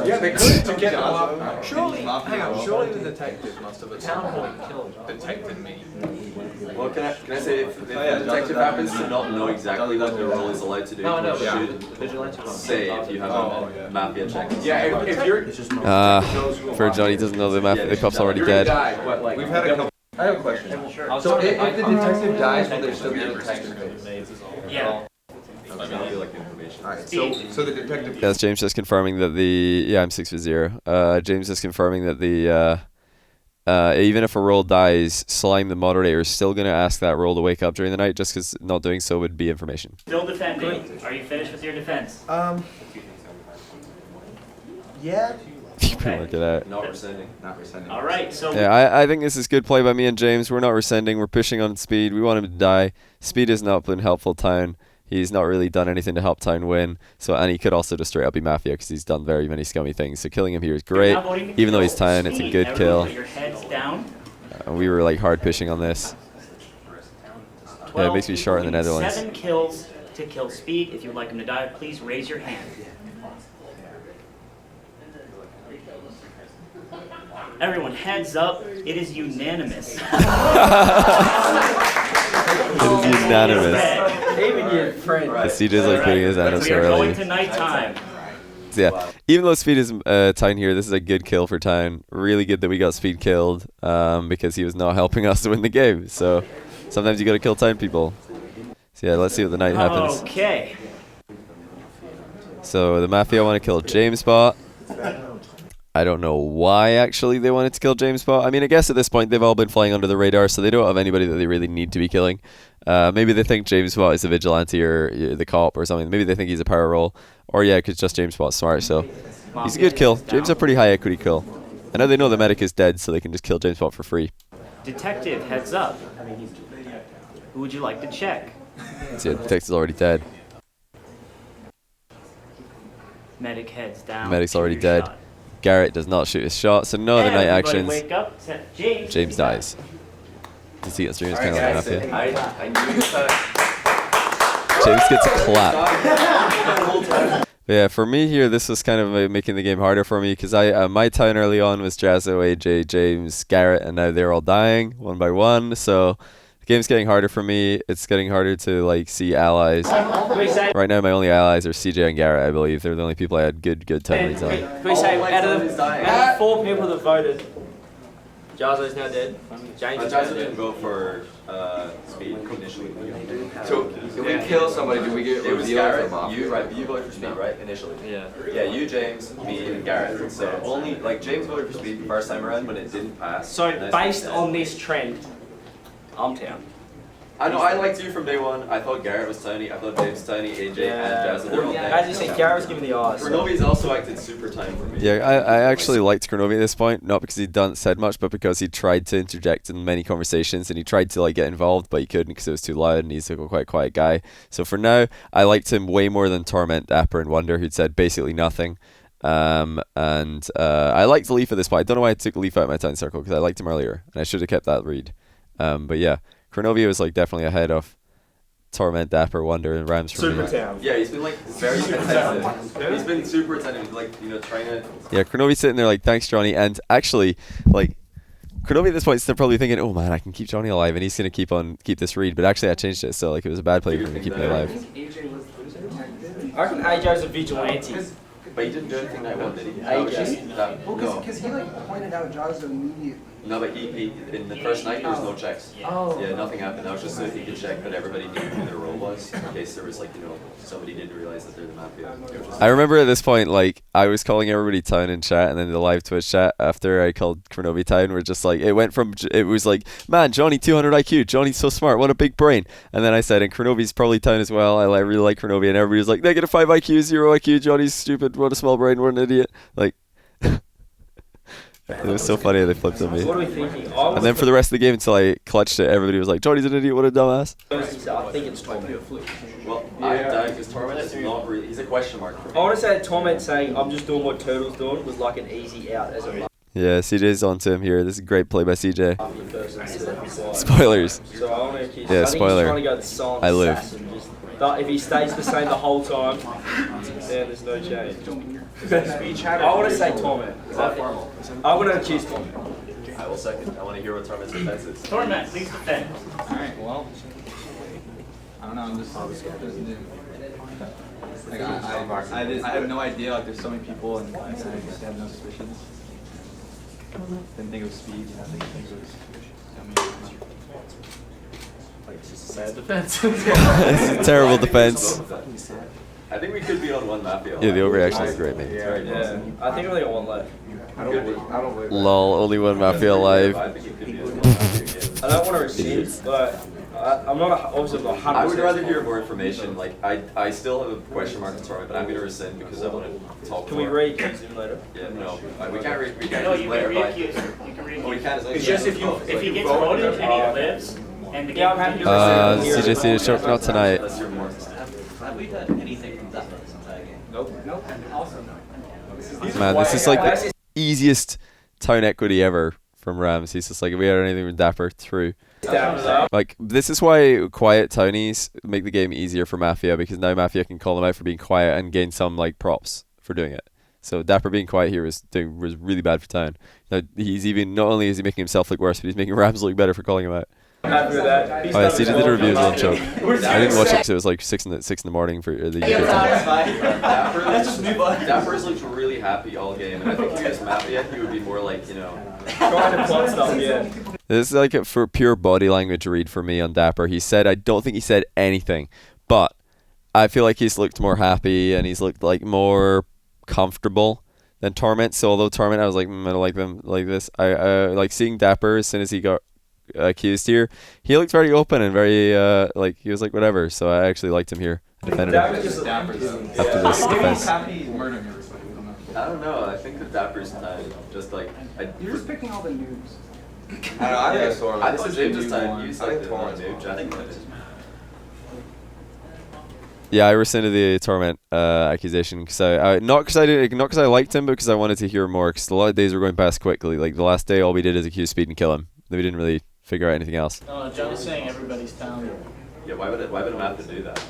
Yeah, they could to get Mafia. Surely, hang on. Surely the detective must have detected me. Well, can I say if the detective happens to not know exactly what their role is allowed to do, you should say if you have a Mafia check. Yeah, if you're For Johnny doesn't know the cop's already dead. We've had a couple. I have a question. So if the detective dies, will there still be a detective? Yeah. Alright, so the detective. Yes, James just confirming that I'm 6-0. James just confirming that even if a role dies, Slime the moderator is still going to ask that role to wake up during the night, just because not doing so would be information. Still defending. Are you finished with your defense? Yeah. You can work it out. Not rescinding. All right, so Yeah, I think this is good play by me and James. We're not rescinding. We're pushing on Speed. We want him to die. Speed has not been helpful Town. He's not really done anything to help Town win. And he could also just straight up be Mafia because he's done very many scummy things. So killing him here is great. Even though he's Town, it's a good kill. Put your heads down. We were like hard pushing on this. Yeah, it makes me short in the Netherlands. 7 kills to kill Speed. If you would like him to die, please raise your hand. Everyone, heads up. It is unanimous. It is unanimous. Even your friend. The CJ's like putting his hands We are early. going to nighttime. So yeah, even though Speed is Town here, this is a good kill for Town. Really good that we got Speed killed because he was not helping us to win the game. So sometimes you got to kill Town people. So yeah, let's see what the night happens. Okay. So the Mafia want to kill James Bot. I don't know why actually they wanted to kill James Bot. I mean, I guess at this point they've all been flying under the radar, so they don't have anybody that they really need to be killing. Maybe they think James Bot is a vigilante or the cop or something. Maybe they think he's a power role. Or yeah, because just James Bot's smart, so he's a good kill. James is a pretty high equity kill. I know they know the medic is dead, so they can just kill James Bot for free. Detective, heads up. Who would you like to check? So yeah, the detective's already dead. Medic heads down. Medic's already dead. Shot. Garrett does not shoot his shot, so no other night Everybody actions. Wake up, except James. James dies. To see it stream is kind of like Mafia. I knew that. James gets clapped. Yeah, for me here, this was kind of making the game harder for me because my town early on was Jazzo, AJ, James, Garrett, and now they're all dying one by one. So the game's getting harder for me. It's getting harder to like see allies. Right now, my only allies are CJ and Garrett. I believe they're the only people I had good townies on. Can we say out of the 4 people that voted, Jazzo's now dead. James is now Jazzo didn't dead. vote for speed initially. So if we kill somebody, do we get It was revealed for Garrett, Mafia? you, right? You voted for speed, right? Initially. Yeah. Yeah, you, James, me, and Garrett. So only like James voted for speed the first time around when it didn't pass. So based on this trend, I'm town. I know I liked you from day one. I thought Garrett was tiny. I thought Dave's tiny. AJ and Jazzo. They're all As you said, Garrett's giving the eyes. Kronovi's also acted super tiny for me. Yeah, I actually liked Kronovi at this point, not because he'd said much, but because he tried to interject in many conversations and he tried to like get involved, but he couldn't because it was too loud and he's a quite quiet guy. So for now, I liked him way more than Torment, Dapper, and Wonder, who'd said basically nothing. I liked Leaf at this point. I don't know why I took Leaf out of my town circle because I liked him earlier and I should have kept that read. But yeah, Kronovi was like definitely ahead of Torment, Dapper, Wonder, and Rams for me. Yeah, he's been like very attentive. He's been super attentive, like trying to. Yeah, Kronovi's sitting there like, thanks, Johnny. And actually, like, Kronovi at this point is still probably thinking, oh man, I can keep Johnny alive, and he's gonna keep this read. But actually, I changed it, so like it was a bad play for me to keep me alive. I reckon AJ's a vigilante. But he didn't do anything night one, did he? AJ. No. He like pointed out Jazzo immediately. No, but he in the first night there was no checks. Oh. Yeah, nothing happened. That was just so that he could check that everybody knew who their role was in case there was like somebody didn't realize that they're the Mafia. I remember at this point, like, I was calling everybody Town in chat, and then the live Twitch chat after I called Kronovi Town, we're just like, it was like, man, Johnny 200 IQ, Johnny's so smart, what a big brain. And then I said, and Kronovi's probably Town as well. I really like Kronovi, and everybody was like, -5 IQ, 0 IQ, Johnny's stupid, what a small brain, what an idiot. Like, it was so funny they flipped on me. What are we thinking? And then for the rest of the game until I clutched it, everybody was like, Johnny's an idiot, what a dumbass. I think it's Torment. Well, I doubt because Torment is not really. He's a question mark for me. I want to say that Torment saying, I'm just doing what Turtle's doing was like an easy out as a Yeah, CJ's on to him here. This is a great play by CJ. Spoilers. So I want to accuse Yeah, I think spoiler. he's trying to go the silent I live. assassin. But if he stays the same the whole time, then there's no change. I want to say Torment. Is that formal? I want to accuse Torment. I will second. I want to hear what Torment's defense is. Torment, please defend. Alright, well, I don't know, I'm just like, I have no idea, like there's so many people and I just have no suspicions. Didn't think it was speed, didn't think it was It's just a sad defense. It's a terrible defense. I think we could be on one Mafia. Yeah, the overreaction is great, man. Yeah, I think I only got one left. I don't believe Lol, only one Mafia alive. I don't want to rescind, but I'm not obviously I'm not 100%. I would rather hear more information. Like I still have a question mark on Torment, but I'm going to rescind because I want to talk. Can we re-accuse him later? Yeah, no, we can't. We can't. No, you can later, re-accuse him. You can re-accuse Oh, we can't. It's just if he gets voted and he lives, and the game I'm happy to rescind. CJC is showing out tonight. Let's hear more. Have we done anything from that entire game? Nope. Also no. Man, this is like the easiest town equity ever from Rams. He's just like, if we had anything from Dapper, through. Like, this is why quiet townies make the game easier for Mafia, because now Mafia can call them out for being quiet and gain some like props for doing it. So Dapper being quiet here was really bad for town. Now he's even, not only is he making himself look worse, but he's making Rams look better for calling him out. Happy with that. Oh yeah, CJ did a review as well, choke. I didn't watch it because it was like 6 in the morning for the UK time. Dapper's looked really happy all game, and I think if he was Mafia, he would be more like, trying to plot stuff, yeah. This is like for pure body language read for me on Dapper. He said, I don't think he said anything, but I feel like he's looked more happy and he's looked like more comfortable than Torment. So although Torment, I was like, I don't like them like this. I like seeing Dapper as soon as he got accused here. He looked very open and very like he was like whatever. So I actually liked him here. I defended him after this defense. I don't know. I think the Dapper's just like. You're just picking all the noobs. I thought James was time. He's like the noob. I think Yeah, I rescinded the Torment accusation because not because I liked him, but because I wanted to hear more. Because a lot of days were going past quickly. Like the last day, all we did is accuse Speed and kill him. We didn't really figure out anything else. John's saying everybody's town. Yeah, why would a Mafia do that?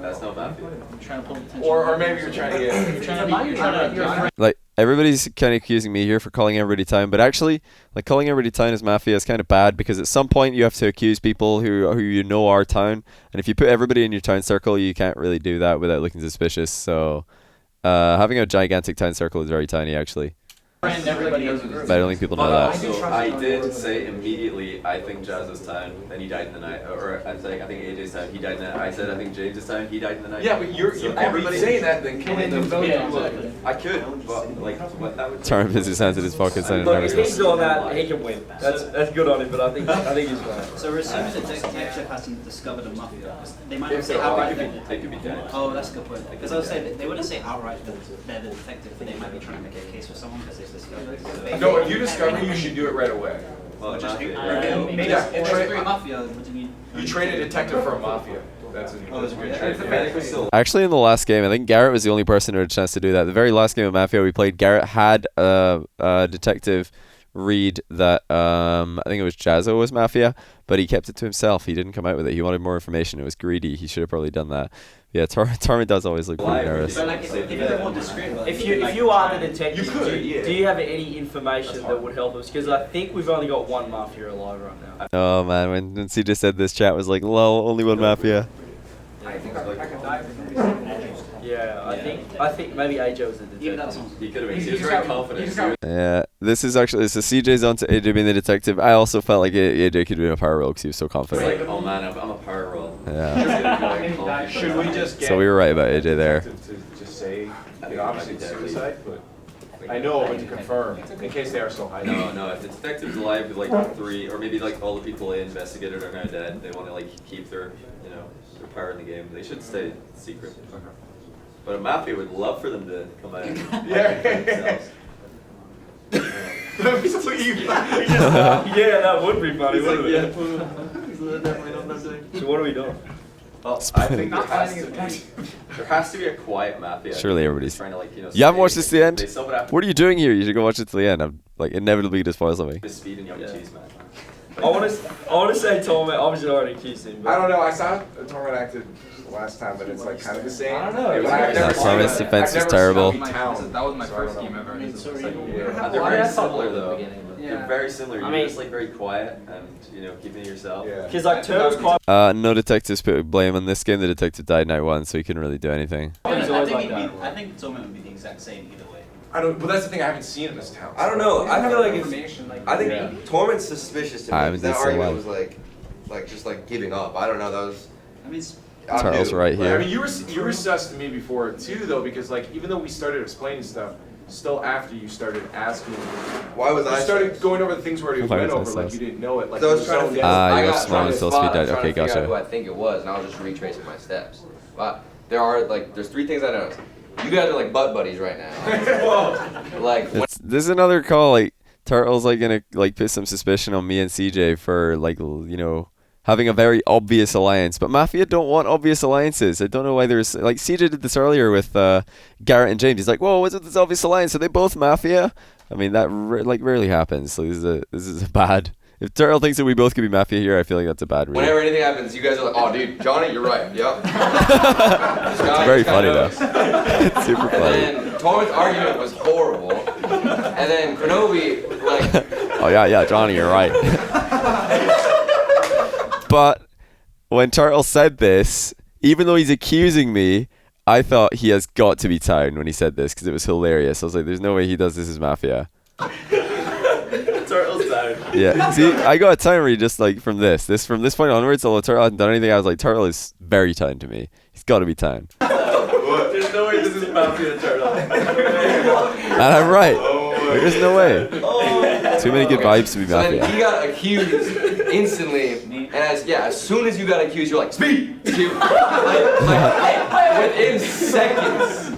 That's not Mafia. Trying to pull attention. Or maybe you're trying to get. You're trying to Like, everybody's kind of accusing me here for calling everybody town, but actually, like, calling everybody town as Mafia is kind of bad, because at some point you have to accuse people who you know are town, and if you put everybody in your town circle, you can't really do that without looking suspicious. So having a gigantic town circle is very tiny, actually. everybody knows But I don't think people know that. So I did say immediately, I think Jazz is town, then he died in the night. Or I think AJ's town, he died in the night. I said I think James is town, he died in the night. Yeah, but you're everybody saying that, then killing them. I could, but like, what that would. Trying to put his hands in his pockets and Look, if he's doing that, he can win. That's good on him, but I think he's right. So we're assuming the detective hasn't discovered a mafia. They might If not say so, outright. they could be dead. Oh, that's a good point. Because I would say they wouldn't say outright that they're the detective, but they might be trying to make a case for someone because they've discovered it. No, if you discover, you should do it right away. Well, Just Mafia, maybe Yeah, it's train- mafia. You train a detective for a mafia. That's a Oh, that's a good trade. Actually, in the last game, I think Garrett was the only person who had a chance to do that. The very last game of Mafia we played, Garrett had a detective read that I think it was Jazzo was Mafia, but he kept it to himself. He didn't come out with it. He wanted more information. It was greedy. He should have probably done that. Yeah, Torment does always look pretty nervous. But like, if you're more discreet, If you are the detective, do you have any information that would help us? Because I think we've only got one Mafia alive right now. Oh man, when CJ said this, chat was like, lol, only one Mafia. Yeah, I think maybe AJ was the detective. he could have been. He was very confident. Yeah, this is CJ's on to AJ being the detective. I also felt like AJ could have been a power roll because he was so confident. Like, oh man, I'm a power roll. Yeah. Should we just get So we were right about AJ there. to just say, obviously it's suicide, but I know, but to confirm, in case they are still hiding. No, if the detective's alive with like 3, or maybe like all the people they investigated are now dead, they want to like keep their, their power in the game, they should stay secret. But a Mafia would love for them to come out and Yeah, that would be funny, wouldn't it? So what are we doing? Well, I think there has to be a quiet Mafia. Surely everybody's trying to You haven't watched this to the end? They sub it after What are you doing here? You should go watch it to the end. I'm like inevitably gonna spoil something. the speed and yummy cheese, man. I want to say Torment. Obviously, I already accused him. I don't know, I saw Torment acted last time, but it's like kind of the same. I don't know. Torment's defense is terrible. That was my first game ever. And they're very similar though. They're very similar. You're just like very quiet and keeping to yourself. Because like Turtle's quite. No detectives put blame on this game. The detective died night 1, so he couldn't really do anything. I think Torment would be the exact same either way. I don't, but that's the thing, I haven't seen in this town. I don't know. I feel like Information, I think Torment's suspicious to me. I haven't That seen so argument long. was like just like giving up. I don't know. That was. I mean, Turtle's right here. I mean, you were sus to me before too, though, because like even though we started explaining stuff, still after you started asking. Why was I? You started going over the things we already Why went was I over, like sus? you didn't know it. Like So I was trying to. You have small and still speed died. Okay, Trying to figure gotcha. out who I think it was, and I was just retracing my steps. But there's 3 things I noticed. You guys are like butt buddies right now. Like. This is another call. Like Turtle's like gonna like put some suspicion on me and CJ for like having a very obvious alliance, but Mafia don't want obvious alliances. I don't know why there's like CJ did this earlier with Garrett and James. He's like, whoa, what's with this obvious alliance? Are they both Mafia? I mean that rarely happens. So this is a bad. If Turtle thinks that we both could be Mafia here, I feel like that's a bad read. Whenever anything happens, you guys are like, oh dude, Johnny, you're right. Yep. It's very funny though. It's super funny. And then Torment's argument was horrible. And then Kronobi, like. Oh yeah, Johnny, you're right. But when Turtle said this, even though he's accusing me, I thought he has got to be town when he said this because it was hilarious. I was like, there's no way he does this as Mafia. Turtle's down. Yeah. See, I got a town where he just like from this point onwards, although Turtle hasn't done anything, I was like, Turtle is very town to me. He's got to be town. There's no way this is Mafia Turtle. And I'm right. There's no way. Too many good vibes to be So then Mafia. he got accused instantly, and as soon as you got accused, you're like, speed! Within seconds.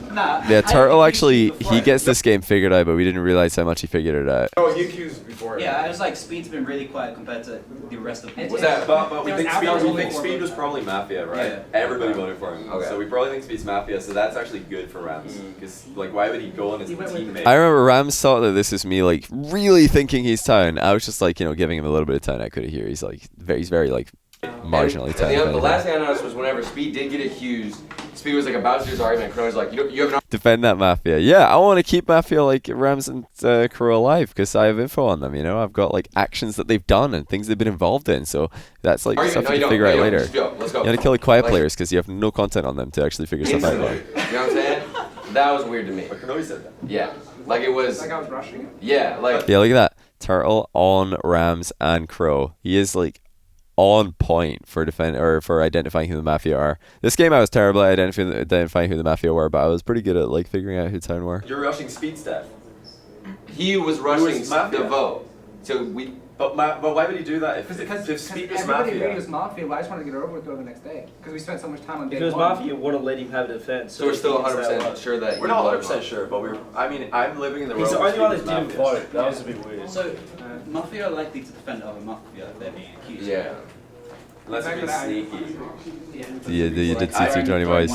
Yeah, Turtle actually, he gets this game figured out, but we didn't realize how much he figured it out. Oh, you accused before. Yeah, I was like, Speed's been really quiet compared to the rest of the. Was that? But we think Speed was probably Mafia, right? Yeah. Everybody voted for him. Okay. So we probably think Speed's Mafia, so that's actually good for Rams. Because, like, why would he go on his teammate? I remember Rams thought that this is me, like, really thinking he's town. I was just, like, giving him a little bit of town equity here. He's, like, very, like, marginally And tiny. if the anything. last thing I noticed was whenever Speed did get accused, Speed was like about to do his argument. Crow was like, you have no. Defend that Mafia. Yeah, I want to keep Mafia like Rams and Crow alive because I have info on them. You know, I've got like actions that they've done and things they've been involved in. So that's like stuff you can figure out later. Just go. Let's go. You gotta kill the quiet Like, players because you have no content on them to actually figure stuff out. instantly. You know what I'm saying? That was weird to me. But Kanoe said that. Yeah, like it was. Like I was rushing it. Yeah, like. Yeah, look at that. Turtle on Rams and Crow. He is like on point for for identifying who the Mafia are. This game I was terrible at identifying who the Mafia were, but I was pretty good at like figuring out who Town were. You're rushing Speed Staff. He was rushing Mafia. the vote. So we. But why would he do that if Speed was everybody agreed it Mafia? was Mafia, but I just wanted to get it over with the next day. Because we spent so much time on day Because one. Mafia wouldn't let him have a defense. So we're still 100% sure that. We're not 100% sure, but I mean, I'm living in the He's the realm only one of that didn't Speed was vote. That was a bit weird. So, Mafia are likely to defend other Mafia if they're being accused. Yeah. Unless you're being sneaky. Yeah, you did see Johnny Boys.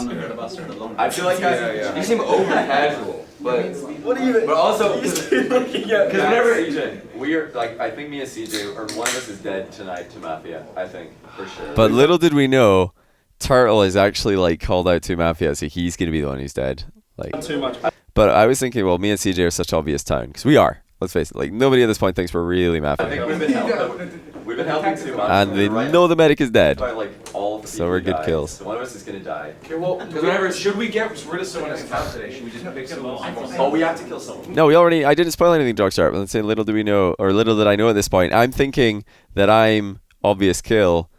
I feel like You seem over casual, but. What even? But also. He's looking at. Because whenever CJ, we are like, I think me and CJ, or one of us is dead tonight to Mafia. I think for sure. But little did we know, Turtle is actually like called out to Mafia, so he's gonna be the one who's dead. Like Too much. But I was thinking, well, me and CJ are such obvious Town because we are. Let's face it. Like nobody at this point thinks we're really I Mafia. think we've been helping. We've been helping too much. And they know the medic is dead. By, like, all of the So people we're who good died. kills. So one of us is gonna die. Okay, well, because whenever should we get rid of someone as count today? Should we just pick someone? Oh, we have to kill someone. No, I didn't spoil anything, Dogstar. But let's say little do we know, or little did I know at this point. I'm thinking that I'm obvious kill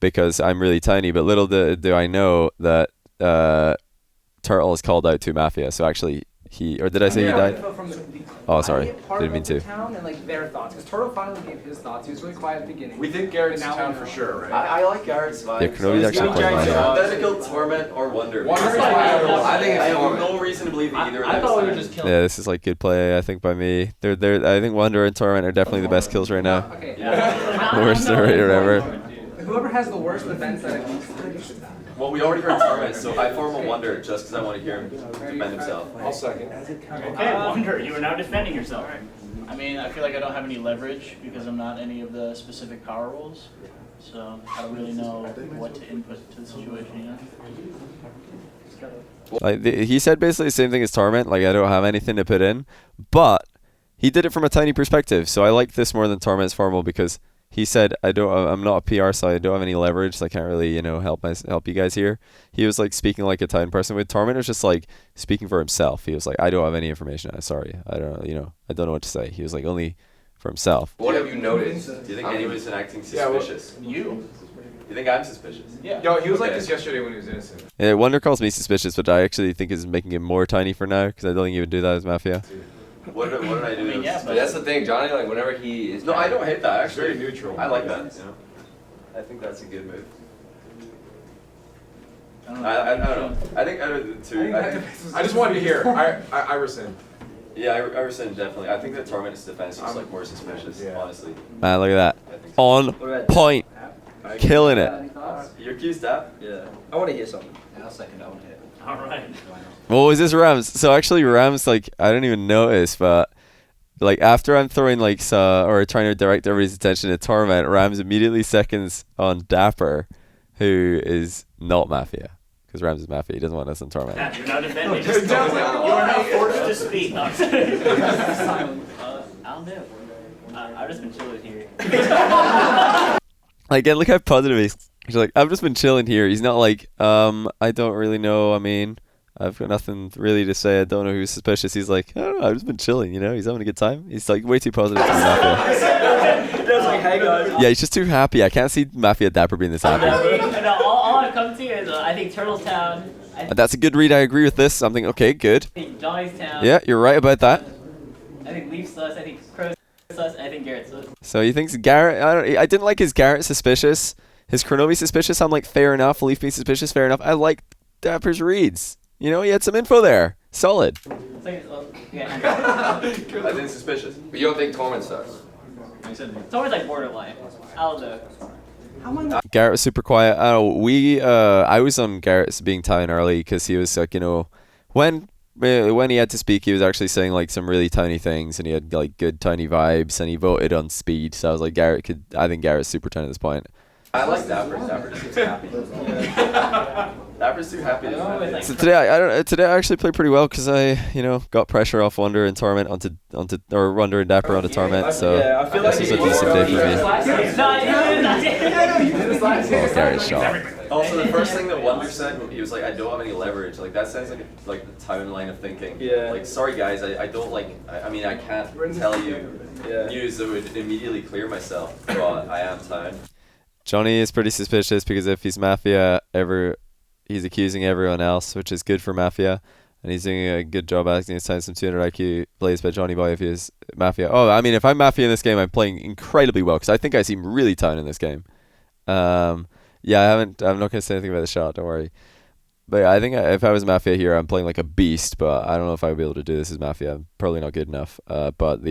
because I'm really tiny, but little do I know that Turtle is called out to Mafia. So actually, or did I say he died? Oh, sorry, didn't mean to. Town and like their thoughts, because Turtle finally gave his thoughts. He was really quiet at the beginning. We think Garrett's But now town we know. for sure, right? I like Garrett's vibe. Yeah, Kenobi's actually playing It's Mafia. better to kill Torment or Wonder. Wonder is I I think it's have Torment. no reason to believe that either of I them thought we were is just lying. killing. Yeah, this is like good play, I think, by me. I think Wonder and Torment are definitely the best kills right now. Okay. Worst narrator ever. Whoever has the worst defense that it needs to do. Well, we already heard Torment, so I form a Wonder just because I want to hear him defend himself. I'll second. Okay, Wonder, you are now defending yourself. I mean, I feel like I don't have any leverage because I'm not any of the specific power roles. So I don't really know what to input to the situation, you know? Like he said basically the same thing as Torment. Like I don't have anything to put in, but he did it from a tiny perspective. So I like this more than Torment's formal because he said I'm not a PR, so I don't have any leverage. So I can't really help you guys here. He was like speaking like a Titan person. With Torment, it was just like speaking for himself. He was like, I don't have any information. I'm sorry, I don't know what to say. He was like only for himself. What have you noticed? Do you think anyone's acting suspicious? You? You think I'm suspicious? Yeah. Yo, he was like this yesterday when he was innocent. Yeah, Wonder calls me suspicious, but I actually think is making him more tiny for now because I don't think he would do that as Mafia. What did I do? I mean, yeah, But that's the thing, Johnny. Like whenever he is. No, I don't hate that actually. Very neutral. I like that. You know, I think that's a good move. I don't know. I think out of the two, I just wanted to hear. I rescind. Yeah, I rescind definitely. I think that Torment's defense is like more suspicious, honestly. Man, look at that. I think so. On point. Killing it. You're accused, Dap? Yeah. I want to hear something. I'll second. I want to hit. All right. What was this Rams? So actually Rams, like, I don't even notice, but like after I'm throwing like or trying to direct everybody's attention to Torment, Rams immediately seconds on Dapper, who is not Mafia. Because Rams is Mafia, he doesn't want us on Torment. You're now defending. You are now forced to speak. No, I'm sorry. I don't know. I've just been chilling here. Like, again, look how positive he is. He's like, I've just been chilling here. He's not like, I don't really know. I mean, I've got nothing really to say. I don't know who's suspicious. He's like, I don't know. I've just been chilling, you know? He's having a good time. He's like way too positive to be Mafia. That's like, hey guys. Yeah, he's just too happy. I can't see Mafia Dapper being this happy. All I've come to is I think Turtlestown. That's a good read. I agree with this. I'm thinking, okay, good. I think Johnny's Town. Yeah, you're right about that. I think Leaf's sus. I think Crow's sus. I think Garrett's sus. So he thinks Garrett. I didn't like his Garrett suspicious. His Kronobi suspicious. I'm like, fair enough. Leaf being suspicious. Fair enough. I like Dapper's reads. You know, he had some info there. Solid. I think suspicious. But you don't think Torment sucks? It's always like borderline. I don't know. Garrett was super quiet. I don't know. I was on Garrett's being Town early because he was like, you know, when he had to speak, he was actually saying like some really tiny things and he had like good tiny vibes and he voted on speed. So I was like, I think Garrett's super Town at this point. I like Dapper. Dapper just seems happy. Dapper's too happy. So today today I actually played pretty well because I got pressure off Wonder and Torment onto or Wonder and Dapper onto Torment. So yeah, I feel like this was a decent day for me. Oh, Gary's shot. Also, the first thing that Wonder said, he was like, "I don't have any leverage." Like that sounds like the town line of thinking. Yeah. Like, sorry guys, I don't like. I mean, I can't tell you news that would immediately clear myself, but I am town. Johnny is pretty suspicious because if he's Mafia, he's accusing everyone else, which is good for Mafia, and he's doing a good job asking to sign some 200 IQ plays by Johnny Boy if he is Mafia. Oh, I mean, if I'm Mafia in this game, I'm playing incredibly well because I think I seem really town in this game. Yeah, I'm not gonna say anything about the shot. Don't worry. But yeah, I think if I was Mafia here, I'm playing like a beast. But I don't know if I would be able to do this as Mafia. I'm probably not good enough. But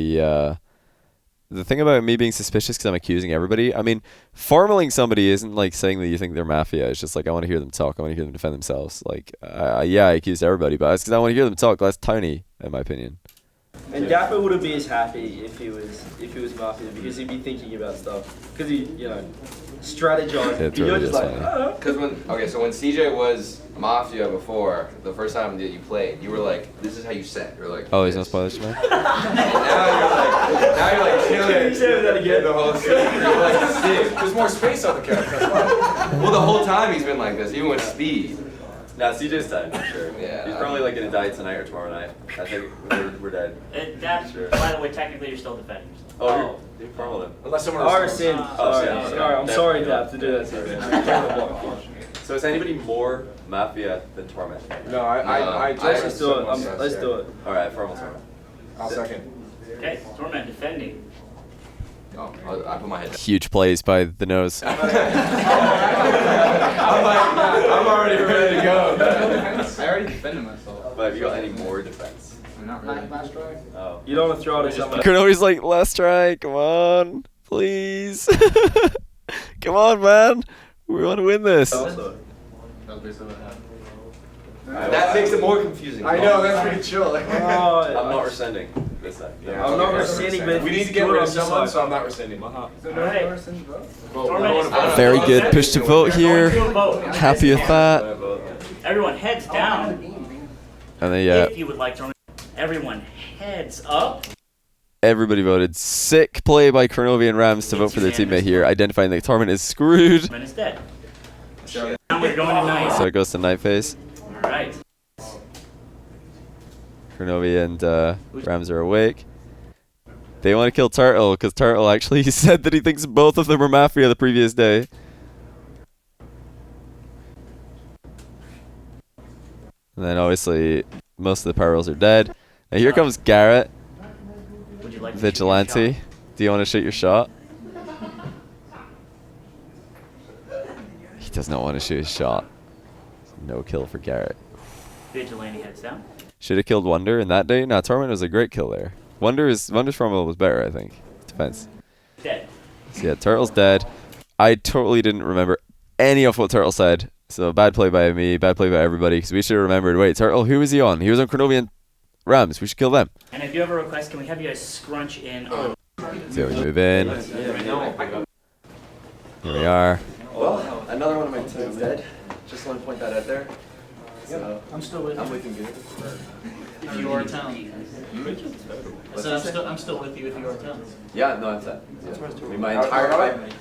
the thing about me being suspicious because I'm accusing everybody, I mean, formaling somebody isn't like saying that you think they're Mafia. It's just like I want to hear them talk. I want to hear them defend themselves. Like, yeah, I accused everybody, but it's because I want to hear them talk. That's tiny, in my opinion. And Dapper wouldn't be as happy if he was Mafia because he'd be thinking about stuff because he strategized. Yeah, You're just like, Because when CJ was Mafia before, the first time that you played, you were like, this is how you set. You're like, Oh, he's not spoilers to me? now you're like chilling. Can you say that again? The whole scene. You're like, Steve. There's more space on the character. That's why. Well, the whole time he's been like this, even with speed. Nah, CJ's dead for sure. Yeah. He's probably like gonna die tonight or tomorrow night. I think we're dead. That's, Sure. by the way, technically you're still defending yourself. Oh, you're formal then. Unless someone Arson. Sorry, I'm sorry, Dap. Dap, to do that to you. So is anybody more Mafia than Torment? No, Let's do it. Let's do it. Alright, formal Torment. I'll second. Okay, Torment defending. Oh, I put my head down. Huge plays by the nose. I'm already ready to go. I already defended myself. But have you got any more defense? Not really. Last try. Oh. You don't want to throw it at someone. Kurnovi's like, last try, come on, please. Come on, man. We want to win this. That was basically what happened. That makes it more confusing. I know, that's pretty chill. I'm not rescing this time. Yeah, I'm not rescinding, but we need to get rid of someone, so I'm not rescinding. Very good push to vote here. Happy with that. Everyone heads down. And then, yeah, If you would like to, everyone heads up. everybody voted. Sick play by Kurnovi and Rams to vote for their teammate here, identifying that Torment is screwed. Torment is dead. Now we're going to night. So it goes to night phase. Alright. Kurnovi and Rams are awake. They want to kill Turtle because Turtle actually said that he thinks both of them were Mafia the previous day. And then obviously most of the power rolls are dead. Now here comes Garrett, Would you like to Vigilante. Do you want to shoot your shot? He does not want to shoot his shot. No kill for Garrett. Vigilante heads down. Should have killed Wonder in that day. Nah, Torment was a great kill there. Wonder's formula was better, I think. Defense. Dead. So yeah, Turtle's dead. I totally didn't remember any of what Turtle said. So bad play by me, bad play by everybody, because we should have remembered. Wait, Turtle, who was he on? He was on Kurnovi and Rams. We should kill them. And if you have a request, can we have you guys scrunch in on... So we move in. Here we are. Well, another one of my team's dead. Just want to point that out there. So, I'm still with you. I'm looking good. If you are town. I said I'm still with you if you are town. Yeah, no, I'm sad. Yeah. I mean, my entire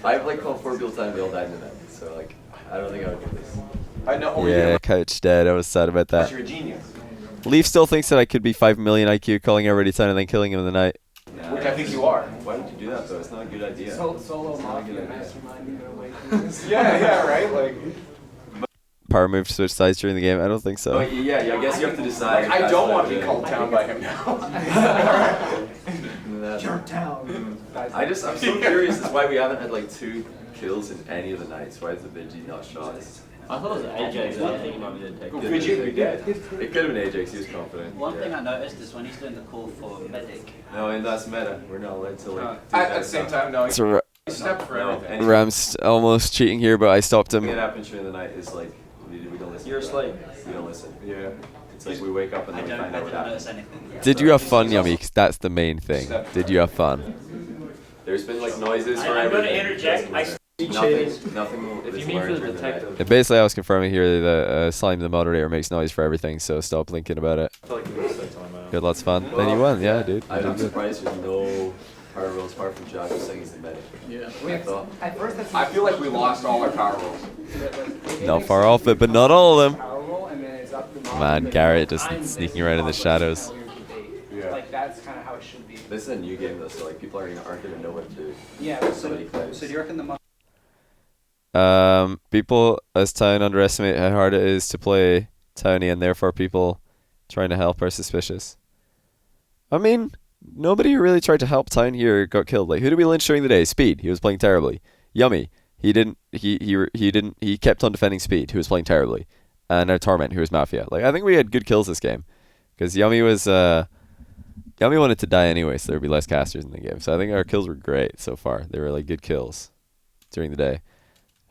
I've like called 4 people time, they all died in the night. So like, I don't think I would do this. I know. Yeah, Couch dead. I was sad about that. You're a genius. Leaf still thinks that I could be 5 million IQ, calling everybody 10 and then killing him in the night. Which I think you are. Why would you do that though? It's not a good idea. Solo Mafia mastermind. Yeah, right. Like. Power move to switch sides during the game? I don't think so. Oh, yeah, I guess you have to decide. I don't want to be called town by him now. Your town. I'm so curious as why we haven't had like 2 kills in any of the nights. Why is the Vigi not shot? I thought it was Ajax. I think he might be the detective. Vigi would be dead. It could have been Ajax, he was confident. One thing I noticed is when he's doing the call for medic. No, and that's meta. We're not allowed to like. At the same time, no. So He stepped for everything. Ram's almost cheating here, but I stopped him. What happens during the night is like, we don't listen. You're asleep. We don't listen. Yeah. It's like we wake up and then we find out what happens. Did you have fun, Yummy? 'Cause that's the main thing. Did you have fun? There's been like noises for I'm going to everything. interject. Nothing will. If you mean for the detective. Yeah, basically, I was confirming here that Slime the moderator makes noise for everything, so stop thinking about it. I feel like we missed that time out. Good, lots of fun. Then you won, yeah, dude. You I'm did good. surprised there's no power rolls apart from Josh who's saying he's the medic. Yeah. At first, that's I feel like we lost all our power rolls. Not far off it, but not all of them. power roll, and then it's up to Mafia. Man, Garrett just sneaking around in the shadows. Yeah. Like that's kind of how it should be. This is a new game though, so like people aren't gonna know what to do. Yeah, So many clouds. so do you reckon the People as Town underestimate how hard it is to play Townie, and therefore people trying to help are suspicious. I mean, nobody who really tried to help Town here got killed. Like, who did we lynch during the day? Speed. He was playing terribly. Yummy. He didn't. He kept on defending Speed, who was playing terribly, and Torment, who was Mafia. Like, I think we had good kills this game, because Yummy was Yummy wanted to die anyway, so there would be less casters in the game. So I think our kills were great so far. They were like good kills during the day.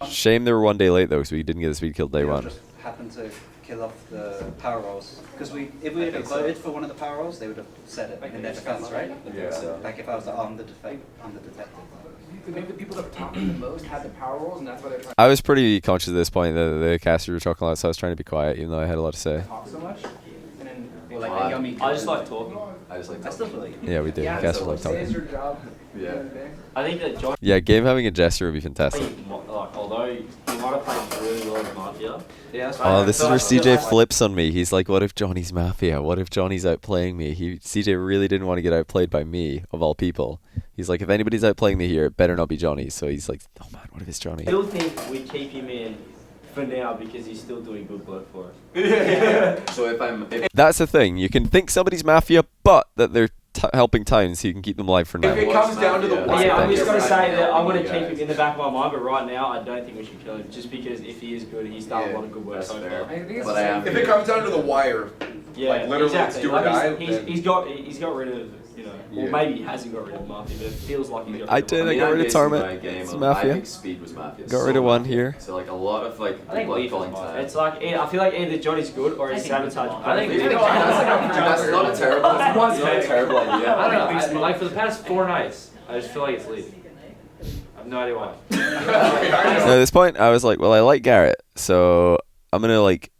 Shame they were 1 day late though, because we didn't get a speed kill day one. just happened to kill off the power rolls? Because if we had voted for one of the power rolls, they would have said it in their defense, right? Yeah. So, like if I was I'm the detective. Maybe the people that were talking the most had the power rolls, and that's why they're trying I was pretty conscious at this point that the casters were talking a lot, so I was trying to be quiet, even though I had a lot to say. to talk so much. And then Or like the yummy. I just like talking. I just like I still feel like Yeah, we did. yeah, Casters so like say it's talking. your job. Yeah. I think that John, Yeah, game having a jester would be fantastic. like, although he might have played really well in Mafia. yeah, that's Oh, this is where I feel CJ like- flips on me. He's like, what if Johnny's Mafia? What if Johnny's outplaying me? CJ really didn't want to get outplayed by me, of all people. He's like, if anybody's outplaying me here, it better not be Johnny. So he's like, oh man, what if it's Johnny? I still think we keep him in for now because he's still doing good work for us. So if That's the thing. You can think somebody's Mafia, but that they're helping Town, so you can keep them alive for now. If it comes down to the Yeah, wire, I'm just you're gonna right. say that I want to keep him in the back of my mind, but right now I don't think we should kill him, just because if he is good, he's done a lot of good work That's so fair. far. I think it's But the I same am- If it comes down to the wire, Yeah, like literally exactly. it's do or Like, die. he's then- he's got rid of, you know, or maybe he hasn't got rid of Mafia, but it feels like he's got rid I of did. Mafia. I got rid of basing Torment. my game It's on- Mafia. I think Speed was Mafia. Got rid of one Mafia. here. So like a lot of like I think people Leaf calling is Mafia. time. It's like, I feel like either Johnny's good or he's sabotage. I think Dude, that's not a terrible. That's not a terrible idea. I don't know. Like for the past 4 nights, I just feel like it's Leaf. I have no idea why. At this point, I was like, well, I like Garrett, so I'm gonna like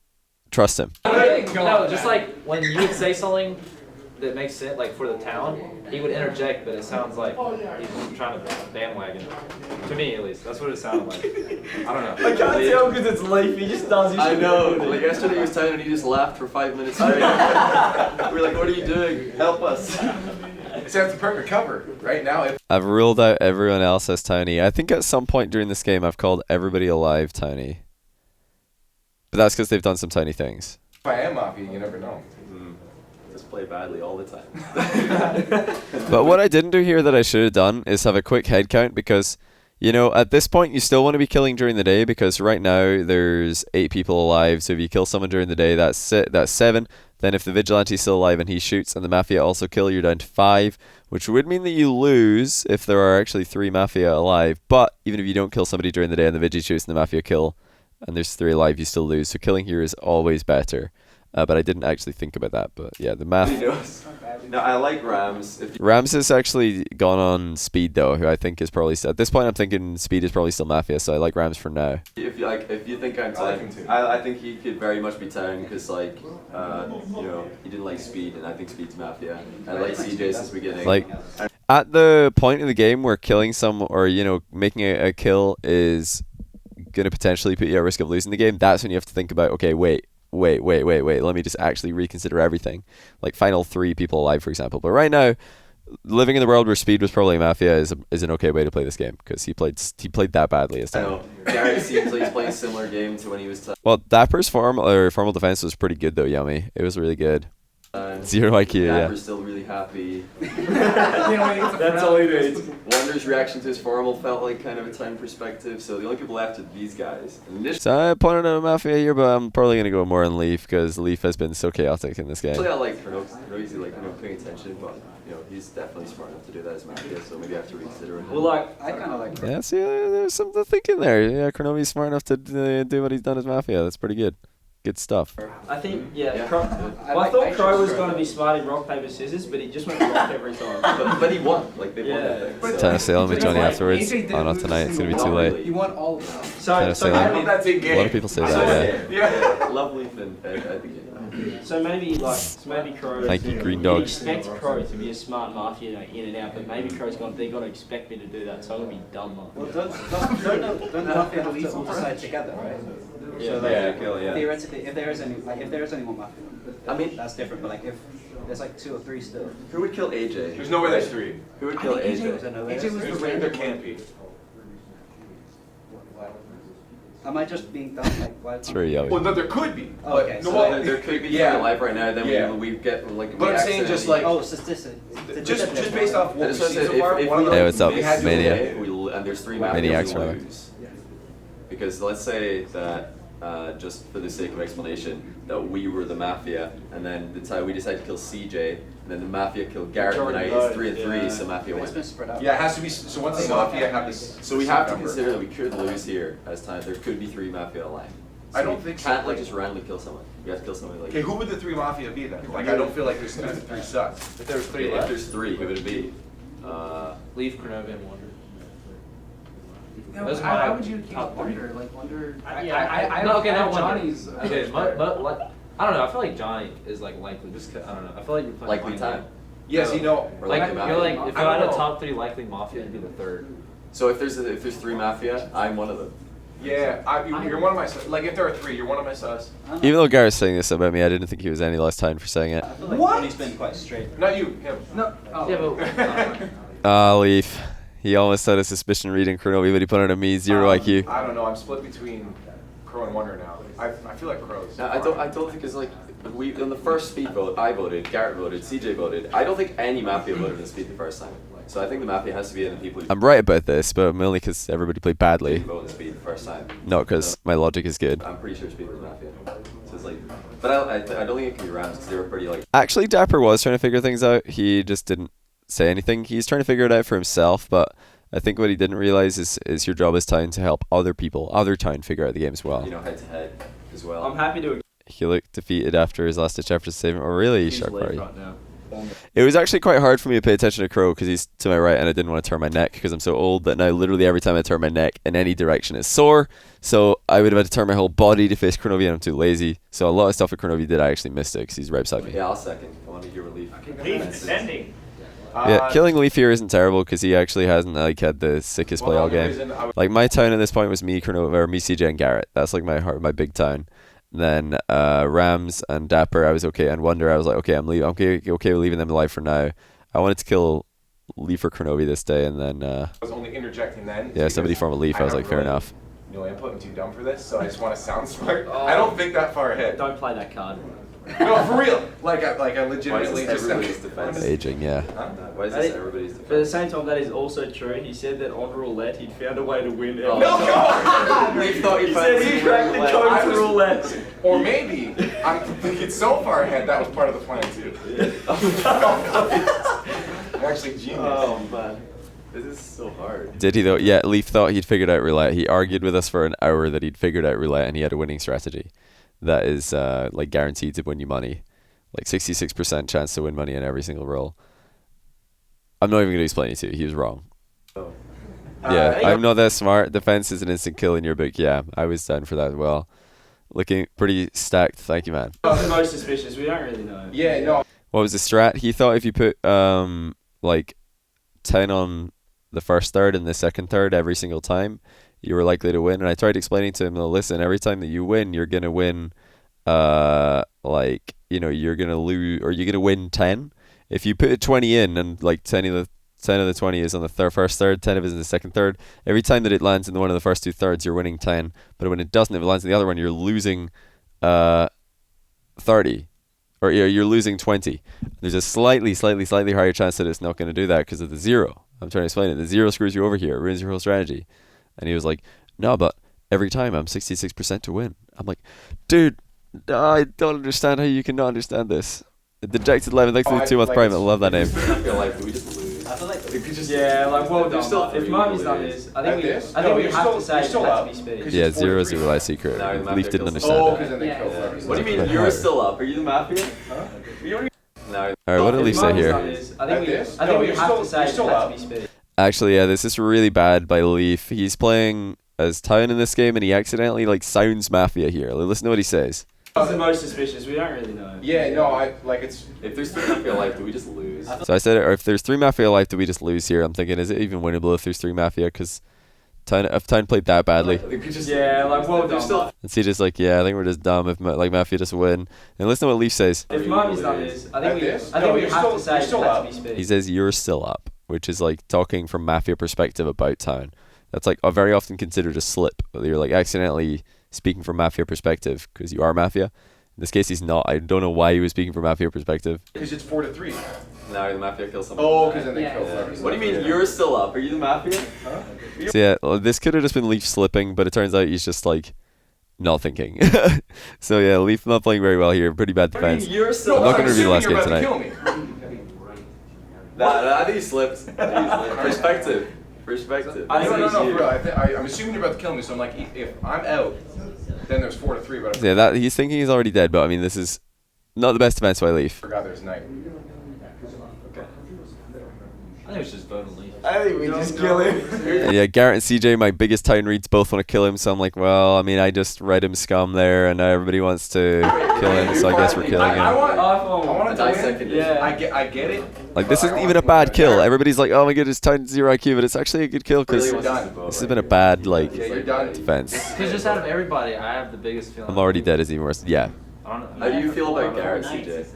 trust him. No, just like when you would say something that makes sense, like for the town, he would interject, but it sounds like he's trying to bandwagon. To me, at least, that's what it sounded like. I don't know. I can't tell because it's Leaf. He just does his I shit. know. Like yesterday he was telling and he just laughed for 5 minutes straight. We're like, what are you doing? Help us. So that's the perfect cover right now. If I've ruled out everyone else as Tony. I think at some point during this game, I've called everybody alive Tony. But that's because they've done some tiny things. I am Mafia, you never know. Just play badly all the time. But what I didn't do here that I should have done is have a quick head count, because, you know, at this point you still want to be killing during the day, because right now there's 8 people alive. So if you kill someone during the day, that's 7. Then if the vigilante's still alive and he shoots and the Mafia also kill, you're down to 5, which would mean that you lose if there are actually 3 Mafia alive. But even if you don't kill somebody during the day and the Vigi shoots and the Mafia kill and there's 3 alive, you still lose. So killing here is always better. But I didn't actually think about that. But yeah, the math. No, I like Rams. Rams has actually gone on Speed though, who I think is probably at this point I'm thinking Speed is probably still Mafia, so I like Rams for now. If you think I'm Town, I think he could very much be Town because like you know, he didn't like Speed and I think Speed's Mafia. I like CJ since the beginning. Like at the point in the game where killing some, or you know, making a kill is gonna potentially put you at risk of losing the game, that's when you have to think about, okay, wait, let me just actually reconsider everything. Like final 3 people alive, for example. But right now, living in the world where Speed was probably Mafia is an okay way to play this game, because he played that badly as I time. know. Garrett seems like he's playing a similar game to when he was Town. Well, Dapper's formal defense was pretty good though, Yummy. It was really good. 0 IQ, yeah. Dapper's still really happy. That's all he needs. Wonder's reaction to his formal felt like kind of a Town perspective, so the only people left are these guys. And So I pointed out Mafia here, but I'm probably gonna go more on Leaf, because Leaf has been so chaotic in this game. Actually, I like Crazy, like, you know, paying attention, but you know, he's definitely smart enough to do that as Mafia, so maybe I have to reconsider it. Well, like, I kind of like. Yeah, see, there's something to think in there. Yeah, Kronovi's smart enough to do what he's done as Mafia. That's pretty good. good stuff. I think, Crow, I thought Crow was going to be smart in rock, paper, scissors, but he just went rock every time. but he won. Like, they won that thing. Tennis sailing with Johnny afterwards. Oh, not tonight. It's going to be too late. You won all of them. Tennis sailing. A lot of people say that, Yeah. Love Leaf and I think. So maybe Crow. Thank you, Green You'd Dog. expect Crow to be a smart Mafia, in and out, but maybe Crow's they're going to expect me to do that, so I'm going to be dumb Mafia. Well, don't Mafia have to all decide together, right? Yeah. So theoretically, if there is only one Mafia, I mean that's different. But like if there's like 2 or 3 still, Who would kill AJ? There's no way there's 3. Who would kill AJ? AJ was the There random. can't be. Am I just being dumb? Like why? It's very yummy. Well, no, there could be. Oh, okay. No, So well, There could be alive right now. Then we get like. But I'm saying just like. statistic. Just based off what we've seen so far, if one of Hey, them, what's up, they had to Mania? win. And there's 3 Maniacs, Mafias, we rather. lose. Because let's say that, just for the sake of explanation, that we were the Mafia, and then we decided to kill CJ, and then the Mafia killed Garrett, and it's 3 and 3, so Mafia It's been wins. spread out. Yeah, it has to be. So once the Mafia have this. So we have to consider that we could lose here as time. There could be 3 Mafia alive. So I don't we think so. can't like just randomly kill someone. We have to kill somebody like. Okay, who would the 3 Mafia be then? Like, I don't feel like there's 3 sucks. If there was 3 If left, there's 3, who would it be? Leaf, Cronulla, and Wonder. Yeah, Those why are my would you keep top 3. Wonder? Like Wonder. I don't okay, not Wonder. Johnny's. Okay, like, I don't know. I feel like Johnny is like likely. Just 'cause- I don't know. I feel like you're playing Likely blind time. game. Yes, you know. Or Like the you're like Mafia. if I I had don't a know. top 3 likely Mafia, it'd be the 3rd. So if there's 3 Mafia, I'm one of them. Yeah, you're one of my sus. Like, if there are 3, you're one of my sus. Even though Garrett's saying this about me, I didn't think he was any less time for saying it. I feel like What? Johnny's been quite straight. Not you, him. No. Oh. Yeah, but Leaf. He almost had a suspicion reading Cronulla, but he put it on me, 0 IQ. I don't know. I'm split between Crow and Wonder now. I feel like Crow's. No, I don't think it's like we on the first speed vote. I voted, Garrett voted, CJ voted. I don't think any Mafia voted in speed the first time. So I think the Mafia has to be in the people who I'm right about this, but only because everybody played badly. didn't vote in speed the first time. Not because my logic is good. I'm pretty sure speed was Mafia. So it's like, but I don't think it can be Rams because they were pretty like. Actually, Dapper was trying to figure things out. He just didn't say anything. He's trying to figure it out for himself, but I think what he didn't realize is your job as town to help other town figure out the game as well. You know, head to head as well. I'm happy to. He looked defeated after his last ditch effort to save him. Oh, really? Shark late Party. right now. It was actually quite hard for me to pay attention to Crow because he's to my right and I didn't want to turn my neck because I'm so old that now literally every time I turn my neck in any direction is sore. So I would have had to turn my whole body to face Cronulla and I'm too lazy. So a lot of stuff that Cronulla did I actually missed it because he's right beside me. Yeah, I'll second. I want to hear Relief. Leaf descending. Yeah, killing Leaf here isn't terrible because he actually hasn't had the sickest play all game. Like my town at this point was me, Cronulla, or me, CJ, and Garrett. That's like my big town. Then Rams and Dapper, I was okay, and Wonder, I was like, okay, I'm okay with leaving them alive for now. I wanted to kill Leaf or Cronulla this day, and then I was only interjecting then. yeah, somebody from a Leaf. I was like, fair enough. No input. I'm too dumb for this, so I just want to sound smart. I don't think that far ahead. Don't play that card. No, for real. Like I legitimately Why is this just. everybody's defense? Aging, yeah. Why is this everybody's defense? But at the same time, that is also true. He said that on roulette, he'd found a way to win. Oh, No, come on! Leaf thought He said he cracked the code to roulette. Or maybe I'm thinking so far ahead that was part of the plan too. I'm actually genius. Oh man, this is so hard. Did he though? Yeah, Leaf thought he'd figured out roulette. He argued with us for an hour that he'd figured out roulette and he had a winning strategy. That is like guaranteed to win you money. Like 66% chance to win money in every single roll. I'm not even going to explain it to you. He was wrong. Oh. Yeah, I'm not that smart. Defense is an instant kill in your book. Yeah, I was down for that as well. Looking pretty stacked. Thank you, man. That's the most suspicious. We don't really know. Yeah, no. What was the strat? He thought if you put like 10 on the first third and the second third every single time, you were likely to win. And I tried explaining to him, well, listen, every time that you win, you're gonna win you're gonna lose, or you're gonna win 10. If you put a 20 in and like 10 of the 20 is on the first third, 10 of it is in the second third, every time that it lands in one of the first 2 thirds, you're winning 10. But when it doesn't, if it lands in the other one, you're losing 30. Or you're losing 20. There's a slightly higher chance that it's not going to do that because of the 0. I'm trying to explain it. The 0 screws you over here. It ruins your whole strategy. And he was like, no, but every time I'm 66% to win. I'm like, dude, I don't understand how you cannot understand this. The Dejected 11, thanks for the 2-month prime. I love that name. I feel like we just lose. I feel like It could just Yeah, like well There's done. still If three Marty's people done it this, is. I think we have to say it has to be speed. Yeah, 0-0 light secret. Now the Leaf Mafia didn't kills understand Oh, that. because then they kill first. What do you mean But you're how? still up? Are you the Mafia? Huh? No. Alright, what did Leaf say Marty's here? done this, I think this? we No, have you're to still- say you're it still has up. to be speed. Actually, yeah, this is really bad by Leaf. He's playing as Town in this game, and he accidentally like sounds Mafia here. Like, listen to what he says. It's the most suspicious. We don't really know. Yeah, no, I like it's. If there's 3 Mafia alive, do we just lose? So I said, or if there's 3 Mafia alive, do we just lose here? I'm thinking, is it even winnable if there's 3 Mafia? Because if Town played that badly. Yeah, like well done. And CJ's like, yeah, I think we're just dumb if like Mafia just win. And listen to what Leaf says. If Marty's done this, I think we have to say it has to be speed. He says you're still up, which is like talking from Mafia perspective about Town. That's like very often considered a slip. You're like accidentally speaking from Mafia perspective because you are Mafia. In this case, he's not. I don't know why he was speaking from Mafia perspective. Because it's 4-3. Now the Mafia kills someone. Oh, because then they kill first. What do you mean you're still up? Are you the Mafia? Huh? So yeah, this could have just been Leaf slipping, but it turns out he's just like not thinking. So yeah, Leaf not playing very well here. Pretty bad defense. You're still I'm not up. going to review the last You're game about to tonight. kill me. I think he slipped. Perspective. Perspective. No, for real. I'm assuming you're about to kill me, so I'm like, if I'm out, then there's 4-3. But So yeah, that he's thinking he's already dead, but I mean this is not the best defense by Leaf. I forgot there's night. I think we should just vote on Leaf. I think we just kill him. Yeah, Garrett and CJ, my biggest Town reads, both want to kill him. So I'm like, well, I mean, I just read him scum there, and now everybody wants to kill him. So I guess we're killing I him. want to Dissect win. it. Yeah. I get it. Like this isn't even a bad kill. Everybody's like, oh my goodness, Town 0 IQ, but it's actually a good kill because Really done. this has been a bad like Yeah, you're done. defense. Because just out of everybody, I have the biggest feeling. I'm already dead is even worse. Yeah. I don't know. How do you feel about Garrett, CJ?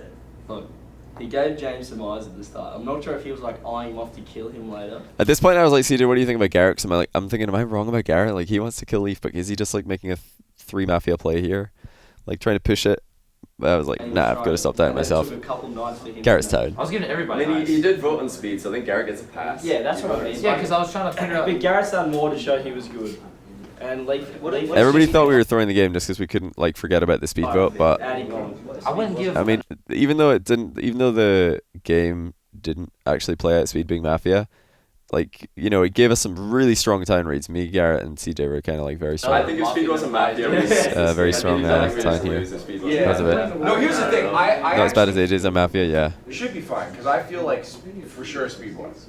Look, he gave James some eyes at the start. I'm not sure if he was like eyeing him off to kill him later. At this point, I was like, CJ, what do you think about Garrett? Because I'm thinking, am I wrong about Garrett? Like he wants to kill Leaf, but is he just like making a 3 Mafia play here, like trying to push it? But I was like, nah, I've got to stop that myself. Garrett's Town. I was giving I everybody mean, eyes. he did vote on speed, so I think Garrett gets a pass. Yeah, that's what I mean. Yeah, because I was trying to figure out. But Garrett's done more to show he was good. And Leaf Everybody thought we were throwing the game just because we couldn't like forget about the speed vote, but adding on. I wouldn't give. I mean, even though the game didn't actually play out speed being Mafia, like it gave us some really strong Town reads. Me, Garrett, and CJ were kind of like very strong. I think if speed wasn't Mafia, Very strong Town here because of it. No, here's the thing. I Not as bad as AJ's on Mafia, yeah. should be fine because I feel like for sure speed wins.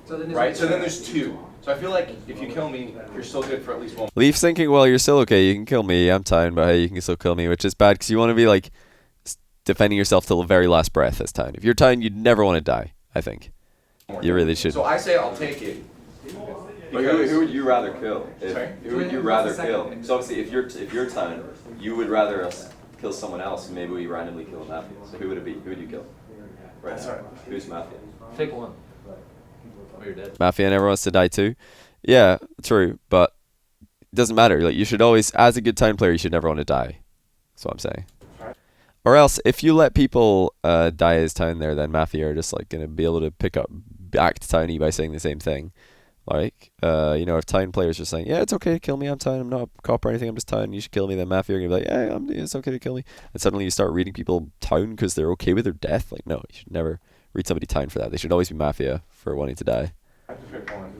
Right. So then there's 2. So I feel like if you kill me, you're still good for at least 1. Leaf's thinking, well, you're still okay. You can kill me. I'm Town, but hey, you can still kill me, which is bad because you want to be like defending yourself till the very last breath as Town. If you're Town, you'd never want to die. I think you really should. So I say I'll take it. But who would you rather kill? Sorry? Who would you rather kill? So obviously, if you're Town, you would rather us kill someone else, and maybe we randomly kill a Mafia. So who would it be? Who would you kill? Right. That's right. Who's Mafia? Pick one. Or you're dead. Mafia never wants to die too. Yeah, true, but it doesn't matter. Like you should always, as a good Town player, you should never want to die. That's what I'm saying. Or else, if you let people die as Town there, then Mafia are just like gonna be able to act Towny by saying the same thing. Like, if Town players are saying, yeah, it's okay to kill me, I'm Town, I'm not a cop or anything, I'm just Town, you should kill me, then Mafia are gonna be like, yeah, it's okay to kill me. And suddenly you start reading people Town because they're okay with their death. Like, no, you should never read somebody Town for that. They should always be Mafia for wanting to die. I have to pick one.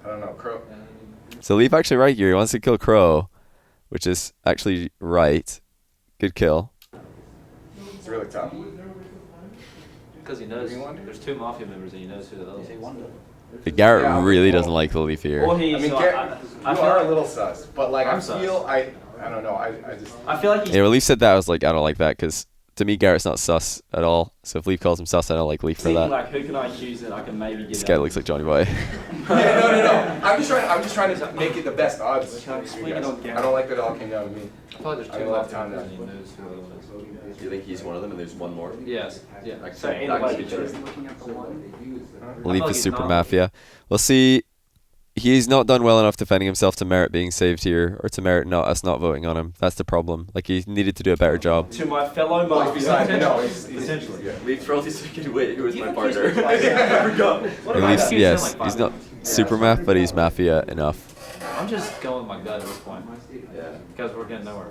I don't know, Crow. So Leaf actually right here. He wants to kill Crow, which is actually right. Good kill. It's really tough. Because he knows there's 2 Mafia members and he knows who the other one is. But Garrett really doesn't like the Leaf here. I mean, you are a little sus, but like I don't know. I feel like Yeah, when Leaf said that, I was like, I don't like that because to me, Garrett's not sus at all. So if Leaf calls him sus, I don't like Leaf for that. Like, who can I accuse that I can maybe get? This guy looks like Johnny Boy. No. I'm just trying to make it the best odds. I don't like that it all came down to me. I thought there's 2 left and he knows who the other one is. Do you think he's one of them and there's one more? Yes. Yeah. That could be true. Leaf is super Mafia. We'll see. He's not done well enough defending himself to merit being saved here, or to merit us not voting on him. That's the problem. Like, he needed to do a better job. To my fellow Mafia. Essentially. Yeah. Leaf for all these freaking wait, who is my partner? I forgot. Leaf's, yes, he's not super Maf, but he's Mafia enough. I'm just going with my gut at this point. Yeah. Because we're getting nowhere.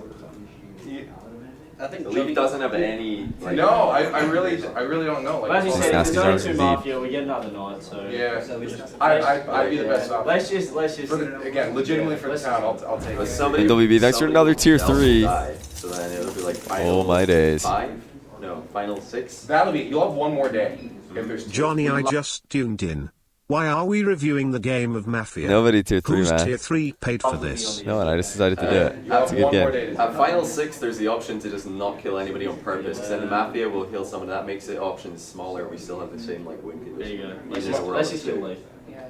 I think The Leaf doesn't have any. Like, No, I really don't know. But as you all said, the- if there's only two Mafia, we get another night, so. Yeah. So we just, I'd be the best option. Let's just. For the, again, legitimately for the town, I'll take But it. somebody, And WB, thanks for another tier else will 3. die, so then it'll be like final Oh my days. 5? No, final 6. That'll be. You'll have one more day. If there's two. Johnny, I just tuned in. Why are we reviewing the game of Mafia? Nobody tier 3, Who's man. tier 3 paid for this? No one, I just decided to do it. It's a good game. At final 6, there's the option to just not kill anybody on purpose, because then the Mafia will kill someone. That makes the options smaller. We still have the same like win condition. There you go. Let's just kill Leaf.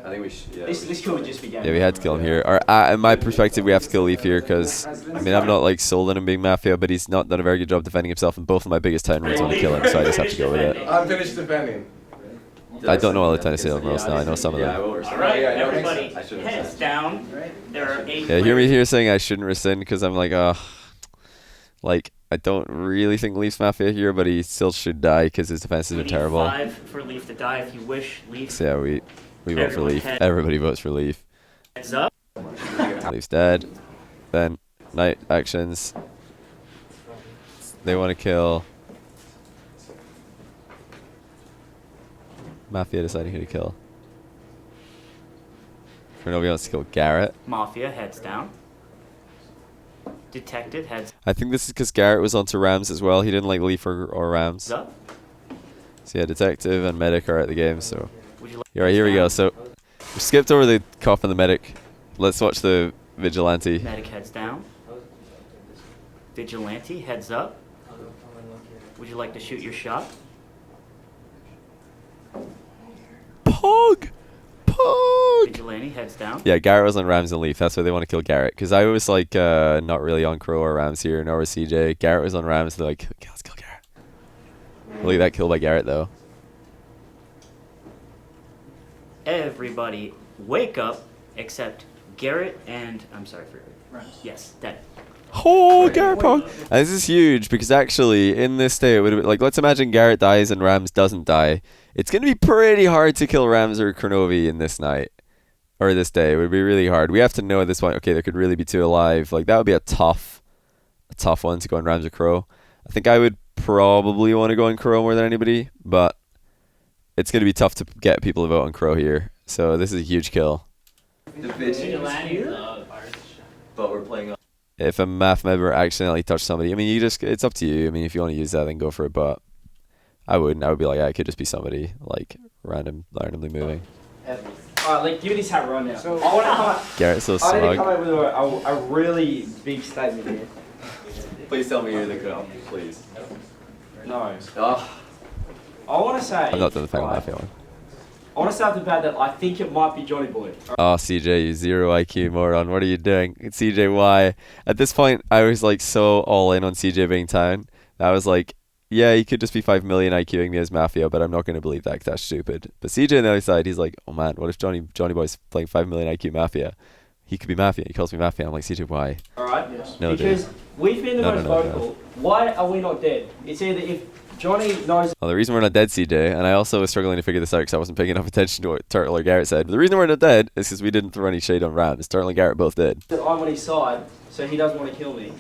I think we should. Yeah, This could just be game. Yeah, we had to kill him here. Or, in my perspective, we have to kill Leaf here because, I mean, I'm not like sold on him being Mafia, but he's not done a very good job defending himself, and both of my biggest town rules want to kill him, so I just have to go with it. I'm finished defending. I don't know all the Tennessee rules now. I know some of them. Alright, everybody, heads down. There are 8 Yeah, hear me here saying I shouldn't rescind because I'm like, like, I don't really think Leaf's Mafia here, but he still should die because his defenses are terrible. 5 for Leaf to die if you wish. Leaf. So yeah, we vote for Leaf. Everybody votes for Leaf. Heads up. Leaf's dead. Then, night actions. They want to kill. Mafia deciding who to kill. Nobody wants to kill Garrett. Mafia, heads down. Detective, heads I think this is because Garrett was onto Rams as well. He didn't like Leaf or Rams. up. So yeah, Detective and Medic are at the game, so. Would you like Alright, here we go. So, we skipped over the cop and the Medic. Let's watch the Vigilante. Medic, heads down. Vigilante, heads up. Would you like to shoot your shot? Pog! Pog! Vigilante, heads down. Yeah, Garrett was on Rams and Leaf. That's why they want to kill Garrett. Because I was like, not really on Crow or Rams here, nor was CJ. Garrett was on Rams. They're like, okay, let's kill Garrett. Look at that kill by Garrett, though. Everybody, wake up, except Garrett and I'm sorry for yes, dead. Oh, Garrett Pog! And this is huge because actually, in this day, it would have like, let's imagine Garrett dies and Rams doesn't die. It's going to be pretty hard to kill Rams or Kronovi in this night. Or this day. It would be really hard. We have to know at this point, okay, there could really be 2 alive. Like, that would be a tough one to go on Rams or Crow. I think I would probably want to go on Crow more than anybody, but it's going to be tough to get people to vote on Crow here. So this is a huge kill. But we're playing. If a math member accidentally touched somebody, I mean, it's up to you. I mean, if you want to use that, then go for it, but I wouldn't. I would be like, it could just be somebody, like, randomly moving. Alright, like, give me this hat right now. So, I want to come up. Garrett's so I need to smug. come up with a really big statement here. Please tell me you're the girl, please. No. Oh. I want to say. I'm not done the final Mafia one. I want to start the bat that I think it might be Johnny Boy. Oh, CJ, you 0 IQ moron. What are you doing? CJ, why? At this point, I was like so all in on CJ being town. I was like, yeah, he could just be 5 million IQing me as Mafia, but I'm not going to believe that because that's stupid. But CJ on the other side, he's like, oh man, what if Johnny Boy's playing 5 million IQ Mafia? He could be Mafia. He calls me Mafia. I'm like, CJ, why? Alright? Yes. No, because dude. we've been the most vocal. Why are we not dead? It's either if Johnny knows. Well, the reason we're not dead, CJ, and I also was struggling to figure this out because I wasn't paying enough attention to what Turtle or Garrett said, but the reason we're not dead is because we didn't throw any shade on Rams. Turtle and Garrett both did. That I'm on his side, so he doesn't want to kill me.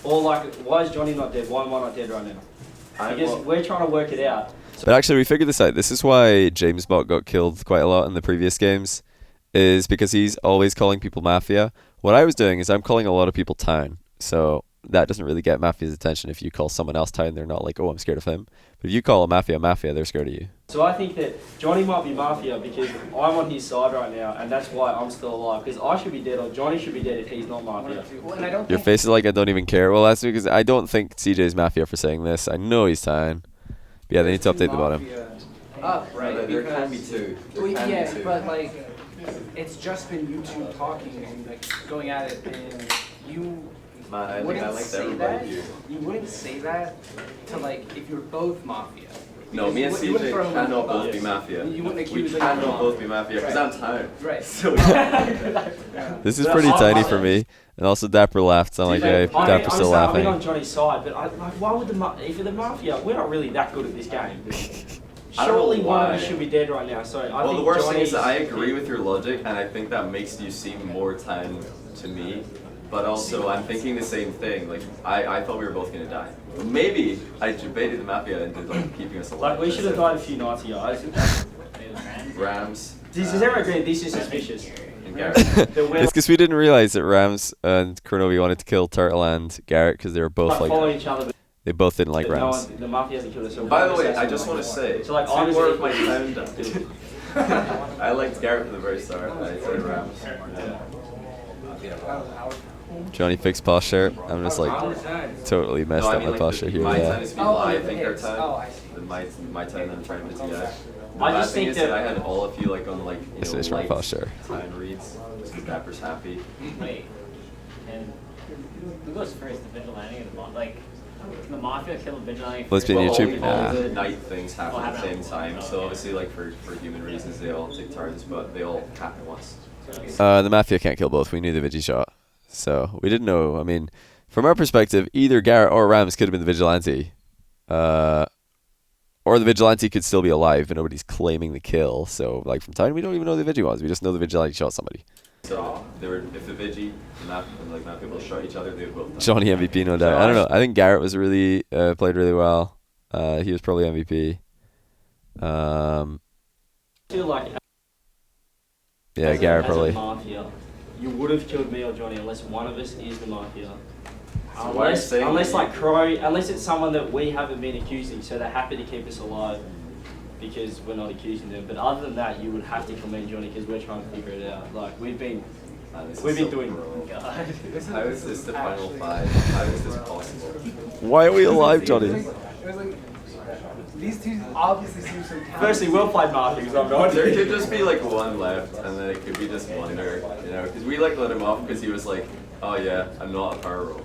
Or like, why is Johnny not dead? Why am I not dead right now? Because we're trying to work it out. But actually, we figured this out. This is why James Bot got killed quite a lot in the previous games, is because he's always calling people Mafia. What I was doing is I'm calling a lot of people Town. So that doesn't really get Mafia's attention. If you call someone else Town, they're not like, oh, I'm scared of him. But if you call a Mafia, they're scared of you. So I think that Johnny might be Mafia because I'm on his side right now, and that's why I'm still alive. Because I should be dead, or Johnny should be dead if he's not Mafia. And I don't Your face is like, I don't even care. Well, that's because I don't think CJ's Mafia for saying this. I know he's Town. But yeah, they need to update the bottom. Up, right? There can be 2. There can Yeah, be 2. but like, it's just been you two talking and like going at it, and you Man, I think wouldn't I like say that that. about you. You wouldn't say that to like if you're both Mafia. No, me and You wouldn't throw CJ him cannot under the both be bus. Mafia. You wouldn't We accuse them cannot of both be Mafia because I'm Town. Right. So This is pretty tiny for me. And also Dapper laughed, so I'm like, hey, Dapper's still I've been laughing. on Johnny's side, but why would if you're the Mafia, we're not really that good at this game. I don't know Surely one of why. us should be dead right now. So I well, think the worst thing Johnny's is that I agree with your logic, and I think that makes you seem more Town to me. But also, I'm thinking the same thing. Like, I thought we were both gonna die. Maybe I debated the Mafia into like keeping us alive. Like we should have died a few nights ago. Rams. This is evergreen. This is suspicious. It's because we didn't realize that Rams and Kronovi wanted to kill Turtle and Garrett because they were both like following each other. They both didn't like No Rams. one, the Mafia hasn't killed us. So By the way, I just want to say, so like two more of my town died. I liked Garrett from the very start. I said Rams. Johnny fixed posture. I'm just like totally messed up my posture here. My Yeah. town is people I think are town. My town I'm trying to mitigate. I just think that I had all of you like on like This is my posture. town reads. Because Dapper's happy. Wait, and who goes first, the vigilante or the mob? Like, the Mafia kill the vigilante Let's first? be on Well, YouTube. all the Nah. night things happen at the same time. So obviously, like for human reasons, they all take turns, but they all happen at once. The Mafia can't kill both. We knew the Vigi shot. So we didn't know. I mean, from our perspective, either Garrett or Rams could have been the Vigilante. Or the Vigilante could still be alive, but nobody's claiming the kill. So, like, from time, we don't even know who the Vigi was. We just know the Vigilante shot somebody. So they were, if the Vigi and Map people shot each other, they would both die. Johnny MVP, no doubt. I don't know. I think Garrett was really, played really well. He was probably MVP. feel like Yeah, Garrett as a probably. Mafia, you would have killed me or Johnny unless one of us is the Mafia. So why are you saying Unless that? like Crow, unless it's someone that we haven't been accusing, so they're happy to keep us alive because we're not accusing them. But other than that, you would have to commend Johnny because we're trying to figure it out. Like we've been doing. How is this the final five? How is this possible? Why are we alive, Johnny? It was like, these two obviously seem so talented. Firstly, well played, Mafia, because I'm not. There could just be like one left, and then it could be just Wonder, you know, because we like let him off because he was like, oh yeah, I'm not a power roll.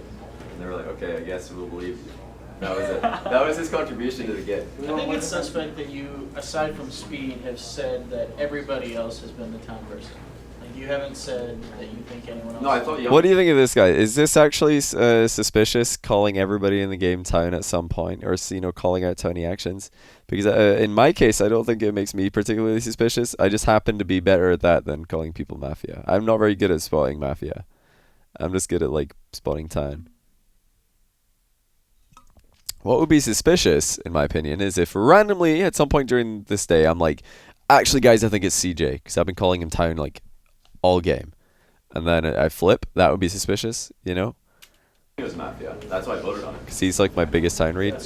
And they were like, okay, I guess we'll believe you. That was it. That was his contribution to the game. I think it's suspect that you, aside from Speed, have said that everybody else has been the town person. Like you haven't said that you think anyone else. No, I thought you. What do you think of this guy? Is this actually suspicious, calling everybody in the game town at some point, or calling out Tony actions? Because in my case, I don't think it makes me particularly suspicious. I just happen to be better at that than calling people Mafia. I'm not very good at spotting Mafia. I'm just good at like spotting town. What would be suspicious, in my opinion, is if randomly at some point during this day, I'm like, actually, guys, I think it's CJ, because I've been calling him town like all game. And then I flip, that would be suspicious, you know? It was Mafia. That's why I voted on it. Because he's like my biggest town read.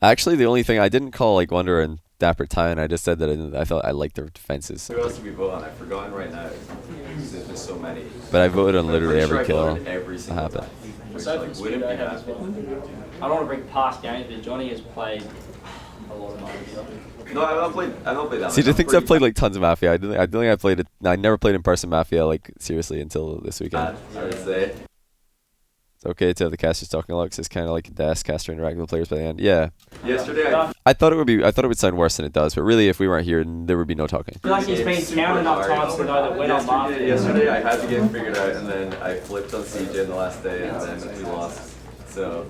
Actually, the only thing I didn't call like Wonder and Dapper town, I just said that I thought I liked their defenses. Who else did we vote on? I've forgotten right now. There's just so many. But I voted on literally I'm pretty every sure I kill voted every that single happened. time. Which, Aside like, from wouldn't Speed, I be have as Mafia. well. I don't want to bring past games, but Johnny has played a lot of Mafia. No, I've not played that See, much. the I'm things I've pretty played like tons of Mafia. I don't think I played it. I never played in person Mafia like seriously until this weekend. bad, I would say. It's okay to have the casters talking a lot because it's kind of like a desk caster interacting with players by the end. Yeah. Yesterday, I thought it would sound worse than it does, but really, if we weren't here, there would be no talking. I feel like he's been down enough times to know that we're not Mafia. Yesterday, I had the game figured out, and then I flipped on CJ in the last day, and then we lost. So,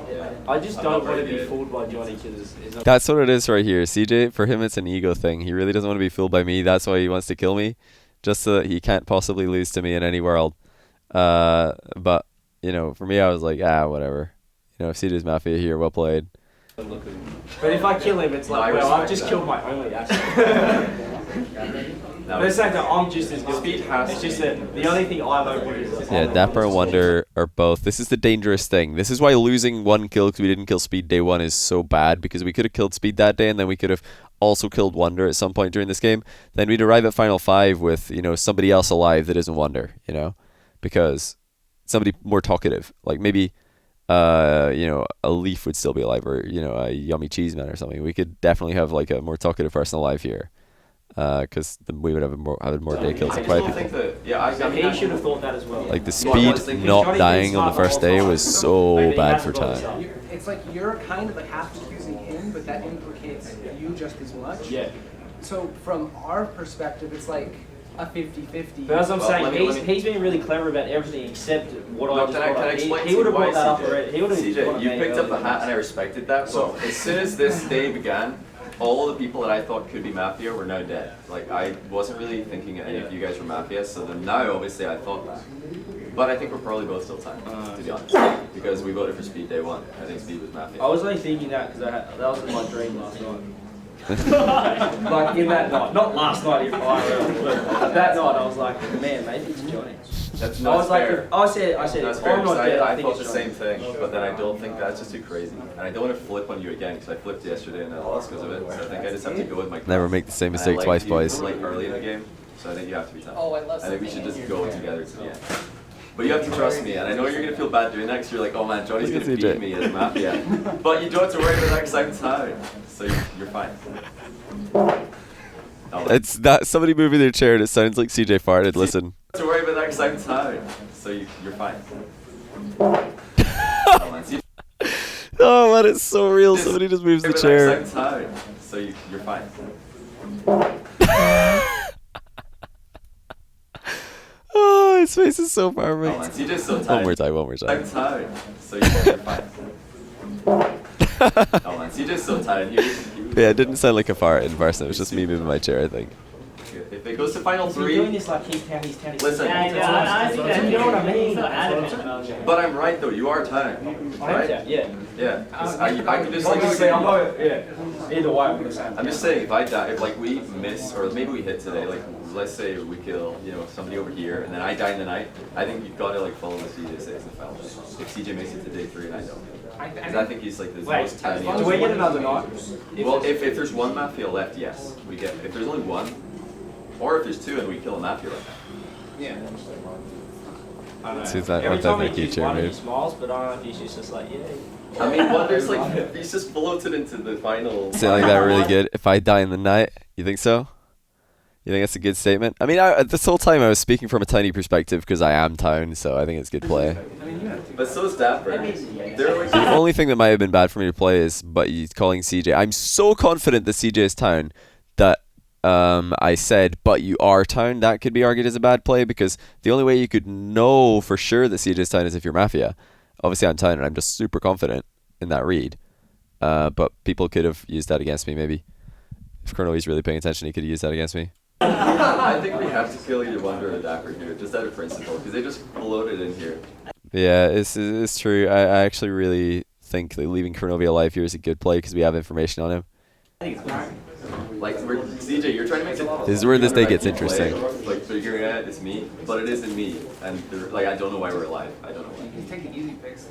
yeah. I just I'm don't not want to very be good. fooled by Johnny because it's not. That's what it is right here. CJ, for him, it's an ego thing. He really doesn't want to be fooled by me. That's why he wants to kill me, just so that he can't possibly lose to me in any world. But, for me, I was like, whatever. If CJ's Mafia here, well played. But if I kill him, it's No, I like, well, I've respect just that. killed my only asset. But it's like that I'm just as good. It's just that the only thing I know is Yeah, Dapper and Wonder are both. This is the dangerous thing. This is why losing one kill because we didn't kill Speed day one is so bad, because we could have killed Speed that day and then we could have also killed Wonder at some point during this game. Then we'd arrive at Final 5 with, somebody else alive that isn't Wonder, because somebody more talkative. Like maybe, a Leaf would still be alive, or, a Yummy Cheese Man or something. We could definitely have like a more talkative person alive here. Because we would have more day kills I than just quiet don't people. think that. Yeah, I mean, he should have thought that as well. Like the Yeah, I was Speed thinking- not dying on the first day was so bad for time. It's like you're kind of like half accusing him, but that implicates you just as much. Yeah. So from our perspective, it's like a 50-50. But as I'm Well, saying, let me- he's been really clever about everything except what I No, just can I brought up. explain He would have why brought that up CJ? already. He would have CJ, you picked up the hat and I respected that. So as soon as this day began, all of the people that I thought could be Mafia were now dead. Like, I wasn't really thinking any of you guys were Mafia, so then now, obviously, I thought that. But I think we're probably both still time, to be honest. Because we voted for Speed day one. I think Speed was Mafia. I was only thinking that because that was in my dream last night. Like in that night, not last night in IRL, but that night I was like, man, maybe it's Johnny. That's not fair. I said, That's fair, I'm not dead. I think thought it's the same Johnny. thing, but then I don't think that's just too crazy. And I don't want to flip on you again, because I flipped yesterday and I lost because of it. So I think I just have to go with my Never make the same mistake twice, boys. Like early in the game, so I think you have to be tough. Oh, I love I think we should something just go together to the end. But you have to trust me, and I know you're gonna feel bad doing that, because you're like, oh man, Johnny's Look gonna at beat CJ. me as Mafia. But you don't have to worry about that because I'm tired, so you're fine. It's that somebody moving their chair and it sounds like CJ farted. Listen. You don't have to worry about that because I'm tired, so you're fine. Oh, man, see, Oh man, it's so real. Somebody just moves the I'm chair. tired, so you're fine. Oh, his face is so far Oh, man, right. CJ's so tired. One more time, one more I'm time. tired, so you're fine. Oh man, CJ's so tired. Yeah, it didn't sound like a fart in person. It was just me moving my chair, I think. If it goes to final Is he three, doing this like he's town, listen. You know what I mean? But I'm right though. You are tired, right? Yeah. Yeah. 'Cause I can just like Obviously, I'm not, yeah. Either way, I'm gonna say I'm just saying, if I die, if like we miss, or maybe we hit today, like let's say we kill, somebody over here, and then I die in the night, I think you've got to like follow what CJ says in the final day. If CJ makes it to day 3 and I don't, because I think he's like the most tiny. Do we get another night? Well, if there's one Mafia left, yes, we get. If there's only one, or if there's two and we kill a Mafia right now. Yeah. See that Every what time that he Mickey keeps chair one, he move. smiles, but I don't know if he's just like, yeah. I mean, Wonder's like, he's just floated into the final. Sound like that really good. If I die in the night, you think so? You think that's a good statement? I mean, this whole time I was speaking from a tiny perspective because I am town, so I think it's good play. But so is Dapper. They're like, The only thing that might have been bad for me to play is but you calling CJ. I'm so confident that CJ is town that I said, but you are town. That could be argued as a bad play because the only way you could know for sure that CJ is town is if you're Mafia. Obviously, I'm town and I'm just super confident in that read. But people could have used that against me maybe. If Chrono's really paying attention, he could have used that against me. I think we have to kill either Wonder or Dapper here, just out of principle, because they just floated in here. Yeah, it's true. I actually really think that leaving Chronovia alive here is a good play because we have information on him. Like, CJ, you're trying to make it. This is where this day gets play, interesting. Like, figuring out it's me, but it isn't me. And, like, I don't know why we're alive. I don't know why. You take the easy picks.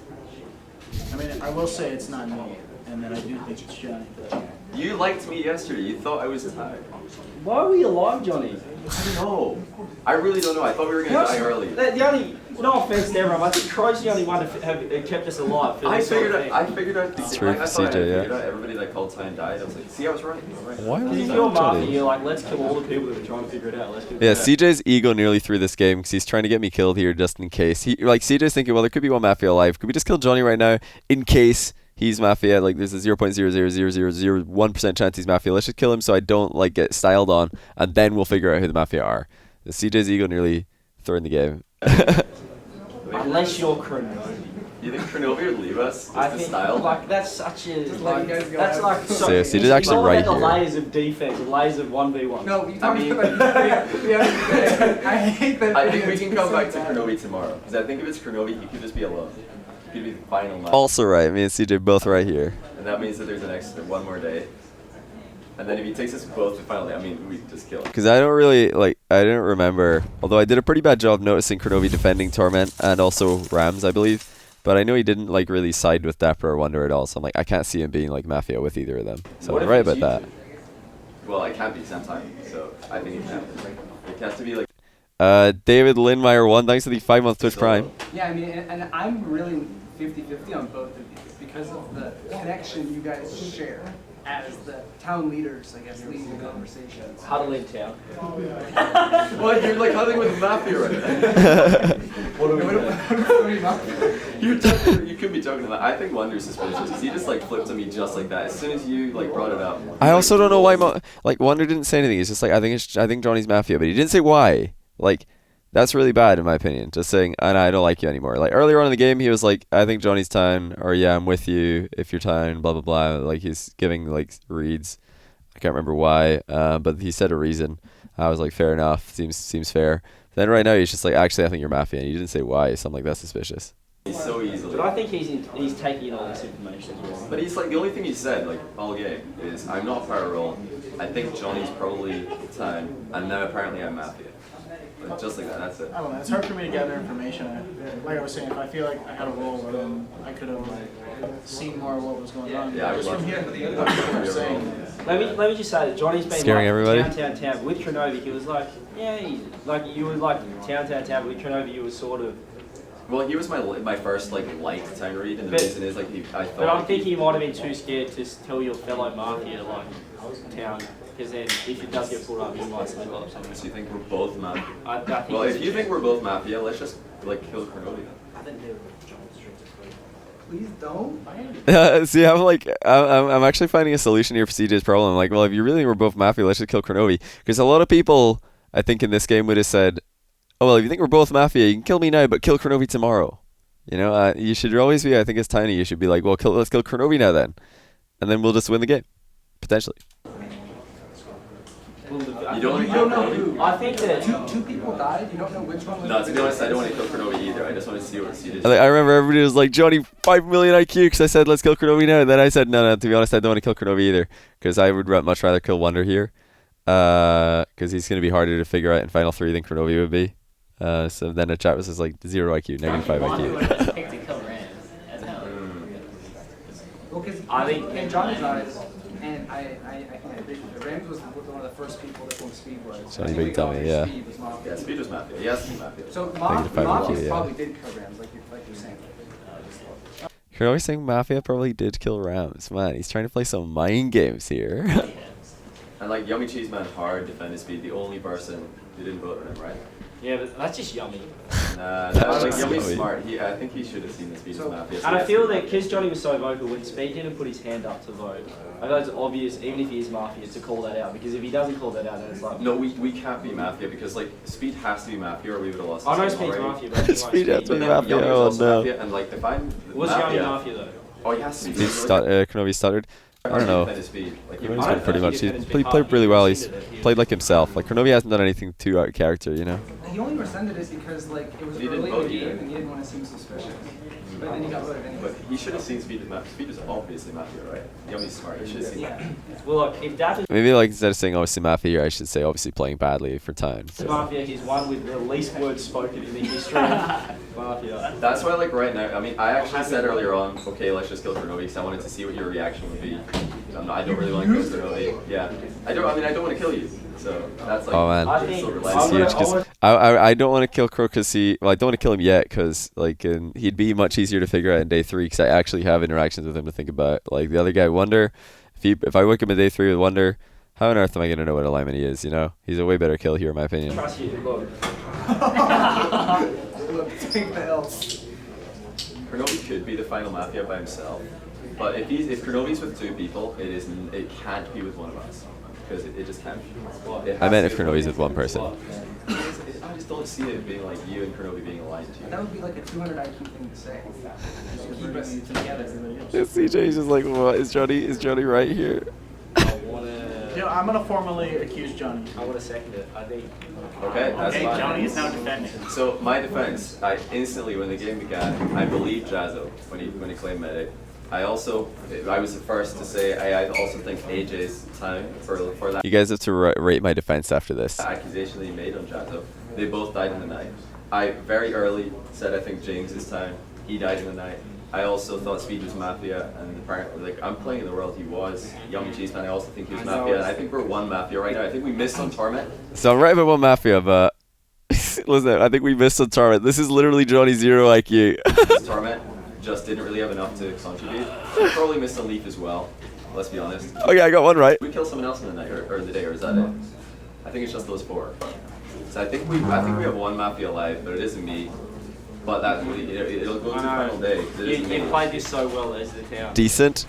I mean, I will say it's not me, and then I do think it's Johnny. But You liked me yesterday. You thought I was tired. Why are we alive, Johnny? I don't know. I really don't know. I thought we were going to die early. The only, no offense to everyone, I think Cro's the only one to have kept us alive. For I this sort figured of out. thing. I figured out. It's true I for thought I CJ, figured yeah. out everybody that called time died. I was like, see, I was right. Why Because was if that you're Johnny? Mafia, you're like, let's kill all the people that are trying to figure it out. Let's Yeah, CJ's ego nearly threw this game because he's trying to get me killed here just in case. CJ's thinking, well, there could be one Mafia alive. Could we just kill Johnny right now in case he's Mafia? Like, there's a 0.00001% chance he's Mafia. Let's just kill him so I don't like get styled on, and then we'll figure out who the Mafia are. CJ's ego nearly throwing the game. Unless you're Crono. You think Chronovia would leave us? I Just the think style? like that's such a let you guys go that's ahead. like so. So, CJ's actually all right about the here. layers of defense and layers of 1v1. No, you I talking mean- about I hate that. I think we can come back to Chronovia tomorrow. Because I think if it's Chronovia, he could just be alone. He could be the final match. Also right, me and CJ both right here. And that means that there's an extra one more day. And then if he takes us both to final day, I mean, we just kill him. Because I don't really, I didn't remember, although I did a pretty bad job noticing Chronovi defending Torment and also Rams, I believe. But I know he didn't, really side with Dapper or Wonder at all, so I'm like, I can't see him being, Mafia with either of them. So What I'm if right it's about you that. two? Well, I can't be sometime, so I think it can. It has to be like. David Lindmeyer 1, thanks for the 5-month Twitch Prime. Yeah, I mean, and I'm really 50-50 on both of these because of the connection you guys share as the town leaders, I guess, leading the conversations. Huddling town. Well, you're huddling with Mafia right now. What are we doing? You could be joking about. I think Wonder's suspicious because he just flipped at me just like that. As soon as you brought it up. I also don't know why, Wonder didn't say anything. He's just I think Johnny's Mafia, but he didn't say why. That's really bad in my opinion. Just saying, and I don't like you anymore. Earlier on in the game, he was like, I think Johnny's town, or yeah, I'm with you if you're town, blah blah blah. He's giving reads, can't remember why, but he said a reason. I was like, fair enough, seems fair. Then right now he's just like, actually I think you're Mafia, and he didn't say why, so I'm like, that's suspicious. He's so easily. But I think he's taking in all this information. But he's like, the only thing he said, like, all game, is, I'm not power role, I think Johnny's probably time, and now apparently I'm Mafia. Like, just like that, that's it. I don't know, it's hard for me to gather information. Like I was saying, if I feel like I had a role, then I could have seen more of what was going on. Yeah, I would just from hearing what people were saying. Let me just say that Johnny's been Scaring everybody. Town. With Kronovi, he was like, yeah, like you were like town. With Kronovi, you were sort of. Well, he was my first like light time read, and the reason is like I thought. But I'm thinking he might have been too scared to tell your fellow Mafia like town, because then if it does get pulled up, he might slip up something. So you think we're both Mafia? I think well, if you think we're both Mafia, let's just like kill Kronovi. Please don't. See, I'm actually finding a solution here for CJ's problem. Like, well, if you really were both Mafia, let's just kill Kronovi. Because a lot of people, I think, in this game would have said, oh, well, if you think we're both Mafia, you can kill me now, but kill Kronovi tomorrow. You know, you should always be, I think as Tiny, you should be like, well, let's kill Kronovi now then. And then we'll just win the game. Potentially. You don't know who. I think that two people died. You don't know which one was. No, to be honest, I don't want to kill Kronovi either. I just want to see what CJ. I remember everybody was like, Johnny, 5 million IQ, because I said, let's kill Kronovi now. And then I said, no, to be honest, I don't want to kill Kronovi either. Because I would much rather kill Wonder here. Because he's going to be harder to figure out in Final 3 than Kronovi would be. So then the chat was just like, 0 IQ, negative 5 IQ. Well, because I think in Johnny's eyes, and I think Rams was one of the first people that won Speed was. Johnny Big Dummy, yeah. Yeah, Speed was Mafia. He has to be Mafia. So Negative 5 IQ, Mafia yeah. probably did kill Rams, like you're saying. You're always saying Mafia probably did kill Rams. Man, he's trying to play some mind games here. And like Yummy Cheese Man hard defended Speed, the only person who didn't vote for him, right? Yeah, but that's just Yummy. Nah, that's like Yummy's smart. I think he should have seen the Speed as Mafia. So And I feel that because Johnny was so vocal, when Speed didn't put his hand up to vote, I thought it's obvious, even if he is Mafia, to call that out. Because if he doesn't call that out, then it's like... No, we can't be Mafia because like Speed has to be Mafia or we would have lost. I know this game Speed's already. Mafia, but Speed has to be But then Mafia, Yummy was oh also no. Mafia, and like if I'm Was Yummy Mafia though? Oh, he has to be. Kronovi stuttered. I don't know. Kronovi's been pretty much. He's played really well. He's played like himself. Like Kronovi hasn't done anything too out of character, you know. He only rescinded it because like it was early in the game and he didn't want to seem suspicious. But then he got voted anyway. But he should have seen Speed as Mafia. Speed is obviously Mafia, right? Yummy's smart. He should have seen that. Well, look, if that is Maybe like instead of saying obviously Mafia here, I should say obviously playing badly for time. Mafia, he's one with the least words spoken in the history of Mafia. That's why, like, right now, I mean, I actually said earlier on, okay, let's just kill Kronovi because I wanted to see what your reaction would be. I don't really want to kill Kronovi. Yeah. I don't want to kill you. So that's like, oh man, it's huge. Because I don't want to kill Crow because I don't want to kill him yet because like he'd be much easier to figure out in day 3 because I actually have interactions with him to think about. Like the other guy, Wonder, if I wake him in day 3 with Wonder, how on earth am I gonna know what alignment he is? You know, he's a way better kill here in my opinion. Trust you, look. Take the L. Kronovi could be the final Mafia by himself, but if Kronovi's with 2 people, it can't be with one of us. Because it just can't be. I meant if Kronovi's with 1 person. I just don't see it being like you and Kronovi being aligned to you. That would be like a 200 IQ thing to say. Just keep us together. CJ's just like, what is Johnny right here? I'm gonna formally accuse Johnny. I want to second it. I think. Okay, that's fine. Johnny is now defending. So my defense, I instantly when the game began, I believed Jazzo when he claimed medic. I was the first to say I also think AJ's time for that. You guys have to rate my defense after this. Accusation that he made on Jazzo. They both died in the night. I very early said I think James's time. He died in the night. I also thought Speed was Mafia, and apparently, like, I'm playing in the world he was. Yummy Cheese Man, I also think he was Mafia, and I think we're 1 Mafia right now. I think we missed on Torment. So I'm right about 1 Mafia, but listen, I think we missed on Torment. This is literally Johnny 0 IQ. Torment just didn't really have enough to contribute. We probably missed on Leaf as well, let's be honest. Okay, I got 1 right. We kill someone else in the night, or the day, or is that it? I think it's just those 4. So I think we have 1 Mafia alive, but it isn't me. But that it'll go to the final day. You played this so well as the town. Decent.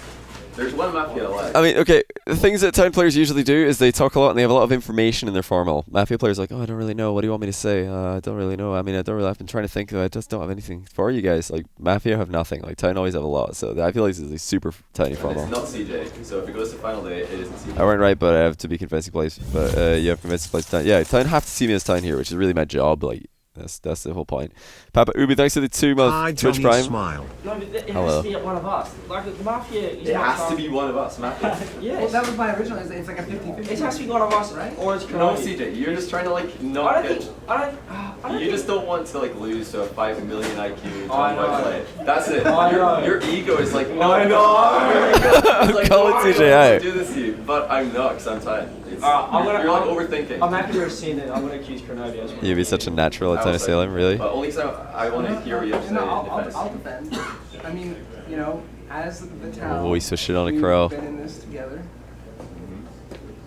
There's one Mafia alive. I mean, okay, the things that town players usually do is they talk a lot and they have a lot of information in their formal. Mafia players are like, oh, I don't really know. What do you want me to say? I don't really know. I mean, I've been trying to think. I just don't have anything for you guys. Like, Mafia have nothing. Like, town always have a lot. So I feel like this is a super tiny And formal. it's not CJ, so if it goes to final day, it isn't CJ. I weren't right, but I have to be convincing place. But you have convincing place town. Yeah, town have to see me as town here, which is really my job. Like, that's the whole point. Papa Ubi, thanks for the 2-month Twitch Johnny Prime. Smile. No, but it Hello. has to be one of us. Like the Mafia is It not has to some- be one of us, Mafia. Yes. Well, that was my original. It's like a 50-50. It has to be one of us, right? or it's No, Konami. CJ, you're just trying to like I not don't get. think. I don't You just don't want to like lose to a 5 million IQ I Johnny Boy know. play. That's it. I know. Your ego is like, no, I know. It's like, Call it no, I CJ don't out. want to do this to you, but I'm not, because I'm tired. It's, I'm you're like overthinking. I'm happy to see that. I'm gonna accuse Konami as well. You'd be such a natural at Town Asylum, really? But only because I want to hear what you have to say No, in defense. I'll defend. I mean, you know, as the town, Oh, he switched it on a we've crow. been in this together.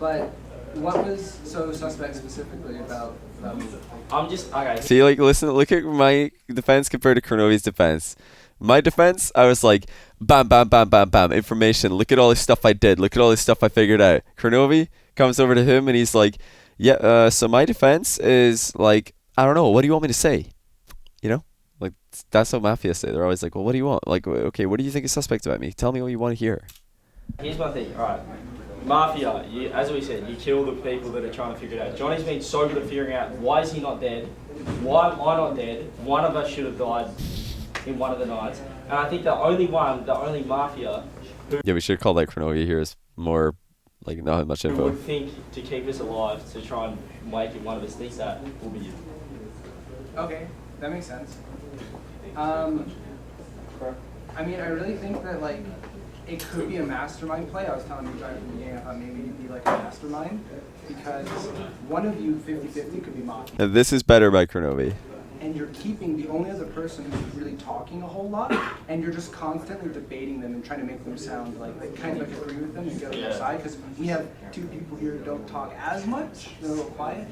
But what was so suspect specifically about me? I'm just okay. See, like, look at my defense compared to Kronovi's defense. My defense, I was like, bam, bam, bam, bam, bam, information. Look at all this stuff I did. Look at all this stuff I figured out. Kronovi comes over to him and he's like, yeah, so my defense is like, I don't know, what do you want me to say? You know? Like, that's what Mafia say. They're always like, well, what do you want? Like, okay, what do you think is suspect about me? Tell me what you want to hear. Here's my thing. All right, Mafia. As we said, you kill the people that are trying to figure it out. Johnny's been so good at figuring out why is he not dead? Why am I not dead? One of us should have died in one of the nights. And I think the only Mafia Yeah, we should call that Kronovi here is more, like, not have much who info. would think to keep us alive to try and make it one of us think that will be you. Okay, that makes sense. I mean, I really think that like it could be a mastermind play. I was telling you guys from the beginning, I thought maybe you'd be like a mastermind because one of you 50-50 could be Mafia. Now, this is better by Kronovi. And you're keeping the only other person who's really talking a whole lot, and you're just constantly debating them and trying to make them sound like kind of like agree with them and get on their side. Because we have two people here who don't talk as much; they're a little quiet.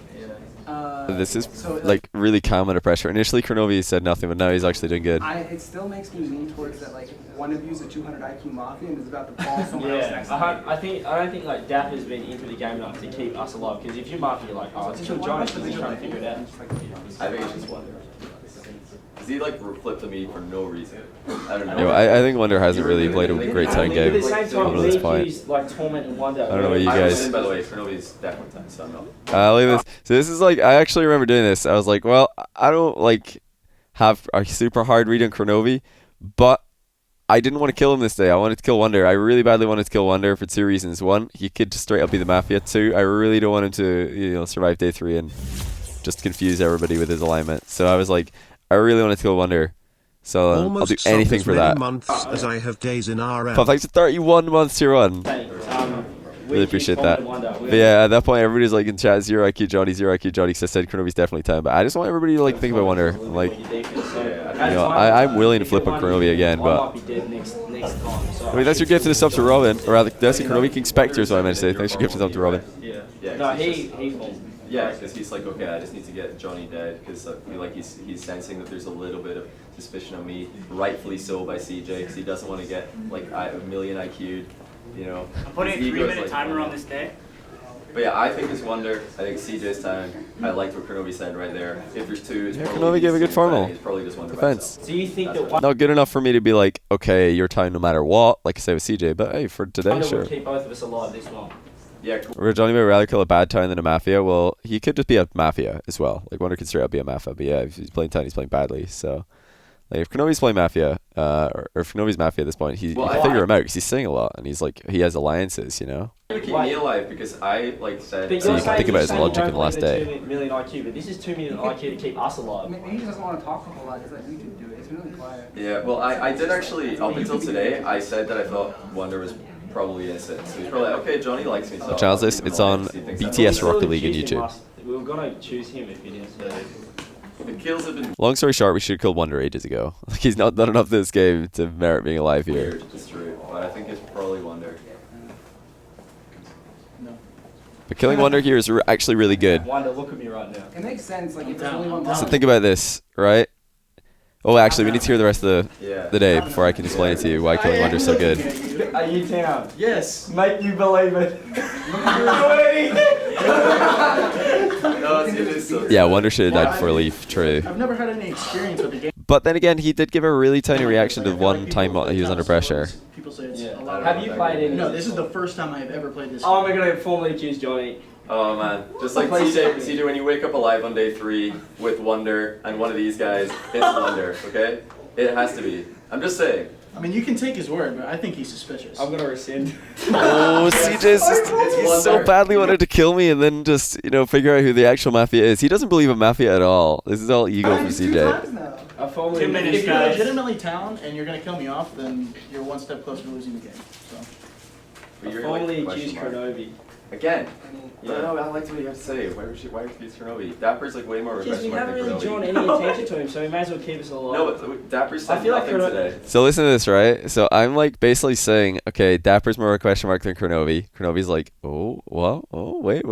This is so, like really calm under pressure. Initially, Kronovi said nothing, but now he's actually doing good. It still makes me lean towards that. Like one of you is a 200 IQ Mafia and is about to ball someone else next time. I don't think like Daff has been into the game enough to keep us alive. Because if you're Mafia, you're like, oh, it's kill Johnny because he's trying to figure it out. I think it's just Wonder. Because he like flipped to me for no reason. I don't know. You know, I think Wonder hasn't really played a great town game. But at the same time, Up to this point. Leaky's like Torment and Wonder. I don't know what you I guys. was in, by the way, Kronovi's definitely time, so I'm not. Look at this. So this is like, I actually remember doing this. I was like, well, I don't like have a super hard read on Kronovi, but I didn't want to kill him this day. I wanted to kill Wonder. I really badly wanted to kill Wonder for 2 reasons. One, he could just straight up be the Mafia. 2, I really don't want him to, survive day 3 and just confuse everybody with his alignment. So I was like, I really want to kill Wonder. So I'll do anything for that. Months as I have days in RL. But thanks for 31 months tier 1. Really appreciate that. But yeah, at that point, everybody's like in chat, 0 IQ Johnny, 0 IQ Johnny, because I said Kronovi's definitely 10. But I just want everybody to like think about Wonder. Like, I'm willing to flip on Kronovi again, but I mean, that's your gift to the sub to Robin, or rather, that's your Kronovi King Spectre is what I meant to say. Thanks for your gift to the sub to Robin. Yeah. No, he's Yeah, because he's like, okay, I just need to get Johnny dead because I feel like he's sensing that there's a little bit of suspicion of me, rightfully so by CJ, because he doesn't want to get like a million IQ'd, you know. I'm putting a His ego's 3-minute like, timer on this day. But yeah, I think it's Wonder. I think CJ's time. I liked what Kronovi said right there. If there's 2, it's probably Kronovi gave a good formal It's probably just Wonder defense. So you think that Not good enough for me to be like, okay, your time no matter what, like I say with CJ, but hey, for today, Wonder sure. would keep both of us alive this long? Yeah. Where Johnny would rather kill a bad town than a Mafia. Well, he could just be a Mafia as well. Like, Wonder could straight up be a Mafia, but yeah, if he's playing town, he's playing badly. So, like, if Kronovi's playing Mafia, or if Kronovi's Mafia at this point, you figure him out because he's singing a lot and he's like, he has alliances, you know. To keep me alive because I like said. So you can think about his logic in the last day. 2 million IQ, but this is 2 million IQ to keep us alive. Maybe he doesn't want to talk a whole lot. It's like we could do it. It's been really quiet. Yeah, well, I did actually, up until today, I said that I thought Wonder was probably innocent. So he's probably like, okay, Johnny likes me. So Channel this, it's on BTS Rocket League on YouTube. We were gonna choose him if he didn't. The kills have been Long story short, we should have killed Wonder ages ago. Like, he's not done enough this game to merit being alive here. weird, it's true, but I think it's probably Wonder. But killing Wonder here is actually really good. Wonder, look at me right now. It makes sense. Like if there's only one. So think about this, right? Oh, actually, we need to hear the rest of Yeah. the day before I can explain it to you why Killing Wonder's so good. Are you town? Yes. Make you believe it. No, it is so Yeah, Wonder should have died before Leaf, true. I've never had any experience with the game. But then again, he did give a really tiny reaction to one time he was under pressure. People say it's Yeah. a lot. Have you played any? No, this is the first time I've ever played this. Oh, I'm gonna formally accuse Johnny. Oh man, just like CJ, when you wake up alive on day 3 with Wonder and one of these guys, it's Wonder, okay? It has to be. I'm just saying. I mean, you can take his word, but I think he's suspicious. I'm gonna rescind. Oh, he's so badly wanted to kill me and then just, figure out who the actual Mafia is. He doesn't believe in Mafia at all. This is all ego from CJ. If you're legitimately town and you're gonna kill me off, then you're one step closer to losing the game. So. But you're Formally like, accused Kronovi. Again. Yeah. No, I liked what you have to say. Why would you accuse Kronovi? Dapper's like way more Because we professional haven't than really Kronovi. drawn any attention to him, so we may as well keep us alive. No, but Dapper said I feel like nothing today. So listen to this, right? So I'm like basically saying, okay, Dapper's more a question mark than Kronovi. Kronovi's like, oh, what? Oh, wait.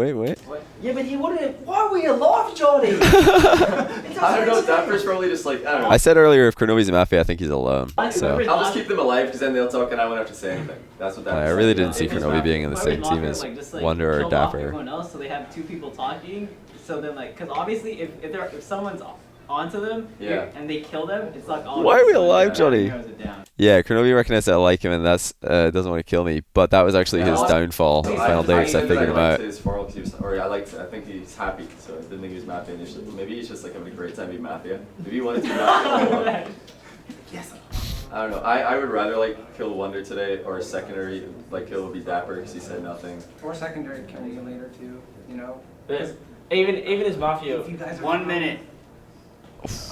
Yeah, but he wouldn't. Why are we alive, Johnny? I don't know, Dapper's probably just like, I don't know. I said earlier, if Kronovi's a Mafia, I think he's alone. So I'll just keep them alive because then they'll talk and I won't have to say anything. That's what Dapper I said. really didn't see If he's Kronovi Mafia. being in the Why would same team Mafia, as like, just, like, Wonder or kill off Dapper. everyone else so they have two people talking? So then, like, because obviously if someone's onto them and they kill them, it's like, oh, Why are we so alive, Johnny? narrows it down. Yeah, Kronovi recognized that I like him, and that's doesn't want to kill me. But that was actually his downfall. Final day, because I figured him out. His foral cues, I think he's happy, so I didn't think he was Mafia initially. But maybe he's just like having a great time being Mafia. Maybe he wanted to be Mafia. Yes. I don't know. I would rather like kill Wonder today, or secondary like kill would be Dapper because he said nothing. Or secondary kill me later too, But even as Mafia, If you guys are 1 minute.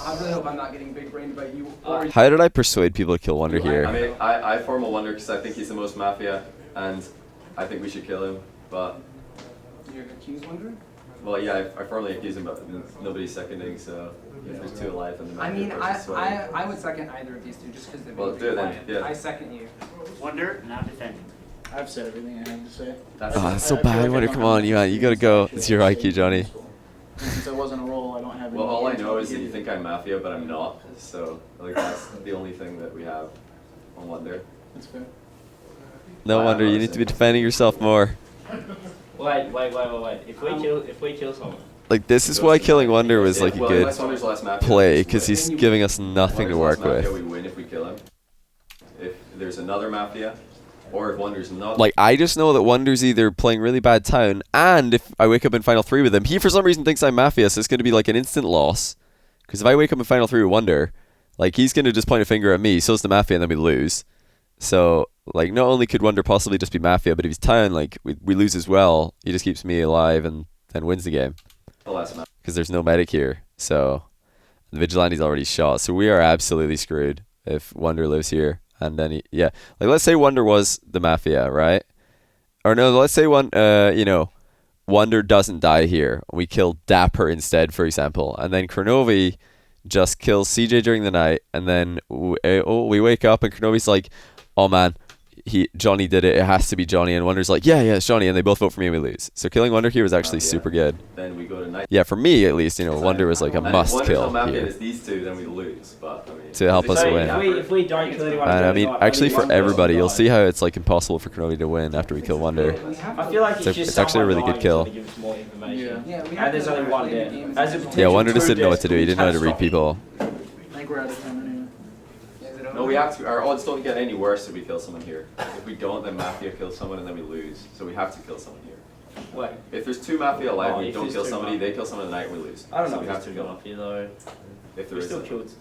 I really hope I'm not getting big brained by you. Or How did I persuade people to kill Wonder here? I mean, I form a Wonder because I think he's the most Mafia, and I think we should kill him. But you're accused, Wonder? well, yeah, I formally accuse him, but nobody's seconding. So if there's 2 alive, then the I Mafia mean, person's sweating. I would second either of these two just because they're Well, being do it then, quiet. yeah. I second you. Wonder, not defending. I've said everything I have to say. That's so bad. Wonder, come on, you gotta go. It's your IQ, Johnny. Since I wasn't a role, I don't have. Well, any all I know is that you think I'm Mafia, but I'm not. So like that's the only thing that we have on Wonder. That's fair. No Wonder, you need to be defending yourself more. wait. If we kill someone. Like, this is why killing Wonder was like a Well, good unless Wonder's last Mafia, play, because he's giving us nothing to Wonder's work last Mafia, with. we win if we kill him. If there's another Mafia, or if Wonder's not. Like, I just know that Wonder's either playing really bad town, and if I wake up in Final 3 with him, he for some reason thinks I'm Mafia, so it's going to be like an instant loss. Because if I wake up in Final 3 with Wonder, like, he's going to just point a finger at me, so's the Mafia, and then we lose. So, like, not only could Wonder possibly just be Mafia, but if he's town, like, we lose as well. He just keeps me alive and then wins the game. The last Mafia. Because there's no medic here, so the Vigilante's already shot, so we are absolutely screwed if Wonder lives here. And then like, let's say Wonder was the Mafia, right? Or no, let's say Wonder doesn't die here. We kill Dapper instead, for example, and then Kronovi just kills CJ during the night, and then we wake up and Kronovi's like, oh man, Johnny did it. It has to be Johnny. And Wonder's like, yeah, it's Johnny. And they both vote for me and we lose. So killing Wonder here was actually super good. Then we go to night. Yeah, for me at least, Wonder was like a must Wonder's kill not Mafia, here it's these 2, then we lose. But I mean, to help us win. If we don't kill anyone, And I mean, actually for everybody, you'll see how it's like impossible for Kronovi to win after we kill Wonder. I feel like It's actually a really good kill. Yeah, and there's only one dead. Yeah, Wonder just didn't know what to do. He didn't know how to read people. I think we're out of time anyway. no, we have to. Our odds don't get any worse if we kill someone here. If we don't, then Mafia kills someone and then we lose. So we have to kill someone here. What? If there's 2 Mafia alive, we if don't there's kill 2 somebody. Mafia. They kill someone tonight, and we lose. I don't know So we if have there's to 2 kill. Mafia though. If there We is. still killed.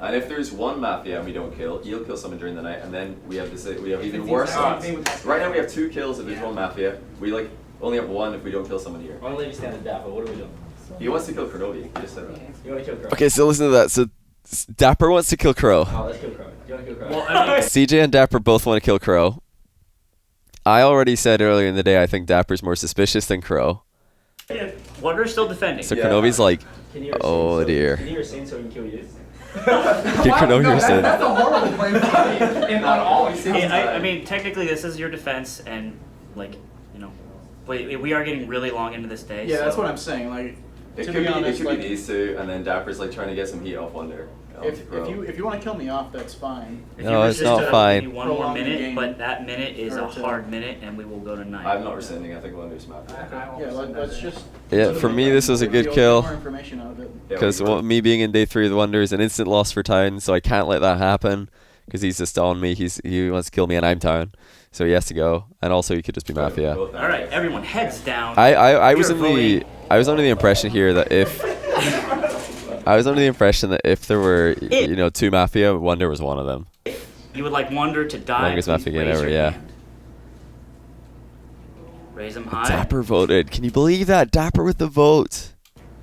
And if there's 1 Mafia and we don't kill, you'll kill someone during the night, and then we have this. We have If even it's worse the same odds. thing with- Right now we have 2 kills if there's 1 Mafia. We only have 1 if we don't kill someone here. I'm gonna leave you standing Dapper. What are we doing? He wants to kill Kronovi. He just said that. You wanna kill Crow? Okay, so listen to that. So Dapper wants to kill Crow. Oh, let's kill Crow. Do you wanna kill Crow? CJ and Dapper both want to kill Crow. I already said earlier in the day I think Dapper's more suspicious than Crow. Wonder's still defending. So Kronovi's like, oh dear. Can you rescind so we can kill you? Get Kronovi rescind. That's a horrible plan for me. And on all I mean, technically, this is your defense, and we are getting really long into this day. Yeah, so. that's what I'm saying. Like, It To could be honest, it could like- be these two, and then Dapper's like trying to get some heat off Wonder. If you want to kill me off, that's fine. If No, you it's resist not it, I'll fine. give you one more Prolong the minute, game. but that minute is a Or to- hard minute, and we will go to 9. I'm not rescinding. I think Wonder's mad. Yeah, let's just. Yeah, for me this was a good kill. More information out of it. Because me being in day 3 of the Wonder is an instant loss for Town, so I can't let that happen. Because he's just on me. He wants to kill me, and I'm Town, so he has to go. And also, he could just be Mafia. All right, everyone, heads down. I was You're under the impression here that if there were you know 2 Mafia, Wonder was one of them. You would like Wonder to die? Longest Mafia game raise ever, your yeah. hand. Raise them high. Dapper voted. Can you believe that? Dapper with the vote.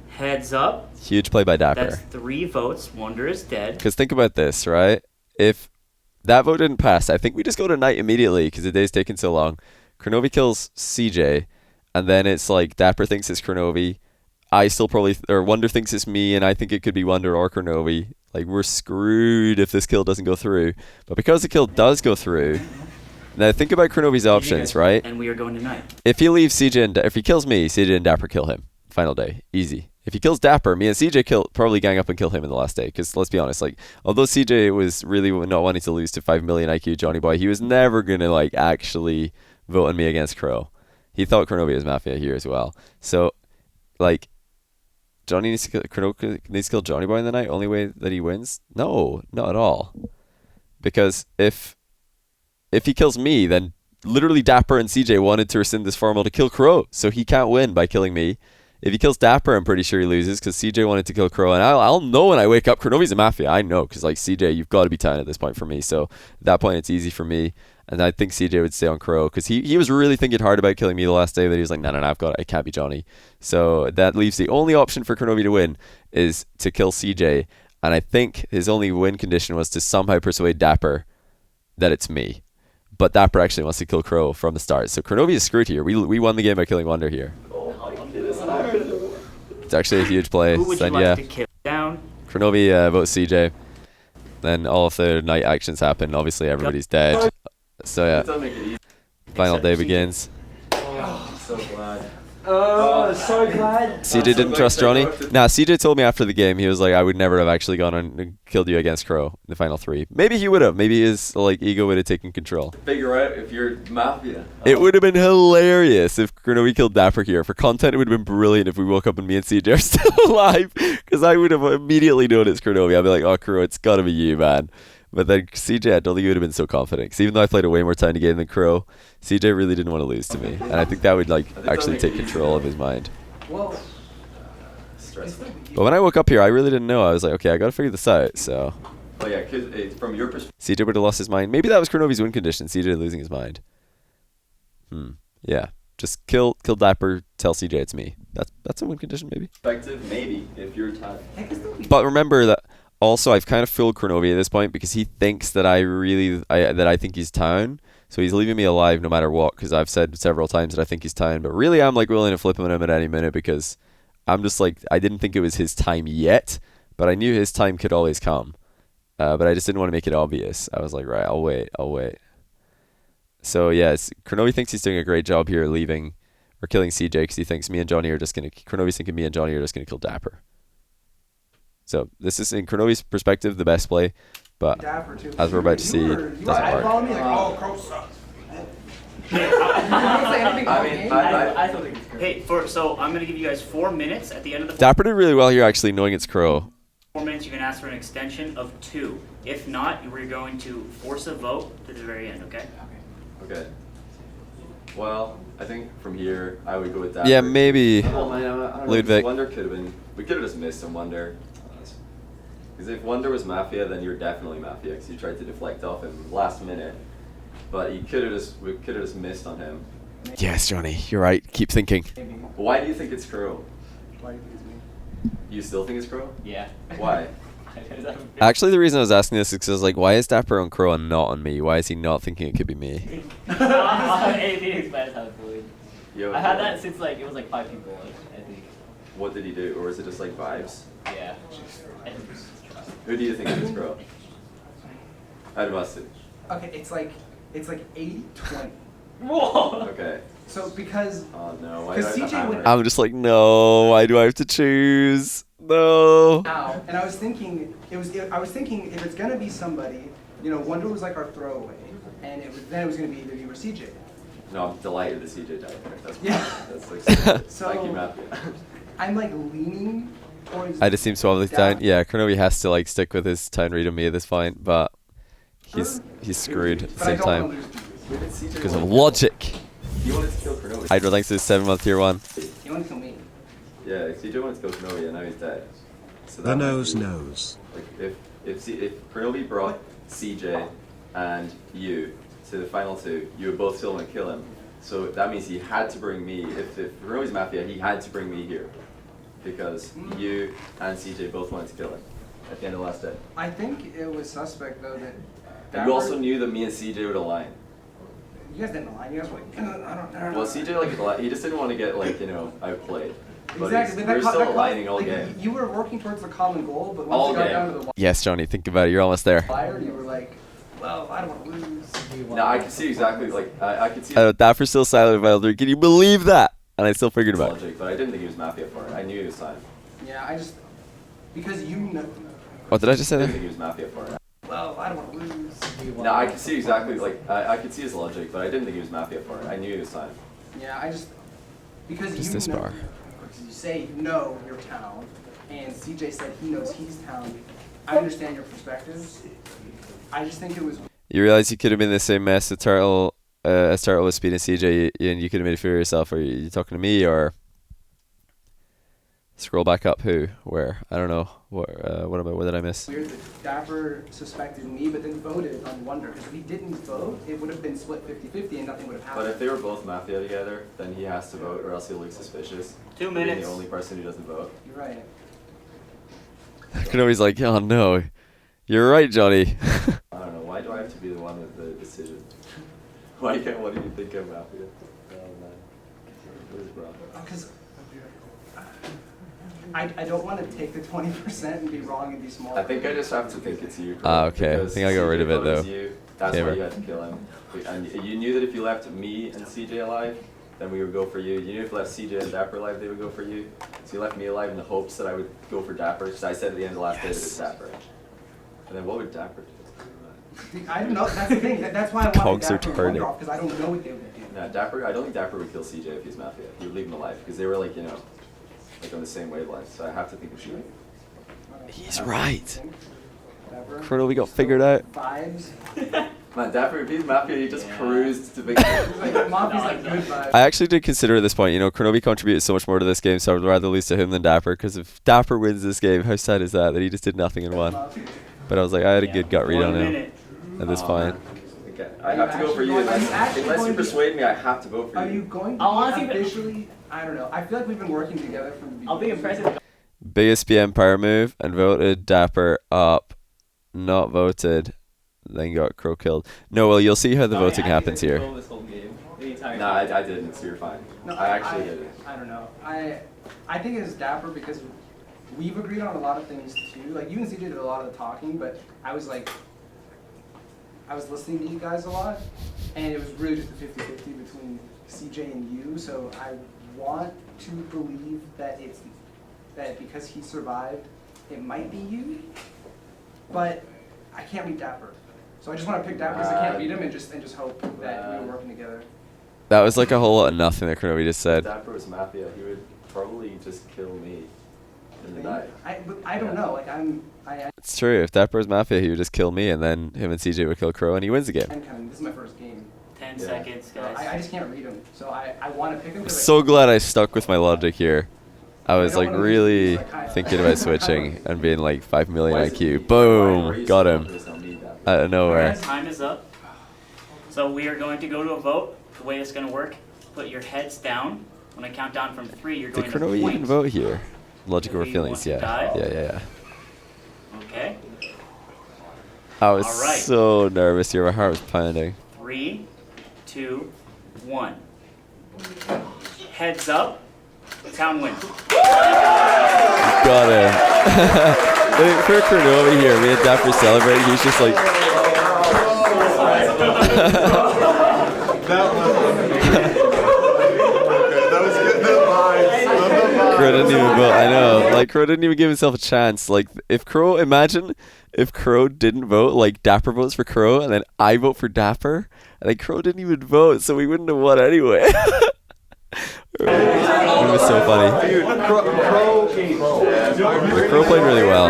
Heads up. Huge play by Dapper. That's 3 votes. Wonder is dead. Because think about this, right? If that vote didn't pass, I think we just go to night immediately because the day's taking so long. Kronovi kills CJ, and then it's like Dapper thinks it's Kronovi. I still probably, or Wonder thinks it's me, and I think it could be Wonder or Kronovi. Like, we're screwed if this kill doesn't go through. But because the kill does go through, now think about Kronovi's options, right? And we are going tonight. If he leaves CJ and if he kills me, CJ and Dapper kill him. Final day, easy. If he kills Dapper, me and CJ probably gang up and kill him in the last day. Because let's be honest, like although CJ was really not wanting to lose to 5 million IQ Johnny Boy, he was never gonna like actually vote on me against Crow. He thought Kronovi was Mafia here as well. So, like, Johnny needs to kill, Crow needs to kill Johnny Boy in the night. Only way that he wins? No, not at all. Because if he kills me, then literally Dapper and CJ wanted to rescind this formal to kill Crow, so he can't win by killing me. If he kills Dapper, I'm pretty sure he loses because CJ wanted to kill Crow, and I'll know when I wake up. Kronovi's a Mafia, I know, because like CJ, you've got to be 10 at this point for me. So at that point, it's easy for me, and I think CJ would stay on Crow because he was really thinking hard about killing me the last day, but he was like, no, I've got it. It can't be Johnny. So that leaves the only option for Kronovi to win is to kill CJ, and I think his only win condition was to somehow persuade Dapper that it's me. But Dapper actually wants to kill Crow from the start. So Kronovi is screwed here. We won the game by killing Wonder here. It's actually a huge play. Who would you Then like yeah, to kill down? Kronovi votes CJ. Then all of the night actions happen. Obviously everybody's dead. So yeah, final day begins. I'm so glad. Oh, so glad. CJ didn't trust Johnny. Nah, CJ told me after the game, he was like, I would never have actually gone and killed you against Crow in the final 3. Maybe he would have. Maybe his like ego would have taken control. Figure out if you're Mafia. It would have been hilarious if Kronovi killed Dapper here. For content, it would have been brilliant if we woke up and me and CJ are still alive. Because I would have immediately known it's Kronovi. I'd be like, oh, Crow, it's got to be you, man. But then CJ, I don't think he would have been so confident. Because even though I played a way more tiny game than Crow, CJ really didn't want to lose to me. And I think that would like actually take control of his mind. Well, Stressful. But when I woke up here, I really didn't know. I was like, okay, I got to figure this out. So Oh yeah, because from your perspective. CJ would have lost his mind. Maybe that was Kronovi's win condition. CJ losing his mind. Yeah. Just kill Dapper. Tell CJ it's me. That's a win condition, maybe. Maybe if you're tired. But remember that also I've kind of fooled Kronovi at this point because he thinks that I think he's Town. So he's leaving me alive no matter what because I've said several times that I think he's Town. But really I'm like willing to flip him at any minute because I'm just like, I didn't think it was his time yet, but I knew his time could always come. But I just didn't want to make it obvious. I was like, right, I'll wait. So yes, Kronovi thinks he's doing a great job here leaving or killing CJ because he thinks me and Johnny are just going to, Kronovi's thinking me and Johnny are just going to kill Dapper. So this is, in Kronovi's perspective, the best play, but as we're about to see, it doesn't work. So I'm gonna give you guys 4 minutes at the end of the Dapper did really well here, actually, knowing it's Crow. 4 minutes. You can ask for an extension of 2. If not, we're going to force a vote to the very end. Okay. Okay. Well, I think from here I would go with Dapper. Yeah, maybe. Well, man, I don't know, Ludwig. Wonder could have been. We could have just missed on Wonder. Because if Wonder was Mafia, then you're definitely Mafia. Because you tried to deflect off him last minute, but we could have just missed on him. Yes, Johnny, you're right. Keep thinking. Why do you think it's Crow? Why do you think it's me? You still think it's Crow? Yeah. Why? Actually, the reason I was asking this is because I was like, why is Dapper on Crow and not on me? Why is he not thinking it could be me? Anything explains how it's fluid. Yo, I had that since like it was like 5 people. I think. What did he do, or is it just like vibes? Yeah. Who do you think is Crow? I'd must it. Okay, it's like 80-20. Whoa. Okay. So because Oh no, why do I have to CJ hammer? would I'm just like, no, why do I have to choose? No. now, and I was thinking if it's gonna be somebody, Wonder was like our throwaway, and then it was gonna be either you or CJ. No, I'm delighted that CJ died. That's that's like So thank you, Mafia. I'm like leaning towards. I just seem suavely down. down. Yeah, Kronobi has to like stick with his town read on me at this point, but he's screwed at the But I same don't time wanna lose. because of logic. He wanted to kill Kronobi. Hydro thanks to 7-month tier 1. You want to kill me? Yeah, CJ wanted to kill Kronobi and now he's dead. So The that might nose be- knows. Like if Kronobi brought CJ and you to the final two, you would both still want to kill him. So that means he had to bring me. If Kronobi's Mafia, he had to bring me here because you and CJ both wanted to kill him at the end of the last day. I think it was suspect though that. And you also knew that me and CJ would align. You guys didn't align. You guys were like, I don't. Well, CJ he just didn't want to get outplayed. But Exactly. we're still aligning all like, game. You were working towards the common goal, but All once you got game. down to the Yes, Johnny, think about it. You're almost there. wire, you were like, well, I don't want to lose. No, I can see exactly I could see Dapper's still silent about Elder. Can you believe that? And I still figured about it. logic, but I didn't think he was Mafia for it. I knew he was signed. Yeah, because you know. What did I just say I there? didn't think he was Mafia for it. Well, I don't want to lose. No, I can see exactly I could see his logic, but I didn't think he was Mafia for it. I knew he was signed. Yeah, because Just you this know, bar. because you say you know your town, and CJ said he knows his town. I understand your perspectives. I just think it was. You realize you could have been in the same mess as Turtle was speeding CJ, and you could have made a fool of yourself. Are you talking to me or scroll back up? Who? Where? I don't know. What did I miss? Weird that Dapper suspected me, but then voted on Wonder. Because if he didn't vote, it would have been split 50-50 and nothing would have happened. But if they were both Mafia together, then he has to vote, or else he'll look suspicious. 2 Being minutes. the only person who doesn't vote. You're right. Kenobi's like, oh no, you're right, Johnny. I don't know. Why do I have to be the one with the decision? What do you think of Mafia? Oh man, what is wrong? Because I don't want to take the 20% and be wrong and be small. I think I just have to think it's you. Ah, okay. I because think I got rid of it, CJ voted though. You, that's Caver. why you had to kill him. And you knew that if you left me and CJ alive, then we would go for you. You knew if you left CJ and Dapper alive, they would go for you. So you left me alive in the hopes that I would go for Dapper, because I said at the end of the last day that it's Dapper. And then what would Dapper do? I don't know. That's the thing. That's why I wanted Cogs are Dapper and turning. Wonder off, because I don't know what they would do. No, Dapper. I don't think Dapper would kill CJ if he's Mafia. He would leave him alive because they were like like on the same wavelength. So I have to think it's you. He's right. Dapper. Kronobi got figured out. Vibes. Man, Dapper, if he's Mafia, he just cruised to victory. Like, Maffia's like good vibes. I actually did consider at this point, Kronobi contributed so much more to this game, so I would rather lose to him than Dapper, because if Dapper wins this game, how sad is that he just did nothing and won? But I was like, I had a good gut read on him, and that's fine. Okay, I have to go for you. Unless you persuade me, I have to vote for you. Are you going to honestly, officially? I don't know. I feel like we've been working together from the beginning. I'll be impressive. Biggest BM power move, and voted Dapper up, not voted, then got Crow killed. No, well, you'll see how the voting happens here. This whole game, the entire No, I didn't, so you're fine. No, I actually didn't. I don't know. I think it's Dapper because we've agreed on a lot of things too. Like you and CJ did a lot of the talking, but I was listening to you guys a lot, and it was really just a 50-50 between CJ and you. So I want to believe that that because he survived, it might be you, but I can't read Dapper. So I just want to pick Dapper because I can't read him and just hope that we were working together. That was like a whole lot of nothing that Kronobi just said. If Dapper was Mafia, he would probably just kill me in the night. But I don't know. Like It's true. If Dapper was Mafia, he would just kill me, and then him and CJ would kill Crow, and he wins the game. This is my first game. 10 seconds, guys. I just can't read him, so I want to pick him. I'm so glad I stuck with my logic here. I was like really thinking about switching and being like 5 million IQ. Boom! Got him. Out of nowhere. Time is up. So we are going to go to a vote. The way it's going to work, put your heads down. When I count down from 3, you're Did going to Kronobi point. even vote here? Logic over If you feelings, want to yeah. die. Yeah. Okay. I was All right. so nervous here. My heart was pounding. 3, 2, 1. Heads up. Town wins. Got him. For Kronobi here, me and Dapper celebrating. He's just like. Like Crow didn't even give himself a chance. Like imagine if Crow didn't vote, like Dapper votes for Crow, and then I vote for Dapper, and then Crow didn't even vote, so we wouldn't have won anyway. It was so funny. Dude, Crow played really well.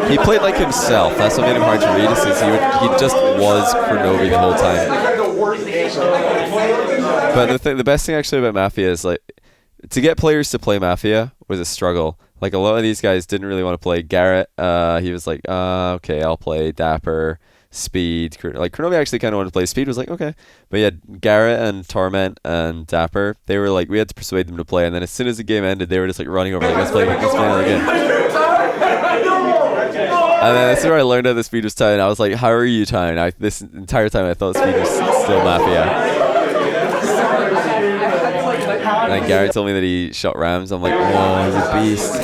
He played like himself. That's what made him hard to read. Is he just was Kronovi the whole time. But the best thing actually about Mafia is like to get players to play Mafia was a struggle. Like a lot of these guys didn't really want to play Garrett. He was like, okay, I'll play Dapper. Speed, like Kronovi actually kind of wanted to play. Speed was like, okay, but yeah, Garrett and Torment and Dapper, they were like, we had to persuade them to play, and then as soon as the game ended, they were just like running over, like, let's play another game. And then that's where I learned how the Speed was tied, and I was like, how are you tying? This entire time I thought Speed was still Mafia. And then Garrett told me that he shot Rams. I'm like, whoa, he's a beast.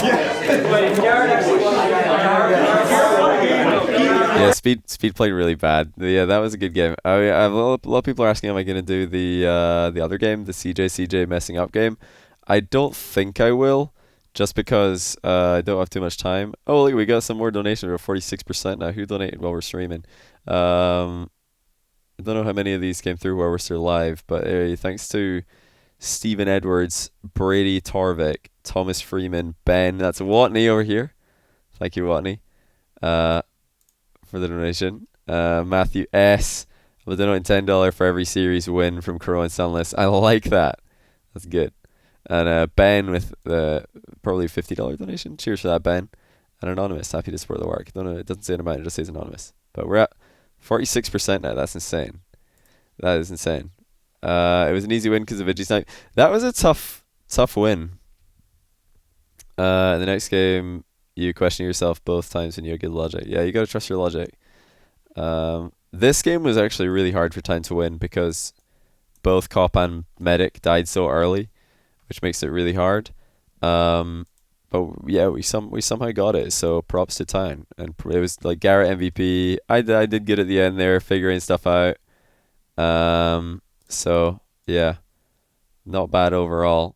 Yeah, Speed played really bad. Yeah, that was a good game. A lot of people are asking, am I going to do the other game, the CJ messing up game? I don't think I will, just because I don't have too much time. Oh, look, we got some more donations. We're 46% now. Who donated while we're streaming? I don't know how many of these came through while we're still live, but thanks to Stephen Edwards, Brady Torvik, Thomas Freeman, Ben. That's Watney over here. Thank you, Watney. For the donation. Matthew S. will donate $10 for every series win from Crow and Sunless. I like that. That's good. And Ben with the probably $50 donation. Cheers for that, Ben. And Anonymous, happy to support the work. No, it doesn't say in a it just says Anonymous. But we're at 46% now. That's insane. That is insane. It was an easy win because of Vigi Snipe. That was a tough win. The next game, you question yourself both times when you get logic. Yeah, you gotta trust your logic. This game was actually really hard for Time to win because both Cop and Medic died so early, which makes it really hard. But yeah, we somehow got it. So props to Time, and it was like Garrett MVP. I did good at the end there, figuring stuff out. So yeah, not bad overall.